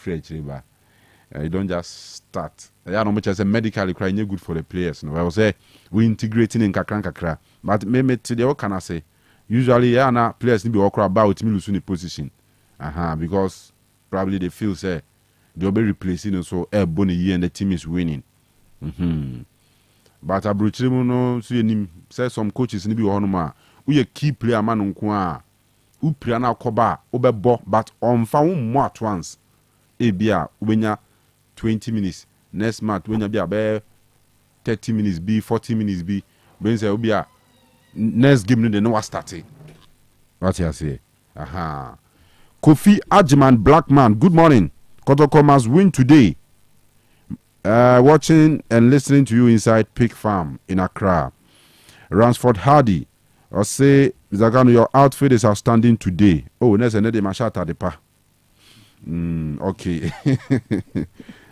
don't just start. I don't know much as a medically crying good for the players. No, I will say we integrating in kakra. But maybe today, what can I say? Usually, players need to walk about me losing the position. Because probably they feel say they'll be replacing so air bonny year and the team is winning. But Abruchimo no say some coaches need to be on we a key player man unkwa upriana koba obebo but on found more at once ebia wenya 20 minutes next match wenya be 30 minutes be 40 minutes be ben say obia next game no dey no start. What you say? Aha. Kofi Ajman Blackman, good morning. Kotoko must win today. Watching and listening to you inside Pig Farm in Accra. Ransford Hardy, or say, Zagano, your outfit is outstanding today. Oh, next and then mashata de pa. Okay.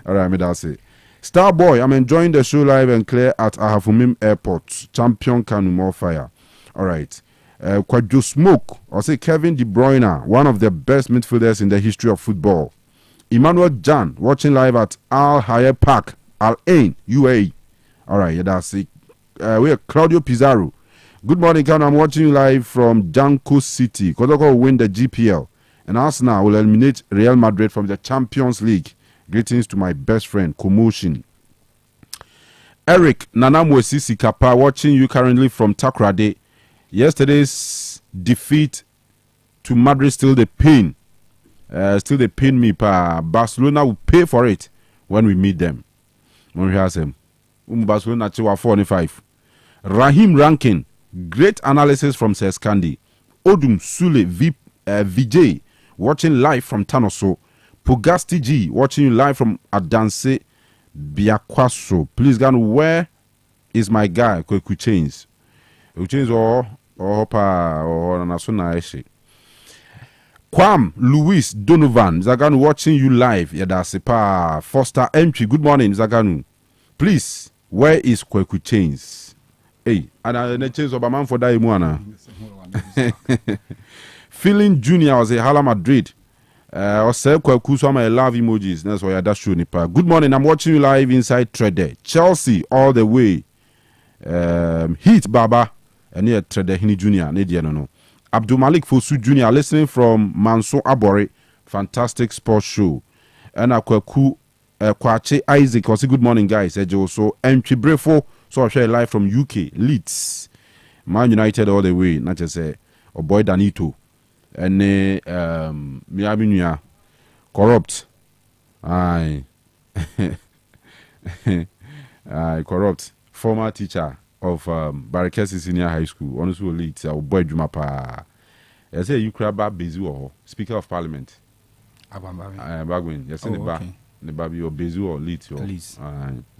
All right, me that's it. Starboy, I'm enjoying the show live and clear at Ahafumim Airport. Champion Kanu more fire. All right. Kwadjo Smoke, or say Kevin De Bruyne, one of the best midfielders in the history of football. Emmanuel Jan, watching live at Al Hayat Park, Al Ain, UAE. All right, yeah, that's it. We are Claudio Pizarro. Good morning, Kanu. I'm watching you live from Janko City. Kotoko will win the GPL, and Arsenal will eliminate Real Madrid from the Champions League. Greetings to my best friend, Commotion. Eric Nanamwesi Sikapa, watching you currently from Takrade. Yesterday's defeat to Madrid still the pain. Still they pain me. Barcelona will pay for it when we meet them. When we have them. Barcelona 45. Rahim Rankin, great analysis from Seskandi. Odum Sule Vijay, watching live from Tanoso. Pugasti G, watching you live from Adanse Biakwaso. Please, Gan, where is my guy? Kweku Chains. Kweku Chains or Nasuna Eshe. Kwam Louis Donovan, Zaganu watching you live. Yadasipa Foster Entry. Good morning, Zaganu. Please, where is Kweku Chains? Hey, and I change of a man for that Imuana. Feeling Junior was a Hala Madrid. Osei Akoto, so I love emojis. That's why I dash you nipa. Good morning. I'm watching you live inside Trede. Chelsea all the way. Heat Baba and near Trede Hini Junior. No. Abdul Malik Fosu Jr. listening from Manso Abore. Fantastic sports show. And Akwaku Kwache Isaac. Also, good morning, guys. So Entry Brefo. So I share live from UK. Leeds. Man United all the way. Not just say, oh boy Danito. And Miabinia. Corrupt. Aye. Corrupt. Former teacher of Barakesi Senior High School. Honestly, Leeds. Boy Jumapa. I say you crab Bezu or Speaker of Parliament. Bagwin. Yes, in the bar. The baby or Bezu or Leeds.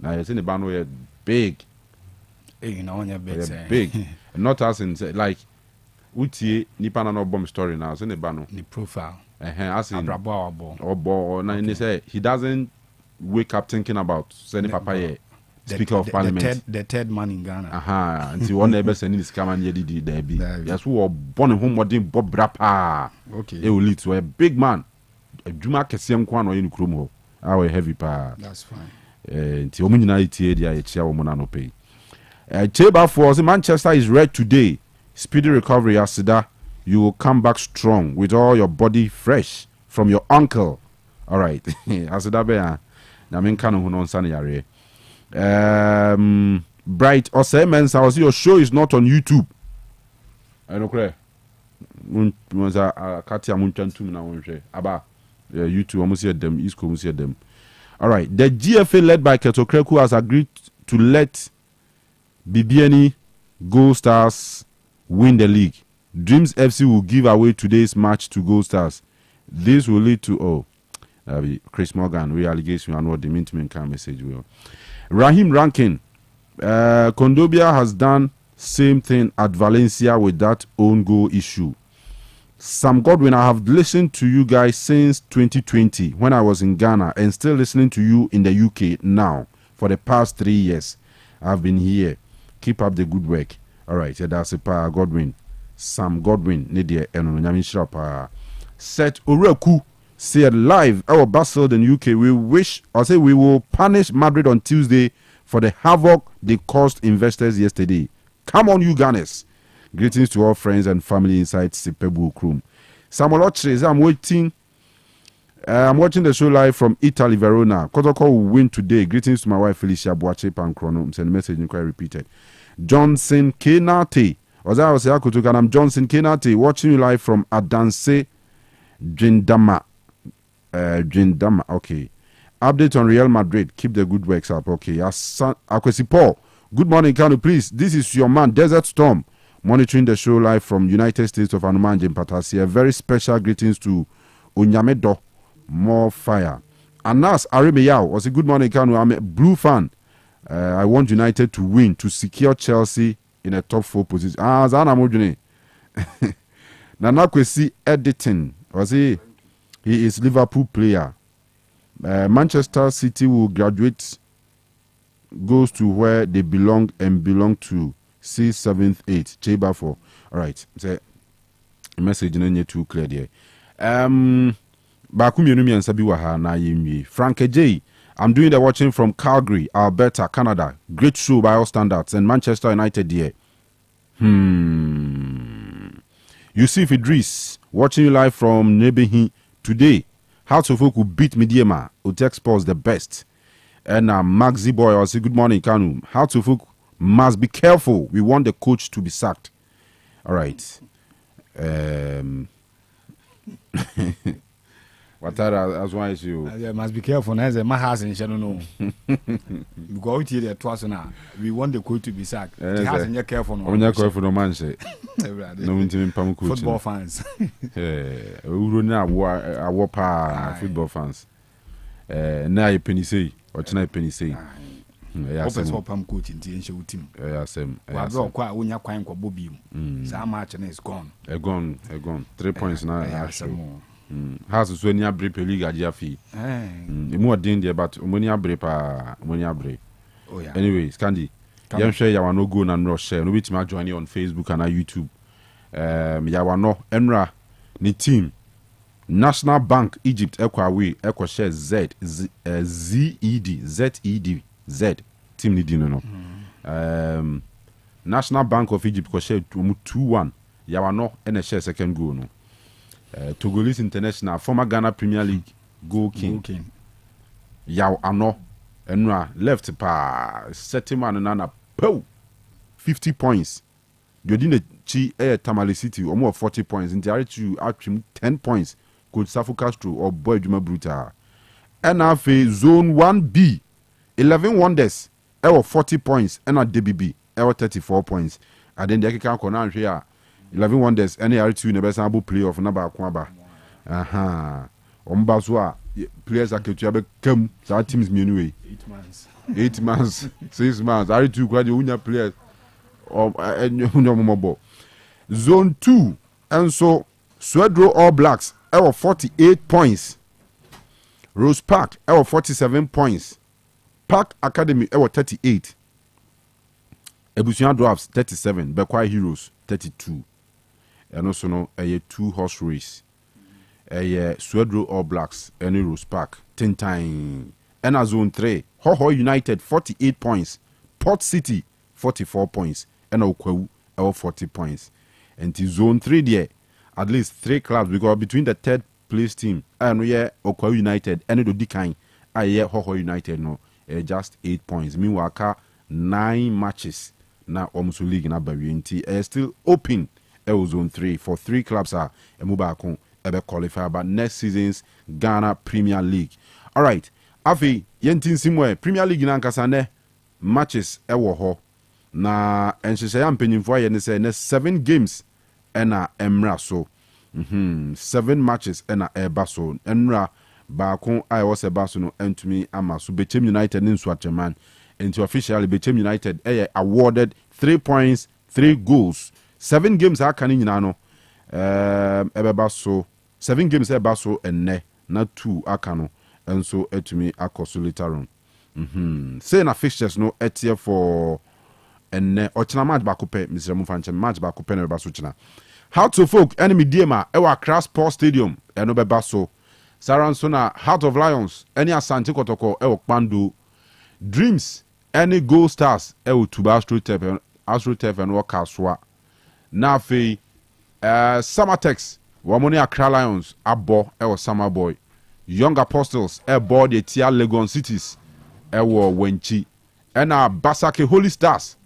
Now you see the band where big. You know, on your bed. Big. Not as in like Uti Nipana no bomb story now. So the band. The profile. As in or now they say he doesn't wake up thinking about sending Papa Speaker of Parliament. The third man in Ghana. Until one neighbor sending this come and yedi there be. Yes, who were born in home modern Bob Brapa. Okay. They will lead to a big man. A Juma Kesiam Kwan or in Krumo. Our heavy pa. That's fine. Until Omunity, the Chia Womanano pay. Cheba for Manchester is red today. Speedy recovery, Asida. You will come back strong with all your body fresh from your uncle. All right. Asida Bea. Namin Kanu Hunon Sanyare. Bright Osei Mensa, I see your show is not on YouTube. I don't care. Katia Munchantum now. Aba. YouTube, almost hear them. East Coast hear them. All right. The GFA led by Keto Kreku has agreed to let BBNE Gold Stars win the league. Dreams FC will give away today's match to Gold Stars. This will lead to Chris Morgan, we allegation and what the mint can message will. Rahim Rankin, Kondobia has done same thing at Valencia with that own goal issue. Sam Godwin, I have listened to you guys since 2020 when I was in Ghana and still listening to you in the UK now for the past 3 years. I've been here. Keep up the good work. All right, that's a pa Godwin. Sam Godwin, Nidia and Nyamishra pa. Set Ureku said live our Basel in UK. We will punish Madrid on Tuesday for the havoc they caused investors yesterday. Come on, you Gunners. Greetings to all friends and family inside Sipebu Krum. Samuel Ochres, I'm watching the show live from Italy, Verona. Kotoko will win today. Greetings to my wife Felicia Boache Pankrono. Send message in quite repeated. Johnson Kenate. Osei Akoto, and I'm Johnson Kenate, watching you live from Adanse Jindama. Okay. Update on Real Madrid. Keep the good works up. Okay. Akwesi Paul. Good morning, Kanu. Please, this is your man, Desert Storm. monitoring the show live from United States of Anumanje Patasi. A very special greetings to Onyamedo, more fire. Anas Arimeyao was a good morning, Kanu. I'm a blue fan. I want United to win to secure Chelsea in a top 4 position. Zana Mojuni. Nana Kwesi Editing was he is Liverpool player. Manchester City will graduate, goes to where they belong and belong to. C 7th 8th Cheba for. All right. The message is too clear there. Frank J. I'm doing the watching from Calgary, Alberta, Canada. Great show by all standards. And Manchester United here. Yusuf Idris, watching you live from Nebehi today. Hearts of Oak will beat Mediema. Otec Sports the best. And Maxi Boy, I say good morning, Kanu. Hearts of Oak must be careful. We want the coach to be sacked. All right. What as why is you? Must be careful. As a house in Shano. You go out here twice now. We want the coach to be sacked. You're careful. On your careful, no man say. No intimate football fans. We now football fans. Now you penny say, or tonight penny say. Open for pump coach in the show team. Yes, well, quite when you're quite Bobby. So much and it's gone. Gone. 3 points now. Has when you break a league at Jaffe. More danger, but when you break, oh, yeah. Anyway, Scandi, I'm sure you are no go and no share. No, which might join you on Facebook and YouTube. Yawano, Enra, ni team. National Bank, Egypt, Equa share ZED, team leading, no. National Bank of Egypt, share 2-1. Yawano, and a share second goal, no. Togolese International, former Ghana Premier League goal king. Yaw ano enra left pa setting man nana po 50 points. Jodine chi Tamale City almost 40 points. Intiari to atrim 10 points. Coach Safu Castro or Boy Juma Bruta. NFA Zone 1B 11 Wonders 40 points. And at DBB 34 points. And then the Akika Konan here 11 Wonders, any R2 in the best able playoff number Kwaba. Ombazwa players are to come, so our teams anyway. 8 months, 6 months. R2 graduate players or Zone 2, and so Swedro All Blacks, 48 points. Rose Park, 47 points. Park Academy, 38. Ebusian Dwarfs, 37. Bekwai Heroes, 32. And also no a 2-horse race. A Swedro All Blacks and Rose Park 10 times. And a Zone 3 Ho United 48 points. Port City 44 points. And Okwewu 40 points. And to Zone 3 there at least 3 clubs because between the third place team and Okwewu United and the Dikine Ho United no just 8 points. Meanwhile 9 matches now almost league na Barrienti still open. Zone 3 for 3 clubs are Mubakon ebe qualify but next season's Ghana Premier League. All right. Afi yentin simwe Premier League na nkasa ne matches ewo ho na enhyehyɛ ya mpanyimfo aye ne say ne 7 games ena emra so. 7 matches ena eba so. Enra baako I was eba so no entumi ama so Bechem United in Swatman into officially Bechem United awarded 3 points, 3 goals. 7 games are coming in no ebeba so 7 games eba so enne na 2 akano and so etumi akoso later on say na fixtures no etie for enne ochina match ba kope Mr. Mufanche match ba kope na eba so china Hearts of Oak enemy Diema ewa Accra Sports Stadium eno beba so Saranso na Heart of Lions any Asante Kotoko ewo Kpando Dreams any Gold Stars ewo Tuba Astro Tef and Wakaswa na fe Summertex wamoni Accra Lions abo ewo Summer Boy Young Apostles board the Tia Legon Cities ewo Wenchi ena Basake Holy Stars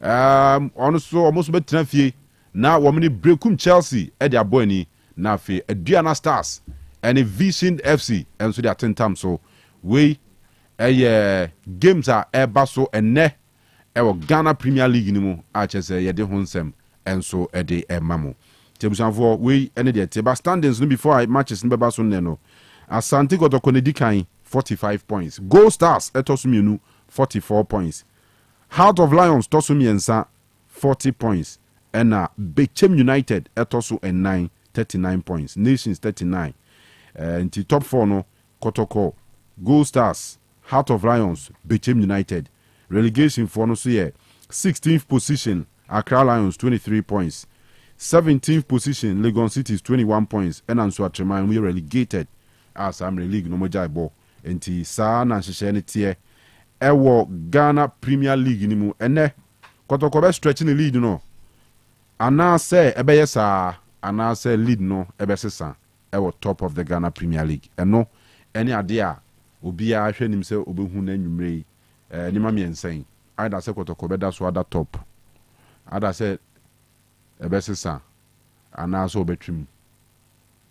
also almost betra fie na wamoni Brekum Chelsea dia boy ni na fe Aduana Stars and Vision FC and so they attend time so we games are baso ene ewo Ghana Premier League ni mu a chese ye de honsem enso ede emamo tebusanfo we ene de te ba standings no before matches no beba so ne no Asante Kotoko ne dikan 45 points. Gold Stars etosumienu 44 points. Heart of Lions tosumiensa 40 points. And Bechem United etosu and 9 39 points. Nations 39. And the top 4 no Kotoko, Gold Stars, Heart of Lions, Bechem United. Relegation for no so yeah. 16th position Accra Lions 23 points. 17th position Legon Cities 21 points. And Anso Atreman we relegated as Amre League no more jaibo. Enti saa na nhyehyɛ ne teɛ ɛwɔ Ghana Premier League ni mu ɛnɛ Kotoko bɛ stretch ne lead no anaasɛ ɛbɛyɛ saa anaasɛ lead no ɛbɛsesa ɛwɔ top of the Ghana Premier League ɛno ɛne adeɛ a obiara hwɛ nim sɛ obɛhu na nwumre yi nima mmiɛnsa yi ada sɛ Kotoko bɛda so ada top ada sɛ ɛbɛsesa anaasɛ ɔbɛtwim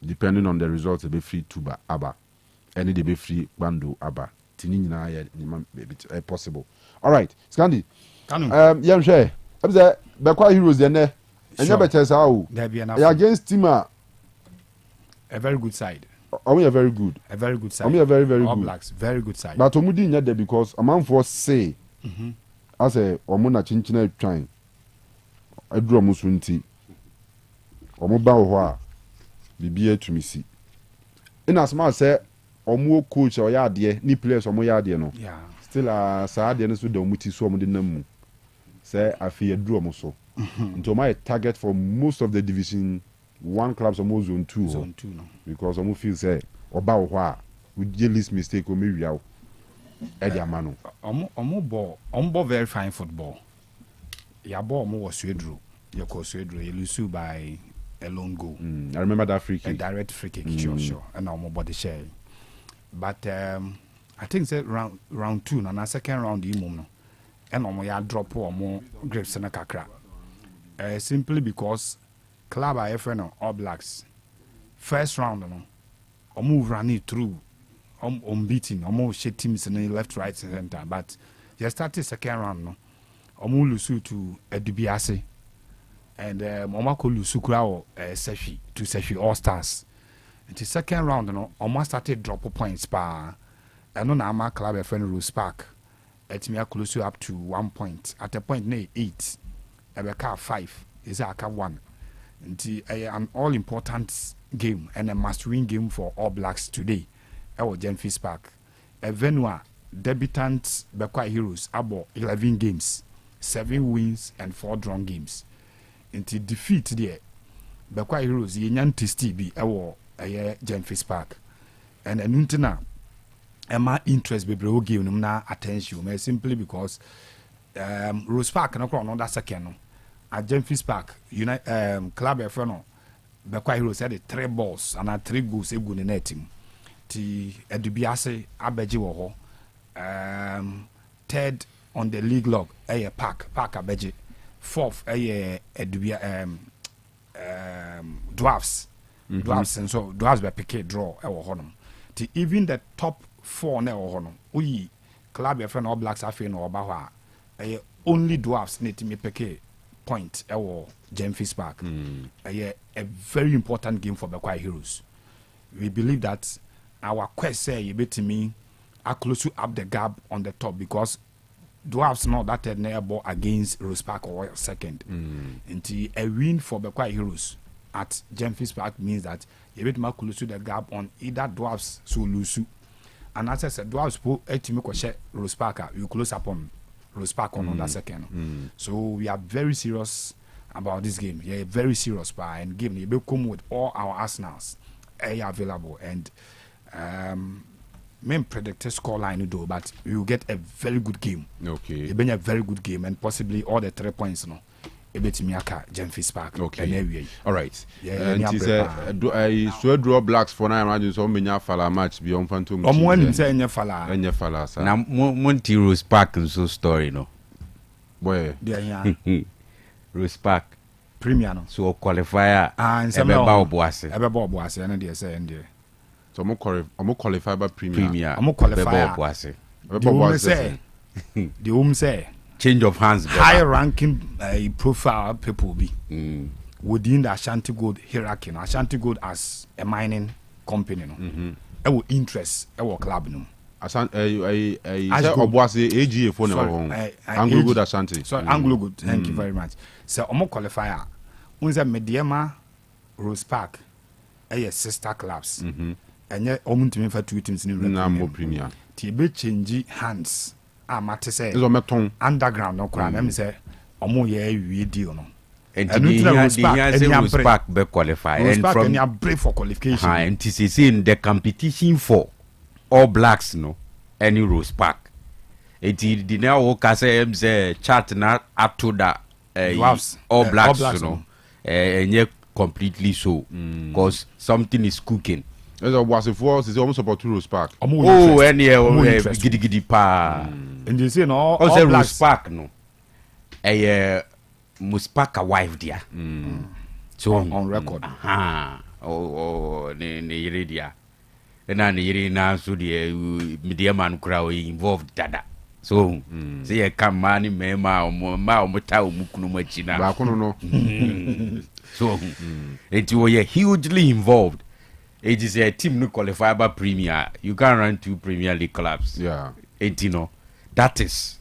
depending on the results ebe free tuba aba any de be free bando aba tini nyina ya ni possible. All right Scandi Kanu yam hwe abze be kwa heroes de ne enya be chesa o ya against team a very good side. We are very good. A very good side. We are very very All good. Blacks very good side. But omudi nya de because a man for say as a omo na chinchina twan aduro musu nti omo ba ho a bibia tumisi in as much say omo coach or yade ni players omo yade no yeah still saa de no so da omuti so omo de namu say afi aduro mo so nto my target for most of the division 1 clubs omo zone 2 no because omo feel say oba ho a we dey list mistake o me wia e dia mano omo ball very fine football ya ball omo was Swedro ya ko Swedro you lose by a lone goal. I remember that free kick. A direct free kick, sure. And our body share. But I think that round 2, and our second round, and our drop or more grapes in a kakra. Simply because club I FN All Blacks first round, or move running through, unbeaten, almost shit teams in the left, right, center. But you started second round, or move Lusu to a Dubiase. And Momako Lusukura or Sefi to Sefi All Stars. The second round, almost started drop points pa. And on our club, a friend Rose Park. It's me close to up to 1 point. At a point, 8. Ebeka 5. Is a 1. An all important game and a must win game for All Blacks today. Our Jenfis Park. A Venua debutant Bekwa Heroes about 11 games, 7 wins and 4 drawn games. Into defeat there Bekwa Heroes ye nyan testi bi ewo Jenfis Park and enuntina ema interest bebre o game num na attention simply because Rose Park na kro that second no at Jenfis Park club e no Bekwa Heroes had 3 balls and 3 goals egu ne net team ti edubiase abeje wo ho third on the league log park abeje 4th dwarfs and so dwarfs by pick draw even the top 4 na we club your friend All Blacks afi no oba ho only dwarfs need to me pick point Jenfis Park a very important game for Bekwa Heroes. We believe that our quest say you bet me are close to up the gap on the top because Dwarfs not that near ball against Rose Park or second. Until a win for Bekwa Heroes at Jenfis Park means that you bet more close to the gap on either Dwarfs so lose. And as I said, Dwarfs po etimiko share Rose Park you close upon Rose Park on that second. So we are very serious about this game. Yeah, very serious by and game. You come with all our arsenals available and main predicted score line though, but we will get a very good game. Okay. It's been a very good game and possibly all the 3 points no. Ebetimiaka Jenfis Park. Okay. All right. Yeah, and it is I swear draw Blacks for now imagine so many fala match beyond phantom. When say enya fala. Na Monty Rose Park so story no. Boy. Yeah. Rose Park Premier no. So qualifier and some Obuase. Ebe Obuase and dey say and there. So I'm qualify by Premier. I'm qualify. Obuase. The say change of hands. high ranking profile people be within the Ashanti Gold hierarchy. No? Ashanti Gold as a mining company, no, our interest, our club, no. Obuasi AGA for Anglo Good Ashanti. Sorry, Anglo Good. Thank you very much. So, omo qualifier. Unza Mediema Rose Park, sister clubs. And yet, omuntimi for 2 teams in the more premier. Tibe change hands. Mate say. Is on underground no crime. Let say, omo ye deal no. And the Rose Park be qualify. And from you brave for qualification. And TCC in the competition for All Blacks no any Rose Park. It now okase say chat na up to that All Blacks no. And yet completely so because something is cooking. As a was force is almost about Rose Park. Oh, any giddy pa. And you see no all Rose Park no. Must pack a wife there. So on record. Ne radio. And I need now so the media man crowd involved dada. So say a come money mema or mota mukunu machina. So it was hugely involved. It is a team no qualify by Premier. You can run 2 Premier League clubs. Yeah. And you know that is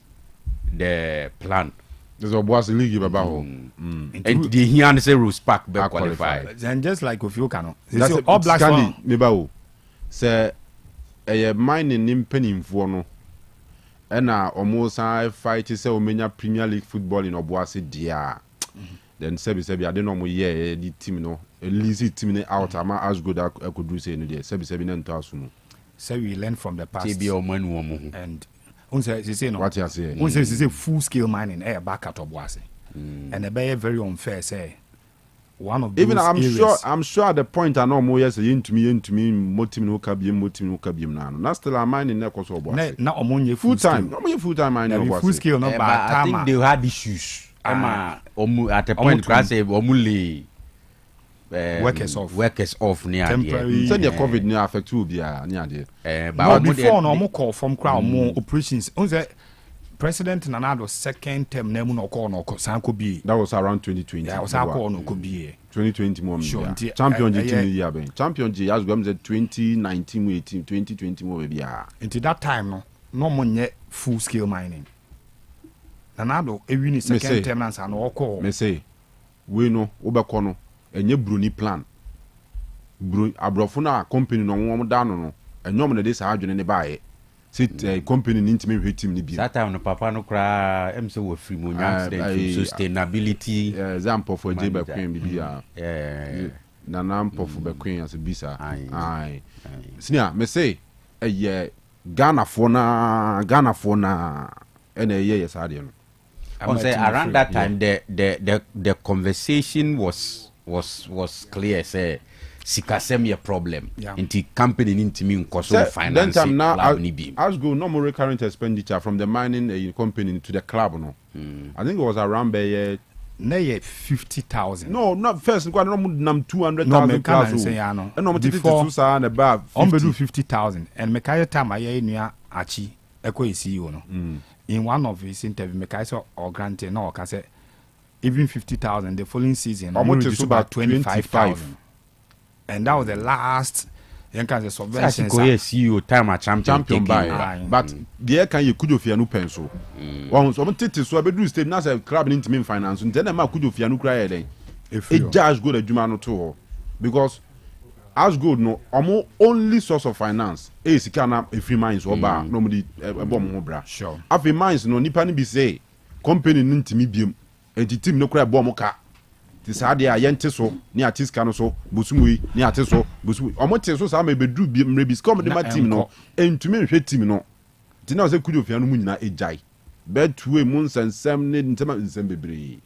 the plan. There's a boss league about and the here say Rose Park be qualify. And just like if you cannot. That's all Blacks meba say a mining nim penimfo no and almost I fight say omenya Premier League football in Obuasi dia. Then sebi I don't know year the team no a lazy team out ama as good I could do say no there sebi na nto asuno. So we learn from the past. And say no. What you say? Say full scale mining back at Obuasi. And a very very unfair say one of those even areas, I'm sure at the point I know more yes into me motim no kabiem na still a mining na koso Obuasi. Na omonye full time mining Obuasi. Full scale no I think they had issues. At a point class omuli workers off near temporary. Send your COVID near affect you be near there. But before no call from crowd more operations. President Nanado's second term name no call no sanko be. That was around 2020. Yeah, was call no could be 2020 more. Sure. Champion G team year ben. Champion G as go 2019 18 2020 more be until that time no money full scale mining. Nanado e win second term and no call. Me say we no obekọ no enye bruni plan. Bro abrofo na company no won da no enyom na dey sa adwene ne baaye. Sit company ni ntimi hwe team ni bi. That time no papa no kra em say we free mo sustainability example for J Bekwen bi ya. Na nampo for Bekwen as bisa. Ai. Senior me say Ghana for na ene yes ade no. On say around that time the conversation was clear say sikasem your problem into company into me nkoso finance club ni bi as go no more recurrent expenditure from the mining company to the club no. I think it was around by 50,000. No, not first. No, nam 200,000 plus. No, before and above. On do 50,000. And Mekaya time I near Achi Eko CEO no. In one of his interview, Mekaya or granted no, can say even 50,000 the following season. Almost about 25,000. And that was the last. Yankan subvention. CEO time a champion by. But the can you could you fear no pencil. One so so be state na say club into me finance. Then ma could you fear no cry then. It just go the juma no to because as good no only source of finance e sika na e free mines oba normally e bom ho bra. Sure. Afi mines no nipa ni bi say company no ntimi biem. Enti team no cry bom ka. Tisade a yente so ni atiska no so bosumui ni ateso bosumui omote so sa ma bedu bi mrebi come de ma team no entumi nhwe team no ti na se kudu ofia no mu nyina ejai betuwe mu nsensem ne ntema nsem bebre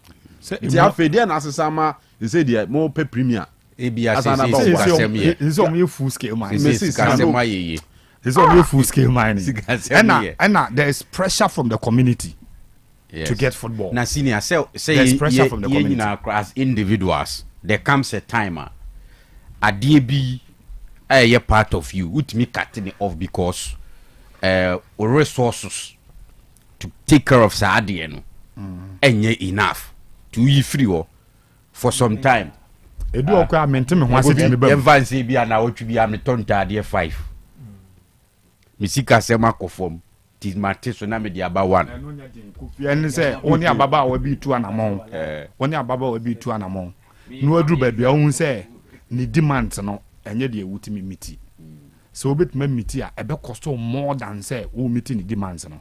ti afede na asesa ma se de mo pe premier ebia se is on full scale mining is on full scale mining and there is pressure from the community. Yes. To get football. Now, senior, say pressure from the community. As individuals, there comes a timer. A DB, a part of you, with me cutting it off because resources to take care of Saadi no enye enough to you free for some time. Edu okwa mentime ho ase timi ba. Advance bi ana otwi bi am tonta de 5. Misika sema kofom. Tis mate so na me dia ba 1. Yen say oni ababa wa bi tu anamon. Oni ababa wa bi tu anamon. No aduru ba bia ohun say ni demand no enye de ewutimi miti. So obetuma miti a ebe cost more than say wo miti ni demands no.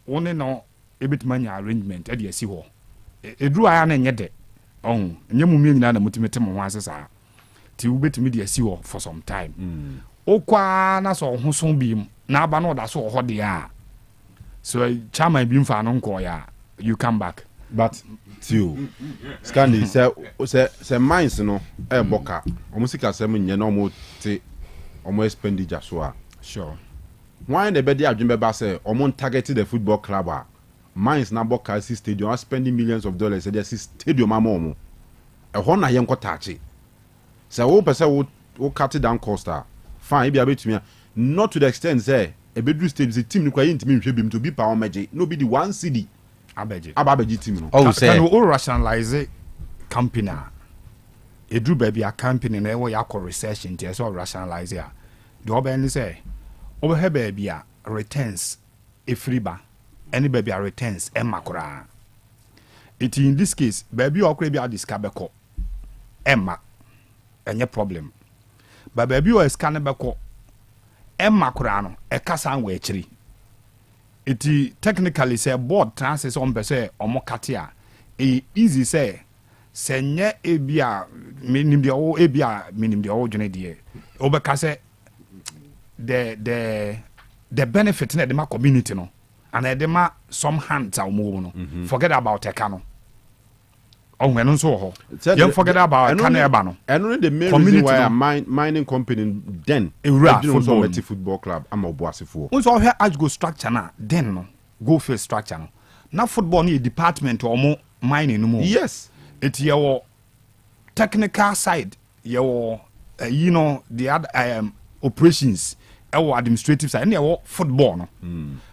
Oni no ebetuma nya arrangement e de asi ho. Eduru aya na enye de. Enye mu mi nyina na mutimete mo ho asesa. Ti obetumi de asi ho for some time. Okwa na so ho so bi na aba no da so ho de a. So chairman bi mfa no nko ya you come back. But you Scandi say mines no e boka. Omo sika sem nye no mo te omo expenditure so a. Sure. Why the be dey adwin be say omo targeted the football club a mines na boka si stadium are spending millions of dollars at the stadium amomo. E ho na ye nko tache. Say wo pese wo cut down cost a. Fine e bia betumi not to the extent say a bedroom stage the team require intimi hwe bim to be power meje no be the one city ababeji team no. Oh say can we rationalize company edru baby a company na we yakọ research into so rationalize ya the oben say obe he baby a returns efriba any baby a returns e makora it in this case baby okra bi a discabeko emma enye problem but baby o scan beko emma kura no e kasa an we chiri iti technically say board transfer on be omo katia e easy say senye ebia minim de o ebia minim de o dwene de obeka say the benefit na the ma community no and the ma some hands a omo no forget about Kanu. Oh, when so ho. You forget about Kanu eba no. And only the main reason why a mining company then football club am obuasefo. We so here as go structure na then no go first structure no. Na football ni department or more mining no more. Yes. It your technical side, your the other operations, our administrative side, and your football no.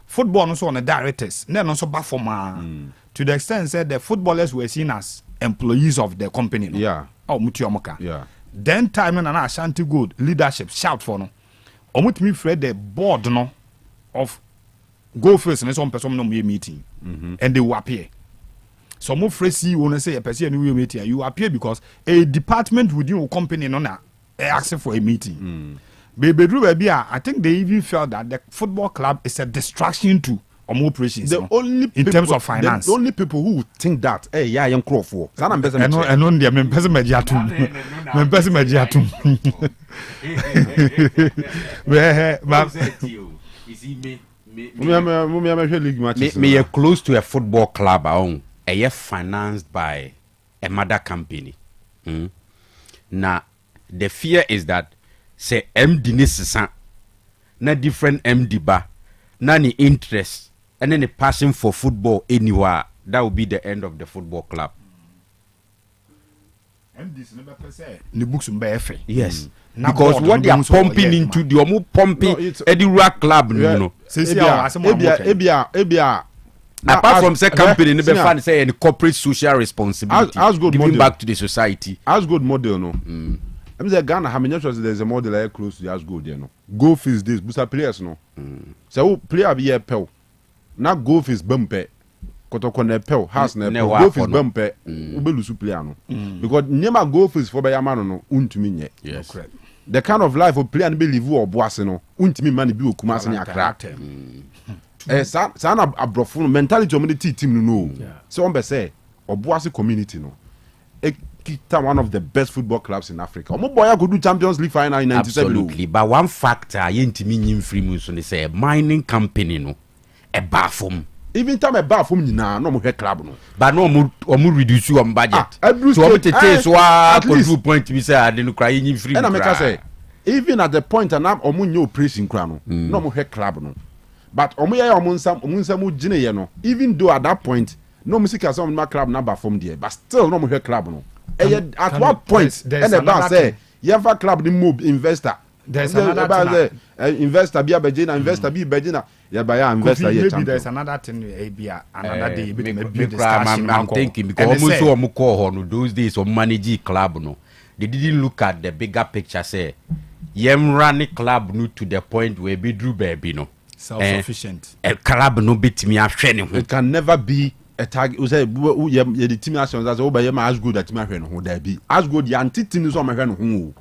Football no so on the directors, then also back for to the extent said the footballers were seen as employees of the company. No? Yeah. Oh, Mutiomoka. Yeah. Then time no na Ashanti good leadership shout for no. Omutimi Fred the board no of go first and some person no meeting. And they will appear. So mo Fred CEO no say a person no meeting you appear because a department within your company no na asking for a meeting. Baby, I think they even felt that the football club is a distraction to operations. The only in people, terms of finance. The only people who think that, hey, yeah, young crop for. I know they are person mediatum. Person mediatum. Me are close to a football club own. A financed by a mother company. Now the fear is that say MD necessary na different MD ba na ni interest and then the passion for football anywhere, that will be the end of the football club. Yes. Because what they are pumping into the omu pumping Edinburgh club, you know. Apart from say company, never find say any corporate social responsibility giving back to the society. As good model, no. I'm saying Ghana, how many there's a model like close to as good, you know. Go fees this, booster players, no. So player be a pel. Now go fees bumper. Kotoko ne pel, house ne pel. Go fees bumper. Ubelusu player no. Because never go fees for by a man no. Untimi yes. The kind of life of player and believe or boss no. Untimi money be kumasi ni akra. Sana abrofun mentality of the team no. So on be say obuasi community no. One of the best football clubs in Africa. Omo boy go do Champions League final in 97. Absolutely. But one factor yentimi nyim free mu so say mining company no e ba fom. Even time e ba fom nyina no mo hwe club no. But no omo reduce your budget. So omo tete so a control point bi say ade no cry nyim free. And I make say even at the point and omo nye operation kra no no mo hwe club no. But omo ye omo nsam gine ye no. Even though at that point no music some my club na ba fom there, but still no mo hwe club no. At what point and about say you have a club the move investor There's another investor be a investor be Bejina. Yeah, by investor. Maybe there's another thing. Another day. I'm thinking because almost so much those days of managing club no, they didn't look at the bigger picture. Say, yem run club no to the point where be Drew baby no self-sufficient. A club no bit me a training. It can never be a target. We say the team nations as over yem as good at my friend who there be as good. The anti-team is on my friend who.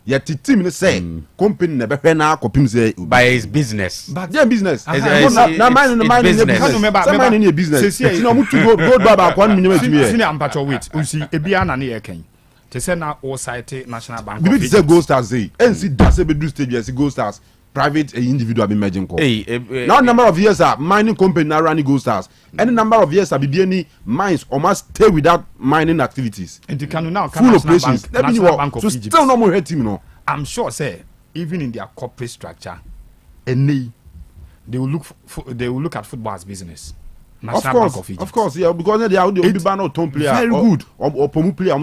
Yet the team say company never pay now copy say by his business. But yeah, business. Now mine in the business. You know, to go back 1 minute. Senior ampacho wait. Usi ebia na ne eken. Te say na all site National Bank. We say Gold Stars say. NC does say be do stage yes Gold Stars. Private individual be merging call. Now number of years are mining company now running Gold Stars. Any number of years are be any mines or must stay without mining activities. And the Kanu now full operations. National Bank of Egypt. Still no more hurt him no. I'm sure say even in their corporate structure, they will look at football as business. National Bank of Egypt. Of course, yeah, because they are the ban or tom player. Very good. Or pomu player.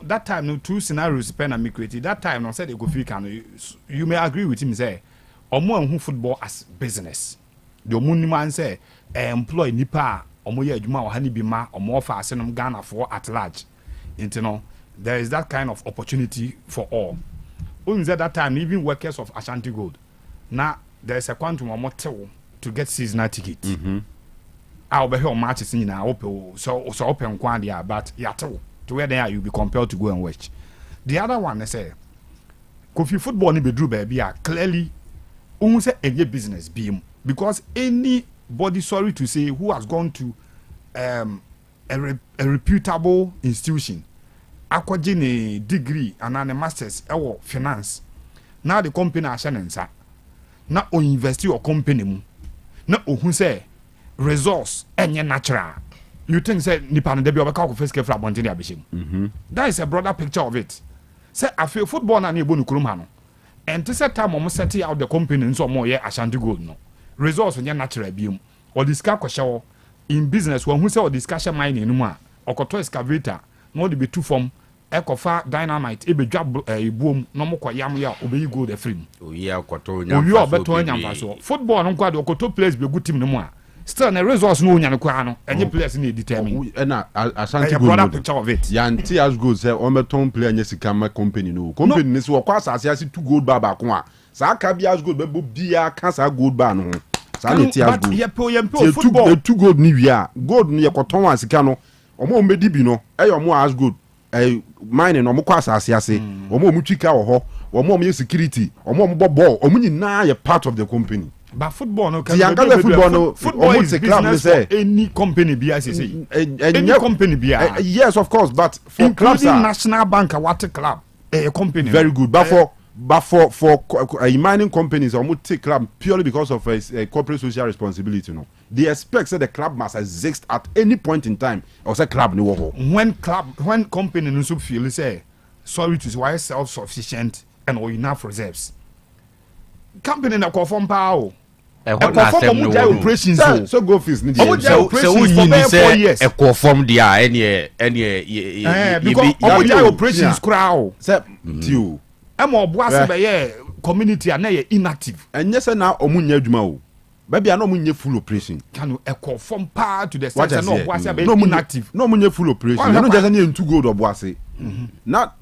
That time, no two scenarios pen and me created. That time, no said they go feel Kanu. You may agree with him say, or more who football as business. The only man say employ nipa or more juma or honey bima or more for Arsenal Ghana for at large. You know, there is that kind of opportunity for all. Only at that time, even workers of Ashanti Gold. Now there is a quantum of more to get seasonal ticket. I'll be here matches in our open, so open quandia, but yato to where they are, you'll be compelled to go and watch. The other one, they say, Kofi football ni bedru baby are clearly almost a business beam because anybody, sorry to say, who has gone to a reputable institution, acquiring a degree and a master's or finance, now the company are shannon sa, now o invest your company, now who say resource and natural. You think say nipa de bi obeka ko face kefra bonte dia behim. That is a broader picture of it. Say I feel football na ebo nukurum ha no. And to set time omo set out the company nso omo ye Ashanti Gold no. Resource nya natural biom. Or discuss kwahye in business when who say or discussion mining no a okoto excavator no de be two form ekofa dynamite ebedwa ebuom no mo kwayam ya obeyi gold afrim. Oyi akoto nya. Oyi obeto nya mfaso. Football no kwade okoto place be good team no mo a. Still the resource no nya no kwa no any players need determine na Ashanti Gold broader picture of it yanti as gold say on beton player nya sika ma company no company ni so kwa asase 2 gold bar ba ko a sa ka bi as gold be bo bia ka sa gold bar no sa na ti as gold yep football 2 gold ni wia gold ni ye koton wa sika no omo medi bi no e yo mo as gold mine no mo kwa asase ase omo mu twika wo ho omo mo security omo mo ball omo nyina ye part of the company. But football no can football is business for any company be as say any company be yes of course but for including clubs National Bank what club a company very good but for mining companies almost take club purely because of a corporate social responsibility no they expect that the club must exist at any point in time or say club no when company no feel say sorry to say why self-sufficient and or enough reserves company na conform power operations so go fees need so we say e conform dia any because operations crowd say you am oboase be ye community na ye inactive enye say na omunya adwuma o ba bia na omunya full operation can e conform power to the sense na oboase be inactive no omunya full operation no just na ntu gold oboase na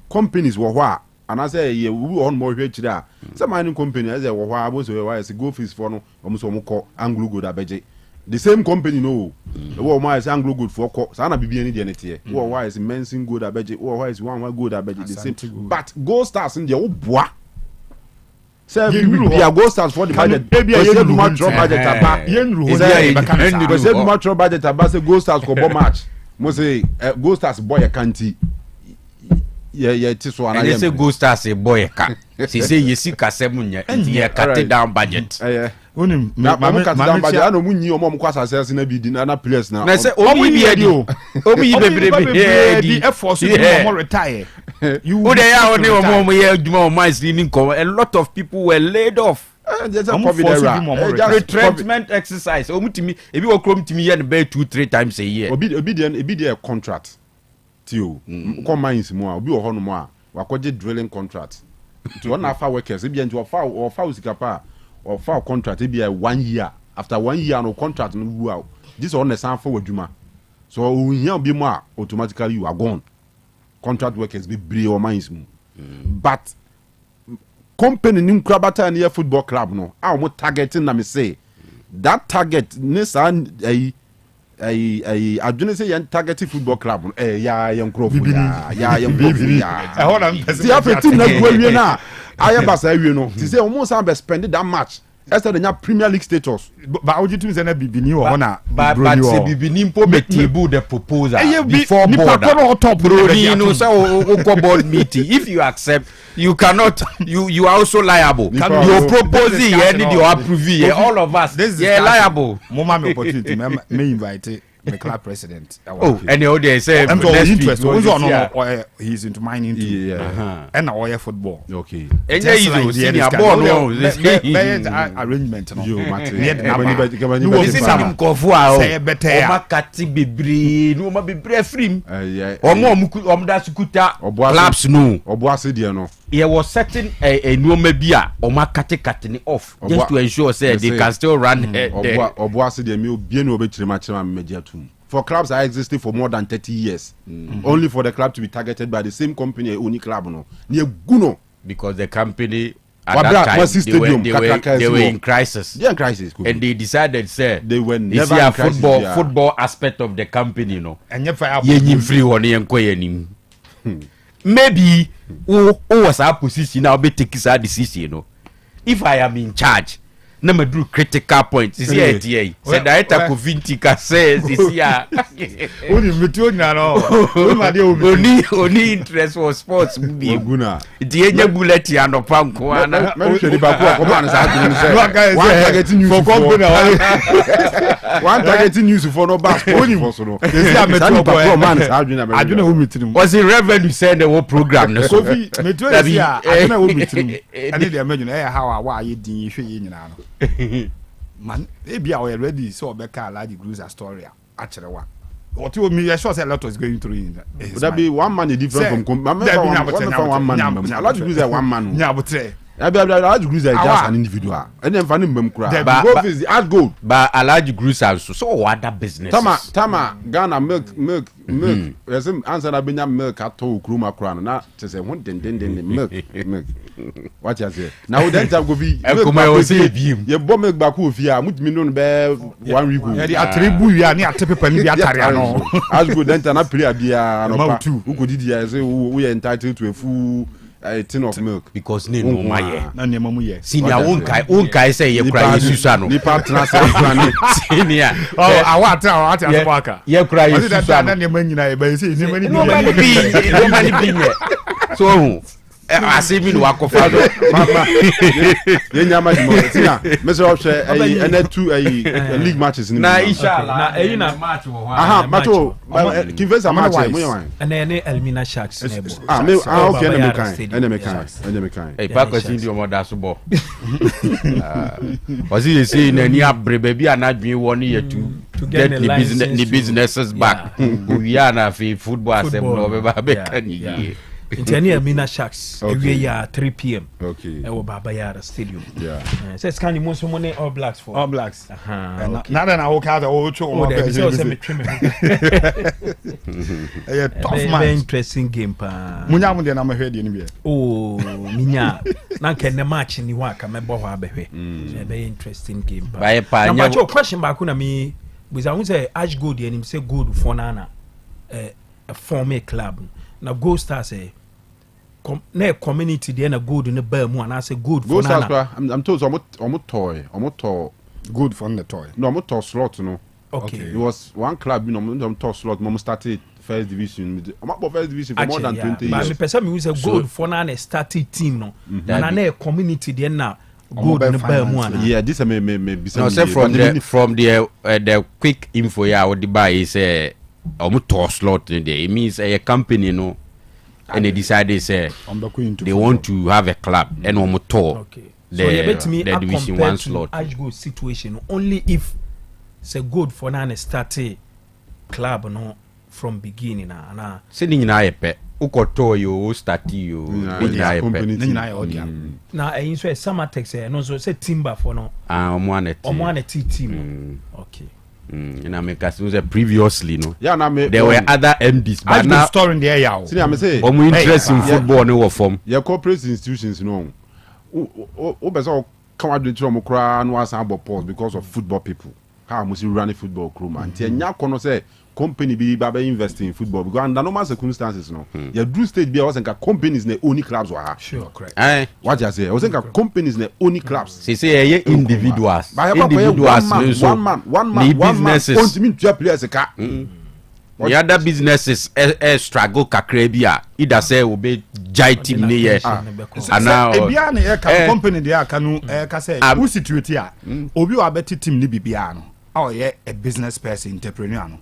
companies wo ho a and I say ye we on more hwe kire say mining company as e wo ho abo so why say go fees for no omo ko Anglo Gold abeje the same company no wo mo say Anglo Gold for ko sa na bibia ni de ne te wo why say Mensing Gold abeje wo why say one gold abeje the same but Gold Stars in there wo boa say bibia Gold Stars for the budget say do much budget aba yen ru ho say do much budget aba say Gold Stars ko bo match mo say Gold Stars boy kanti yeah tiso ana yem. And say Gold Stars a boy ka. Say yesi kasem nya ye cut down budget. Onim ma cut down budget ana munyi omo mo kwasa sase na bi di na players na. Na say omi bi edi o. Omi yi bebrebe di effort so mo retire. You dey ya oni omo ye adwuma o man sleeping come a lot of people were laid off. There's a COVID era. Retrenchment exercise. Omutimi ebi wo krom timi ye be 2-3 times a year. Obi dey contract. Tio, come mines mo obi wo ho no mo a wakoje drilling contract to one afa workers e be into ofa usikapa or file contract e be 1 year after 1 year no contract no wu out this one na san for wadwuma so we here be more automatically you are gone contract workers be bree or mines mu but company nim krabata na football club no a mo targeting na me say that target ne san I adwene say yan targeting football club no ya crop ya baby ya I hold am see after team na go awie na aya basa awie no ti say almost am be spend that match esa the Premier League status but oji tumi say na bibini wo na but say bibini mpo me table the proposal before board broni no say o board meeting if you accept you cannot you are also liable you propose here need you approve here all of us yeah liable mama me opportunity me invite the club president and they say interest he's into mining too and all football okay and there is senior ball no arrangement no this is some kofua say better o makati bebre no ma bebre free o da sukuta clubs no oboase de no there was certain nuoma bi a o makati katini off just to ensure say they can still run oboase de me obie no obechirema media too for clubs are existing for more than 30 years only for the club to be targeted by the same company only club no near guno because the company at that time they were in crisis and they decided say they were never in football aspect of the company no and free one yen maybe who was our position now be take this decision no if I am in charge na me do critical points is here say director ko vinti ka says is here oni metu nya no oni interest for sports bi guna die nya bullet ya no panko ana me hwe di ba ko man sa adwin say one targeting news for company one targeting news for no basketball for so no is ya metu ko man sa adwin ho mitrim was in revenue send the program no so metu ya adwin ho mitrim ani dey imagine how wa ye din hwe ye nyina no man maybe I ready so be ka large cruiser story actually one what you me sure say a lot is going through in would that be one man different from one man large cruiser one man nya botre large cruiser is just an individual and then fani mbem kura but is as gold but a large cruiser so other businesses tama Ghana milk yes answer na benya milk ato kruma kura na te say won den milk what you say now then time go be ye bo milk back ofi a mutimi no be 1 week go the atrebu wi ani atepepa ni bi atare ano as go then time na period bia no pa who go didi say we entitled to a full a tin of milk because ne no ma ye na ne mamu ye senior won kai say ye kura yesusa no ni partner say kura ni senior awata asbaka ye kura yesusa na ne manyina ye ba say ne mani bi so asemi no wakofa do ye nyama di mo tina me say option ene two league matches ni na inshallah na na match wo aha match kinvesa match mo yan ene Elmina Sharks nebo me okay ene me kan eh pa question di omo da so bo was he say na ni abrebe bi anadwen wo ne yetu to get the businesses back we are na football assembly obeba be kan yi Inteni Elmina Sharks every year 3 p.m. Okay. Ewo Baba Yara Stadium. Yeah. Says can you most money All Blacks for? All Blacks. Okay. Na na o ka o cho o be say me tweme. Tough man. Very interesting game pa. Munya mu de na mahwe de ni bi. Oh, minya. Na ken the match ni wa ka me bo ho abehwe. Very interesting game pa. Bye pa. Na match question ba ku na me we say Ash Gold and him say gold for na a former club. Na Gold Stars say na community dey na good in the bear mu and I say good for na I'm told almost toy good for the toy no almost toy slot no okay it was one club you know toy slot mom started first division first division for more than 20 years but me person me say good for na started team no and na community dey na good in the bear mu and yeah this me no say from the quick info ya what the buy is almost toy slot there it means a company no and they decided say they want to have a club and almost tour the division 1 slot. Ash go situation only if say good for na start club no from beginning na say ni na yepe ukoto yo stati yo na eyin so Samatex no so say timber for no omo team okay na me kasi was previously no there were other MDs but now story there yawo see am say omo interest in football no form your corporate institutions no o be so come out to omo kra no asan abo pause because of football people how must you run football crew man tie nya kono say company be baba invest in football because under normal circumstances no you do state be was like companies na only clubs were sure correct what you say I was like companies na only clubs say individuals one man businesses want me to players ka the other businesses struggle kakra bia either say obe jai team ne ye ana ebia na e ka company dey aka no ka say who situate a obi wa beti team ni bibia no a ye a business person entrepreneur no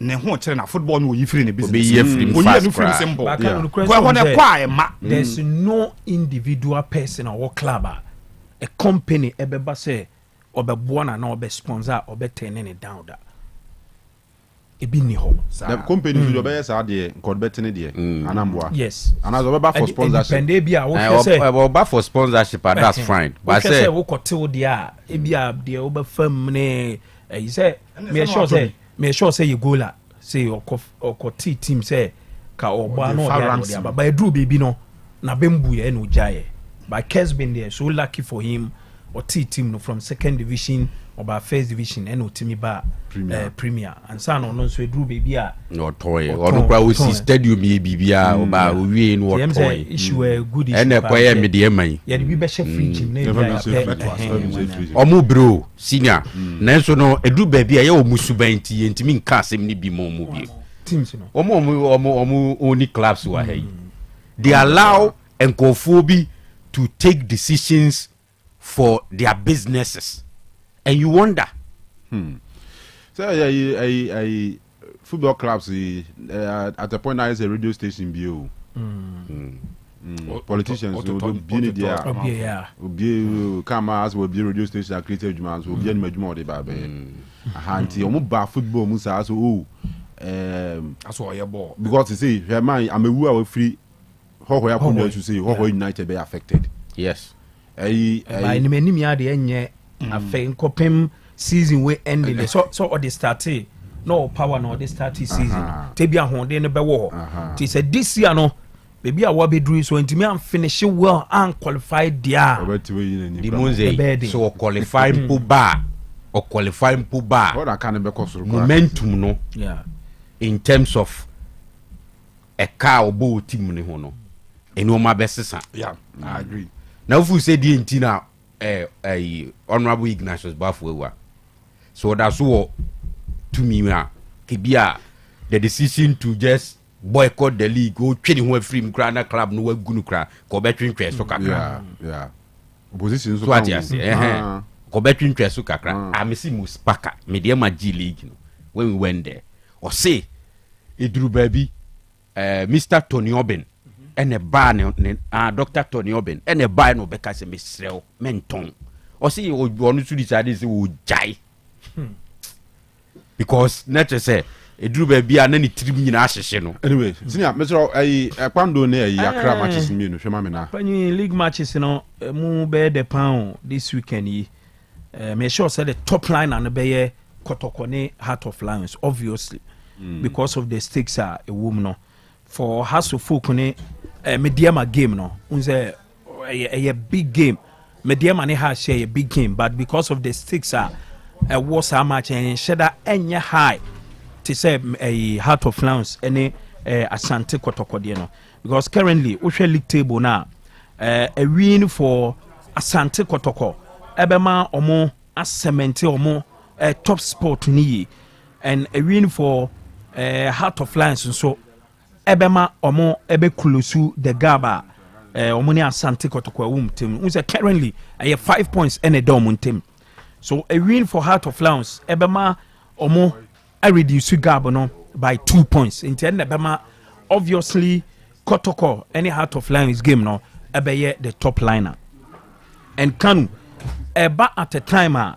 ne ho chere na football no yifiri ne business oyi simple there's no individual person or club a company ebeba say obeboa na obe sponsor obe turn it down that ebi ni ho the company video be say dey called betting dey anamboa yes and as oba for sponsorship depend bia wo say oba for sponsorship that's fine but say wo kotel dia ebia dey oba fam ne you say me sure say you go la say or team say ka oba no dia but edru baby no na bembu ye no jaye but Kes been there so lucky for him or team no from second division or by first division and otimi ba premier and san no so edru baby a no toy or no kwa we stadium ye bibia oba we no toy issue good issue and e koye me de man ye be be chef free gym na omu bro senior nanso no edru baby a ye omusuban ti ye ntimi nka asem ni bi mo bi teams no omu only clubs were here they allow enkofobi to take decisions for their businesses and you wonder so I football clubs at the point now is a radio station bio politicians will be there obi come as will be radio station created juma so obi anima de ba be ahanti omo ba football mu sa so that's why your ball because you see man I'm a who free how ya come to say how United be affected yes by ni menim ya de enye afen kopem season we ending so or the start no power no the start season tebia honde no be wo ti say this year no baby a wabe dru so ntimi am finish well and qualified dia the monze so qualify mpo ba or qualify mpo ba what can be cause momentum no yeah in terms of a car obo team ne ho no eno ma besesa yeah I agree now if we say the intina honorable Ignatius Bafuwa so that's what to me kibia the decision to just boycott the league go twini ho free mkrana club no wagunu kra ko betwintwe so kakra yeah opposition so what you say ko betwintwe so kakra amesi muspaka media magi league no when we went there or say eduru baby Mr. Tony Oben ene ba ne Dr. Tony Oben ene ba no beka se mesrel menton o se onu su decide se wo jai because net say eduru ba bia na ni tirim nyina ahyehye no anyway senior mesro kwando ne yakra matches mi no hwema me na panyi league matches no mu be the pound this weekend yi me sure say the top line and be Kotoko Heart of Lions obviously because of the stakes are a woman no for House of Folk Mediama game no unse a big game Mediama ne has share a big game but because of the stakes are was how much and sheda enya high to say a Heart of Lions any Asante Kotoko de no because currently we league table now a win for Asante Kotoko ebema omo asement omo top sport ni and a win for Heart of Lions so ebema omo ebe kulusu the gaba omo ni Asante Kotoko team we say currently 5 points and a dom team so a win for Heart of Lions ebema omo I reduce gaba no by 2 points in ten ebema obviously Kotoko any Heart of Lions game no ebeye the top liner and Kanu eba at a time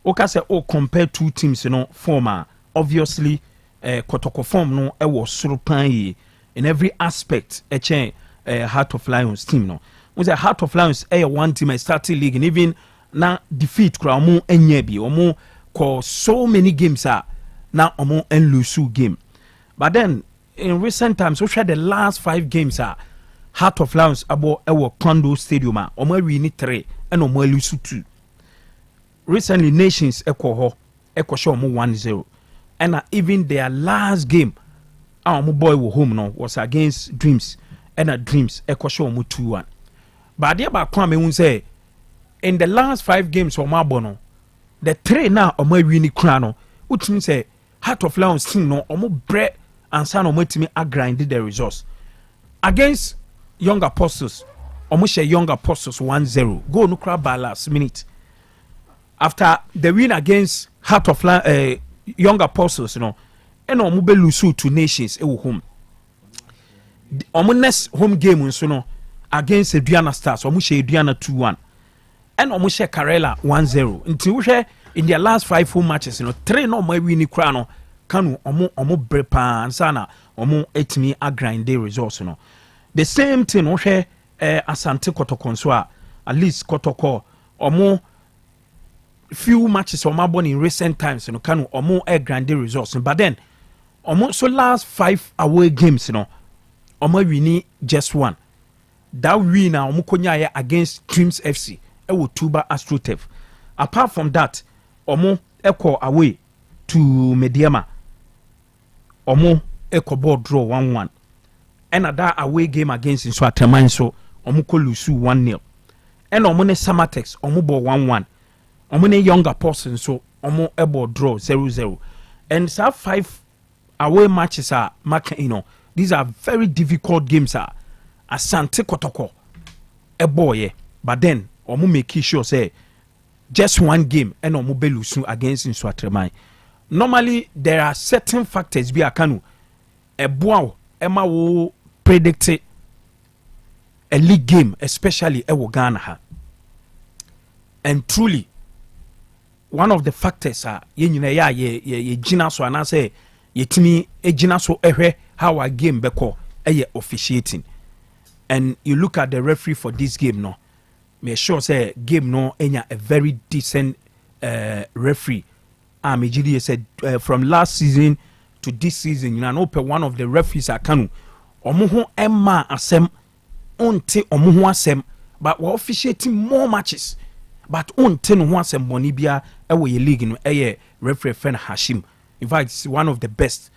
oka say compare two teams no form obviously Kotoko form no was soro pan yi in every aspect Heart of Lions team no we say Heart of Lions one team starting league and even na defeat kura omo enye bi omo call so many games na omo en lose game but then in recent times we share the last 5 games Heart of Lions abo ewo Kanu stadium omo win 3 and omo lose 2 recently Nations ekwo show omo 1-0 and even their last game our boy were home no was against Dreams and Dreams ekwo show omo 2-1 but there ba kwa me won say in the last 5 games for Mabono, the 3 now on my winning crown, which means a Heart of Lions team no omo bread and son of me I grinded the results against Young Apostles. Almost a Young Apostles 1-0. Go no crab by last minute. After the win against Heart of Young Apostles, and omo be lose to Nations home. Omo next home game against Adriana Stars, omo she Adriana 2-1. And almost share Karela 1-0. Until we share in their last 5 full matches, 3 no more winning crown. Kanu omo brepa and sana omo etimi agrind the results. The same thing we share Asante Kotoko so at least Kotoko omo few matches omo born in recent times. Kanu omo agrind the results. But then omo so last 5 away games. Omo winning just 1. That win omo konya against Dreams FC. Tuba Astrotef. Apart from that, omo echo away to Mediama. Omo echo board draw 1-1. And that away game against Nswateman so omo ko lose 1-0. And omo ne Samatex omo ball 1-1. Omo ne Young Apostles so omo ebo draw 0-0. And so 5 away matches are these are very difficult games Asante Kotoko ebo but then omo make sure say just 1 game and omo be lose against Nswateman. Normally there are certain factors bi Kanu eboa ema wo predict a league game especially ewo Ghana and truly one of the factors ye nyina ye gina so ana say yetimi egina so ehwe how a game beko officiating. And you look at the referee for this game no me sure say game no enya a very decent referee. Mejidi said from last season to this season, you know, one of the referees at Kanu. Omuho Emma asem onte omuho asem, but we're officiating more matches. But onte no asem bonibia ewe league no referee friend Hashim. In fact, it's one of the best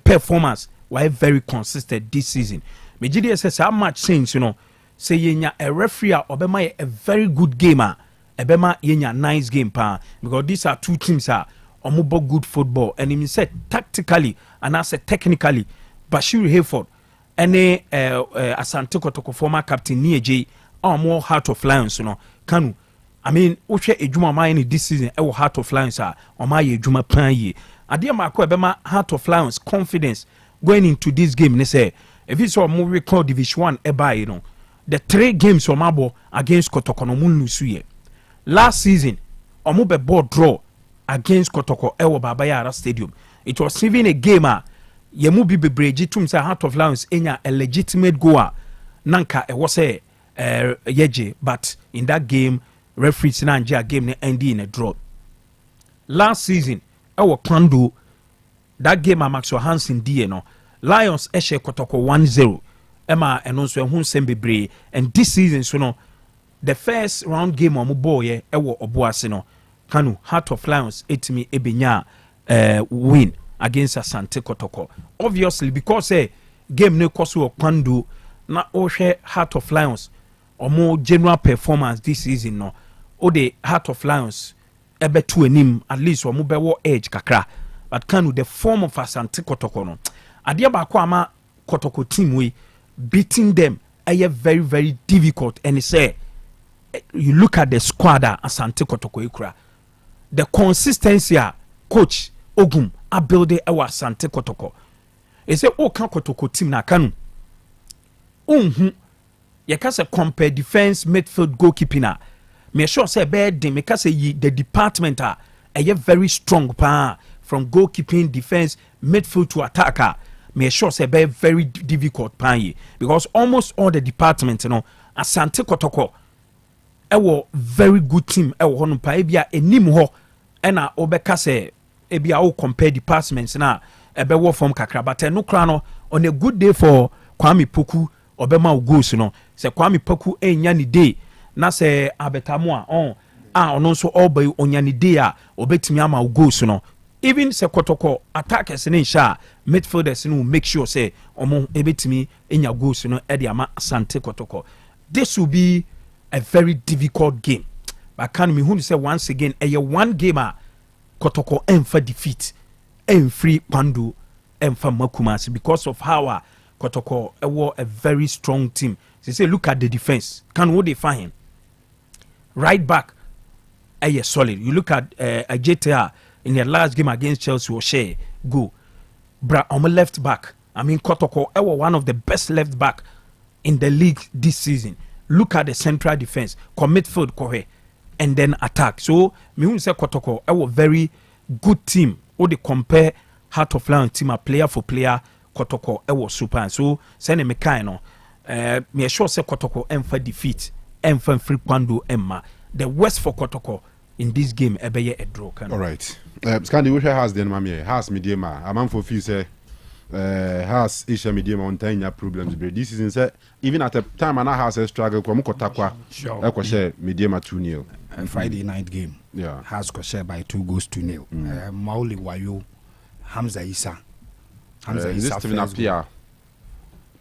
performers. Were very consistent this season. Mejidi says how much sense, you know. Say yenya a referee obema a very good gamer, ebema yenya nice game pa because these are 2 teams omubo good football and he said tactically and I said technically Bashir Hayford and Asante Kotoko former captain Nieje more Heart of Lions Kanu I mean uche ejuma mine this season Heart of Lions omaye ejuma plan ye adia mako ebema Heart of Lions confidence going into this game they say if it's a movie called Division 1 eba the 3 games Omabo against Kotoko no mun lusuye. Last season, Omube ball draw against Kotoko Ewo Babayara Stadium. It was even a game Yemubi Bebreji tumsa Heart of Lions enya a legitimate goal. Nanka it was a yeje, but in that game, referees Nanja game ne ended in a draw. Last season, Ewo Kanu that game Maxwell Hansen no Lions Eshe Kotoko 1-0. Emma and also who sembebre and this season so the first round game on boy ewo oboase Kanu Heart of Lions etimi ebenya win against Asante Kotoko obviously because game no koso Kwandu na ohwe Heart of Lions omo general performance this season o the Heart of Lions ebetu anim at least omo bewo edge kakra but Kanu the form of Asante Kotoko no ade ba kwa ama Kotoko team we beating them very very difficult and say you look at the squad Asante Kotoko ikura the consistency coach Ogum a building our Asante Kotoko e say o kan Kotoko team na Kanu you can say compare defense midfield goalkeeping na me sure say bad me can say the department very strong from goalkeeping defense midfield to attacker me sure say be very difficult pan because almost all the departments, you know, Asante Kotoko ewo very good team ewo hono pa ebia enim ho ena obeka say ebia o compare departments na ebe wo from kakra but no kra no on a good day for Kwame Poku obema goals no say Kwame Poku enya ni day na say abetamo a ono so obey onya ni day a obetimi ama goals no even say Kotoko attackers ni sha midfielders no make sure say omo ebetimi enya goals no e de ama Asante Kotoko. This will be a very difficult game. But can me who say once again a one game Kotoko enfa defeat free Pandu enfa Makumasi because of how Kotoko were a very strong team. They say look at the defense. Can what they find? Right back solid. You look at JTA in their last game against Chelsea or share go. Bra on my left back. I mean Kotoko were one of the best left back in the league this season. Look at the central defense, commit field, and then attack. So, me who say Kotoko, a very good team. Or they compare Heart of Lion team, a player for player, Kotoko, was super. So, send me kind me sure say Kotoko for defeat, for free Pandu Emma. The worst for Kotoko in this game, a draw. All right. Scandi, which has the name? Has medium. A man for few say. Has Isha medium on tiny problems. This season, say even at the time, and I has a struggle. Komukotakwa, I share medium 2-0. And Friday night game, yeah, has share by 2-0. Mauli Wayo, Hamza Issa. Hamza Issa first goal.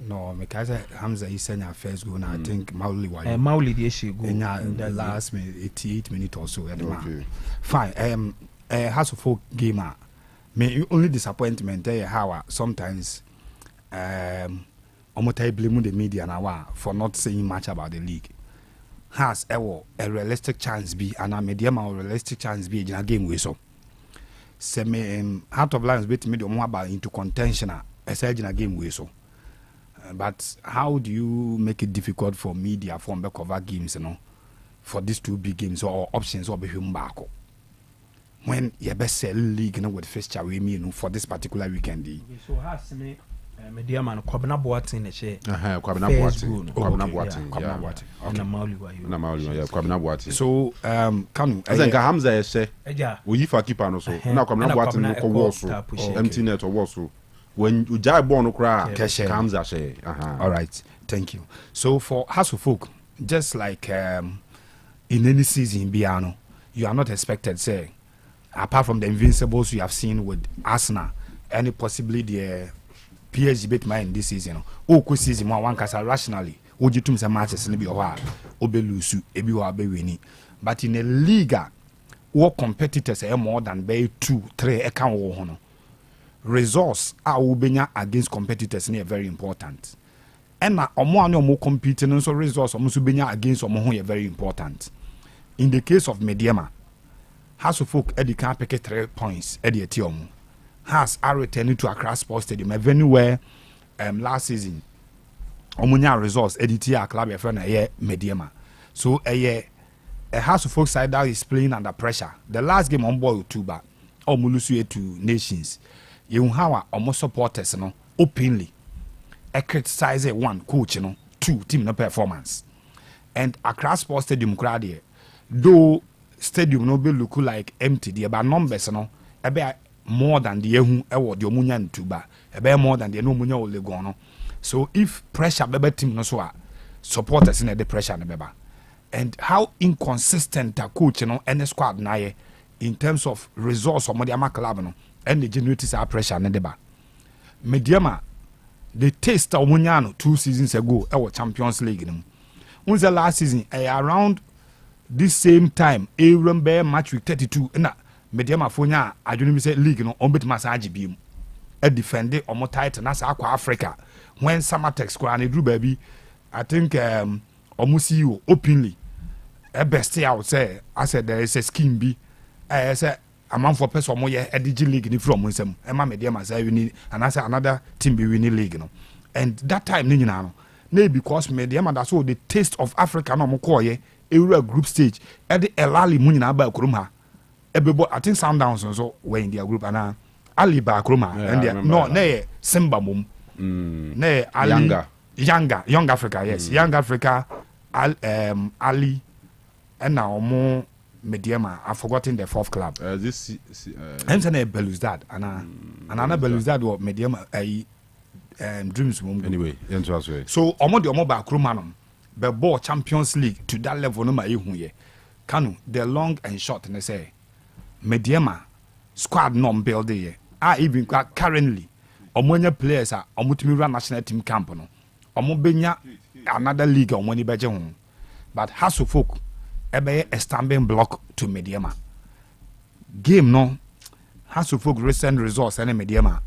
No, because Hamza Issa in first goal. I think Mauli Wayo. Mauli the issue go in the last 88 minutes or so. Okay. Fine. Has a folk gamer. Me only disappointment how sometimes I blame the media now for not saying much about the league. Has a realistic chance be and a medium or realistic chance be in a game with so. Say me Heart of Lions beat me the more about into contention as in a game with so. But how do you make it difficult for media for the cover games, you know, for these two big games or options or be him back? When you best sell league, you know, with fixture we mean for this particular weekend. So has me media man Kwabena Boateng the share. Kwabena Boateng. So Kanu Azenka Hamza say we if a keeper no so na Kwabena Boateng ko wo so empty net or so when you jai born no cry Hamza say. All right, thank you. So for House of Folk, just like in any season Biano, you are not expected say apart from the invincibles you have seen with Arsenal, any possibly the PSG beat mine this season. Could season one cast rationally. Would you to some matches in the Bioha, Obelusu, Ebiwa Bewini. But in a league, what competitors are more than bay 2-3 account war. Resource are Ubenya against competitors near very important. And more competing so resource almost Ubenya against Omoho very important. In the case of Mediema, House of Folk Eddie can pick 3 points Eddie Etiom has are returning to Accra Sports Stadium, a venue where last season Omunya results Eddie Tia club a friend a Mediema. So a House of Folk side that is playing under pressure. The last game on board with Tuba or Mulusu to Nations. You have almost supporters no openly. I criticize one coach, 2 team no performance. And Accra Sports Stadium crowd though stadium no be look like empty the about numbers no ebe more than the ehu ewo the omunya ntuba ebe more than the no omunya olego no. So if pressure bebe team no so supporters in the pressure no beba and how inconsistent a coach any squad na ye in terms of resource or the club no and the generates our pressure na deba Mediema the taste omunya no 2 seasons ago ewo Champions League no. Unse last season around this same time Aaron Bear match week 32 na Mediema fonya adwene mi say league no on bet massage biem e defend omo title na sa akwa Africa when Samatex kwa na drew baby I think omo CEO openly e best out say I said there is a scheme be say a man for person omo ye edigi league ni from nsem e ma Mediema say we need and I say another team be winning league no and that time ni nyina no na because Mediema that's all the taste of Africa no mo call ye a group stage at the Elali Munina ba Kruma. I think Sundowns so were in their group and Ali ba Kruma and no Simba mum. Ne Ali Young Africa, yes. Young Africa Ali and now more Mediema. I've forgotten the fourth club. I'm saying Belouizdad and another Belouizdad or Mediema Dreams mum. Anyway, so omo ba kromanum be ball Champions League to that level no ma ehun ye. Kanu the long and short and say Mediema squad non build ye. Even currently omonya players are omutimi run national team camp no. Omo benya another league omoni beje ho. But Hasselfolk ebe a stumbling block to Mediema. Game no Hasselfolk recent results and Mediema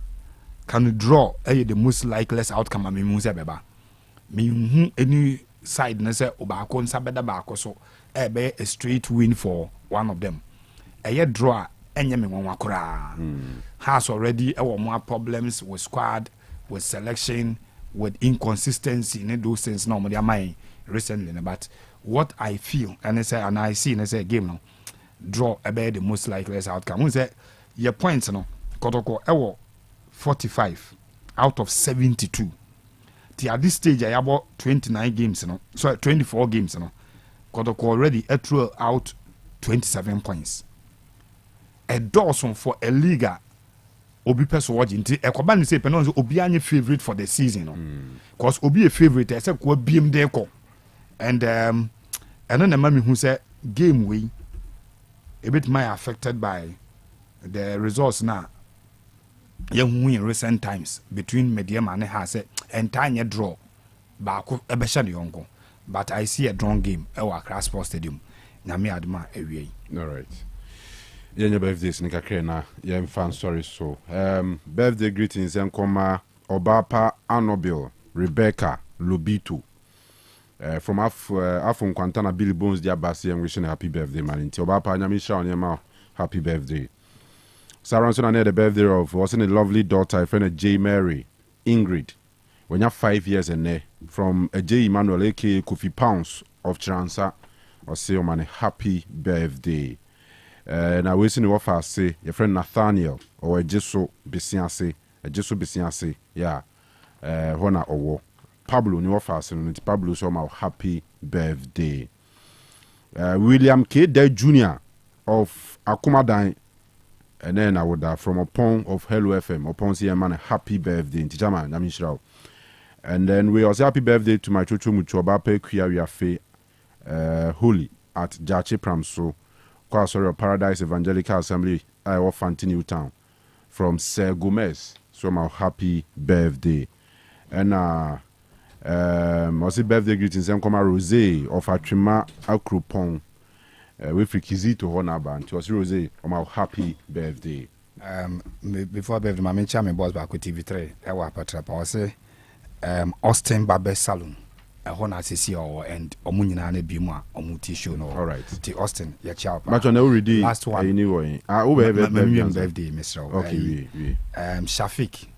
can draw the most likeliest outcome me mu se beba. Me any side na say obako nsa beda baako so ebe a straight win for one of them. Draw enye me won akora. Has already more problems with squad, with selection, with inconsistency in those things no they mind recently. But what I feel and I see and I say game no draw ebe the most likeliest outcome. We say your points no Kotoko 45 out of 72. At this stage, I have about 29 games, 24 games, Kotoko already threw out 27 points. A Dawson for a Liga, Obi Peso watching. A Kobani say Penonzo Obi any favorite for the season, because Obi a favorite, except what BM Deco. And then the mommy who said game we a bit more affected by the results now. Young in recent times between Mediema and has and tiny draw baako ebesha the uncle. But I see a drawn game at Accra Sports Stadium. Nyame adma away. All right. Your birthday is Nikakena. Your fan story so. Birthday greetings and Koma Obapa Anobil Rebecca Lubito. From Afon Quantana Billy Bones Diabasi and wishing a happy birthday, man. Obapa Nyamisha on your mouth. Happy birthday. Sarah Anson had the birthday of wasn't a lovely daughter, a friend of J. Mary, Ingrid. When you're 5 years and there, from a J. Emmanuel aka Kofi Pounds of Transa, or say, man, a happy birthday. Now, we see what I say, your friend Nathaniel, or a Jesu Bisianse, yeah, Hona Owo. Pablo, new office, and Pablo, so my happy birthday. William K. Day Jr. of Akumadine. And then I would from Upon of Hello FM, Upon CM, a happy birthday in Tijama, Namishrao. And then we also happy birthday to my Chuchu Muchobape Kuyawiafe Holy at Jache Pramso, Kwasori Paradise Evangelical Assembly, Iowa Fantini Town, from Sir Gomez. So my happy birthday. And also birthday greetings and Koma Rose of Atrima Akrupong. With Kizito Honaba and to us Rose on my happy birthday. Before birthday, my main chairman boss back with TV3. I was Patra Pause, Austin Barber Salon, a Hona CC and Omunina Bima, Omuti show. No, all right. To Austin, your child. Much on already. Last one. Anyway, birthday, Mr. Okay, Shafik,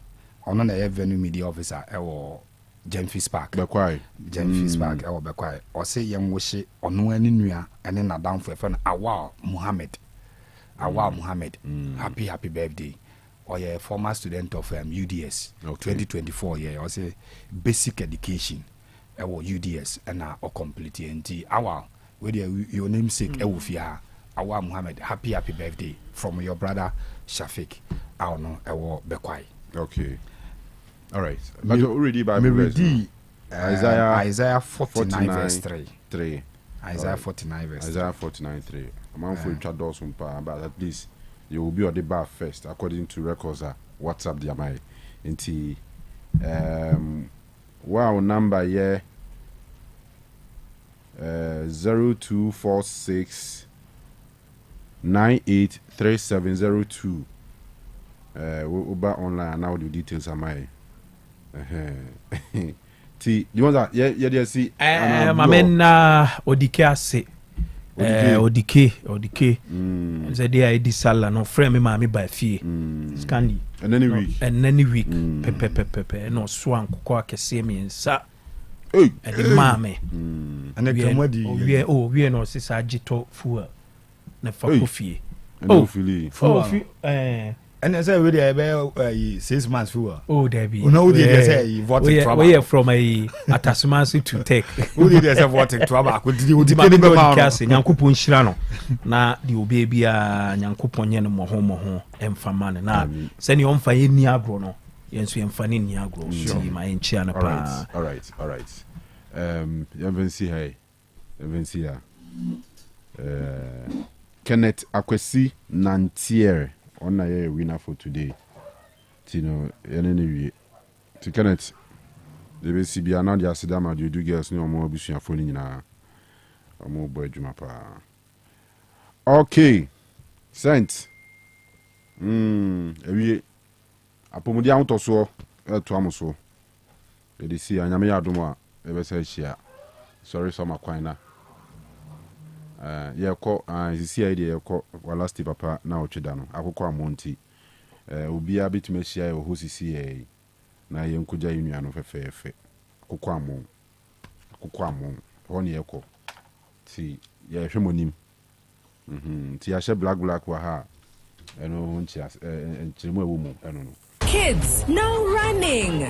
on the Avenue Media Officer, or Jemfis Park. Bekwai. Jemfis Park, or Bekwai. Or say young wish or no any new and then a down for a friend. Awal Muhammad. Happy birthday. Or a former student of UDS. 2024. Yeah, or say basic education. Or UDS and or complete and Awal. With your namesake, Ewufia. Awal Muhammad. Happy birthday from your brother Shafik. I don't know. Or Bekwai. Okay. All right. But already by Isaiah 49 verse 3. Isaiah 49 verse 3. Isaiah 49 3. I'm on for each other, but at least you will be on the bar first, according to records. WhatsApp the amai. Inti wow number yeah 0246 983702. Uber online now the details are my. T, you want that? Yeah, see. Mamena Odike ase. Odike. Say dey I di sala no frame me mama by fie. Scandi. And any week. Pepe. No swan kokwa kese me nsa. Hey. And the mama. And the comedy. We no sisa agito fuel. Na fa kofie. Oh, And I say we dey 6 months for. Oh, Debbie. You know who did say voting trouble? We are from a Atasumasi to take. Who did say voting trouble? Could you Di ma be kasi Nyankopon hyira no. Na di obi bia Nyankopon ye no mo emfama ne na se ne omfa ye ni agro no. Yenso emfa ne ni agro. Ti ma enchia na pa. All right. You see here. Kenneth Akwesi Nantier on a winner for today. Tino, anyway. To Kenneth, the BCB now the Asidama do girls no more bushing phone in a more boy Jumapa. Okay, Saint. We Apomudia out or so to Amoso. They see Anyamia Duma, ever say share. Sorry, Summer Quina. Sisi idea yako walasti papa na ochedano akoko amonti obia bitime hia ho sisi na yenkuja yinua no fefefe akoko amon honi yeko ti ye hwemonim ti ya black wa ha eno honchi nchiremu ewo mu eno no Kids, no running.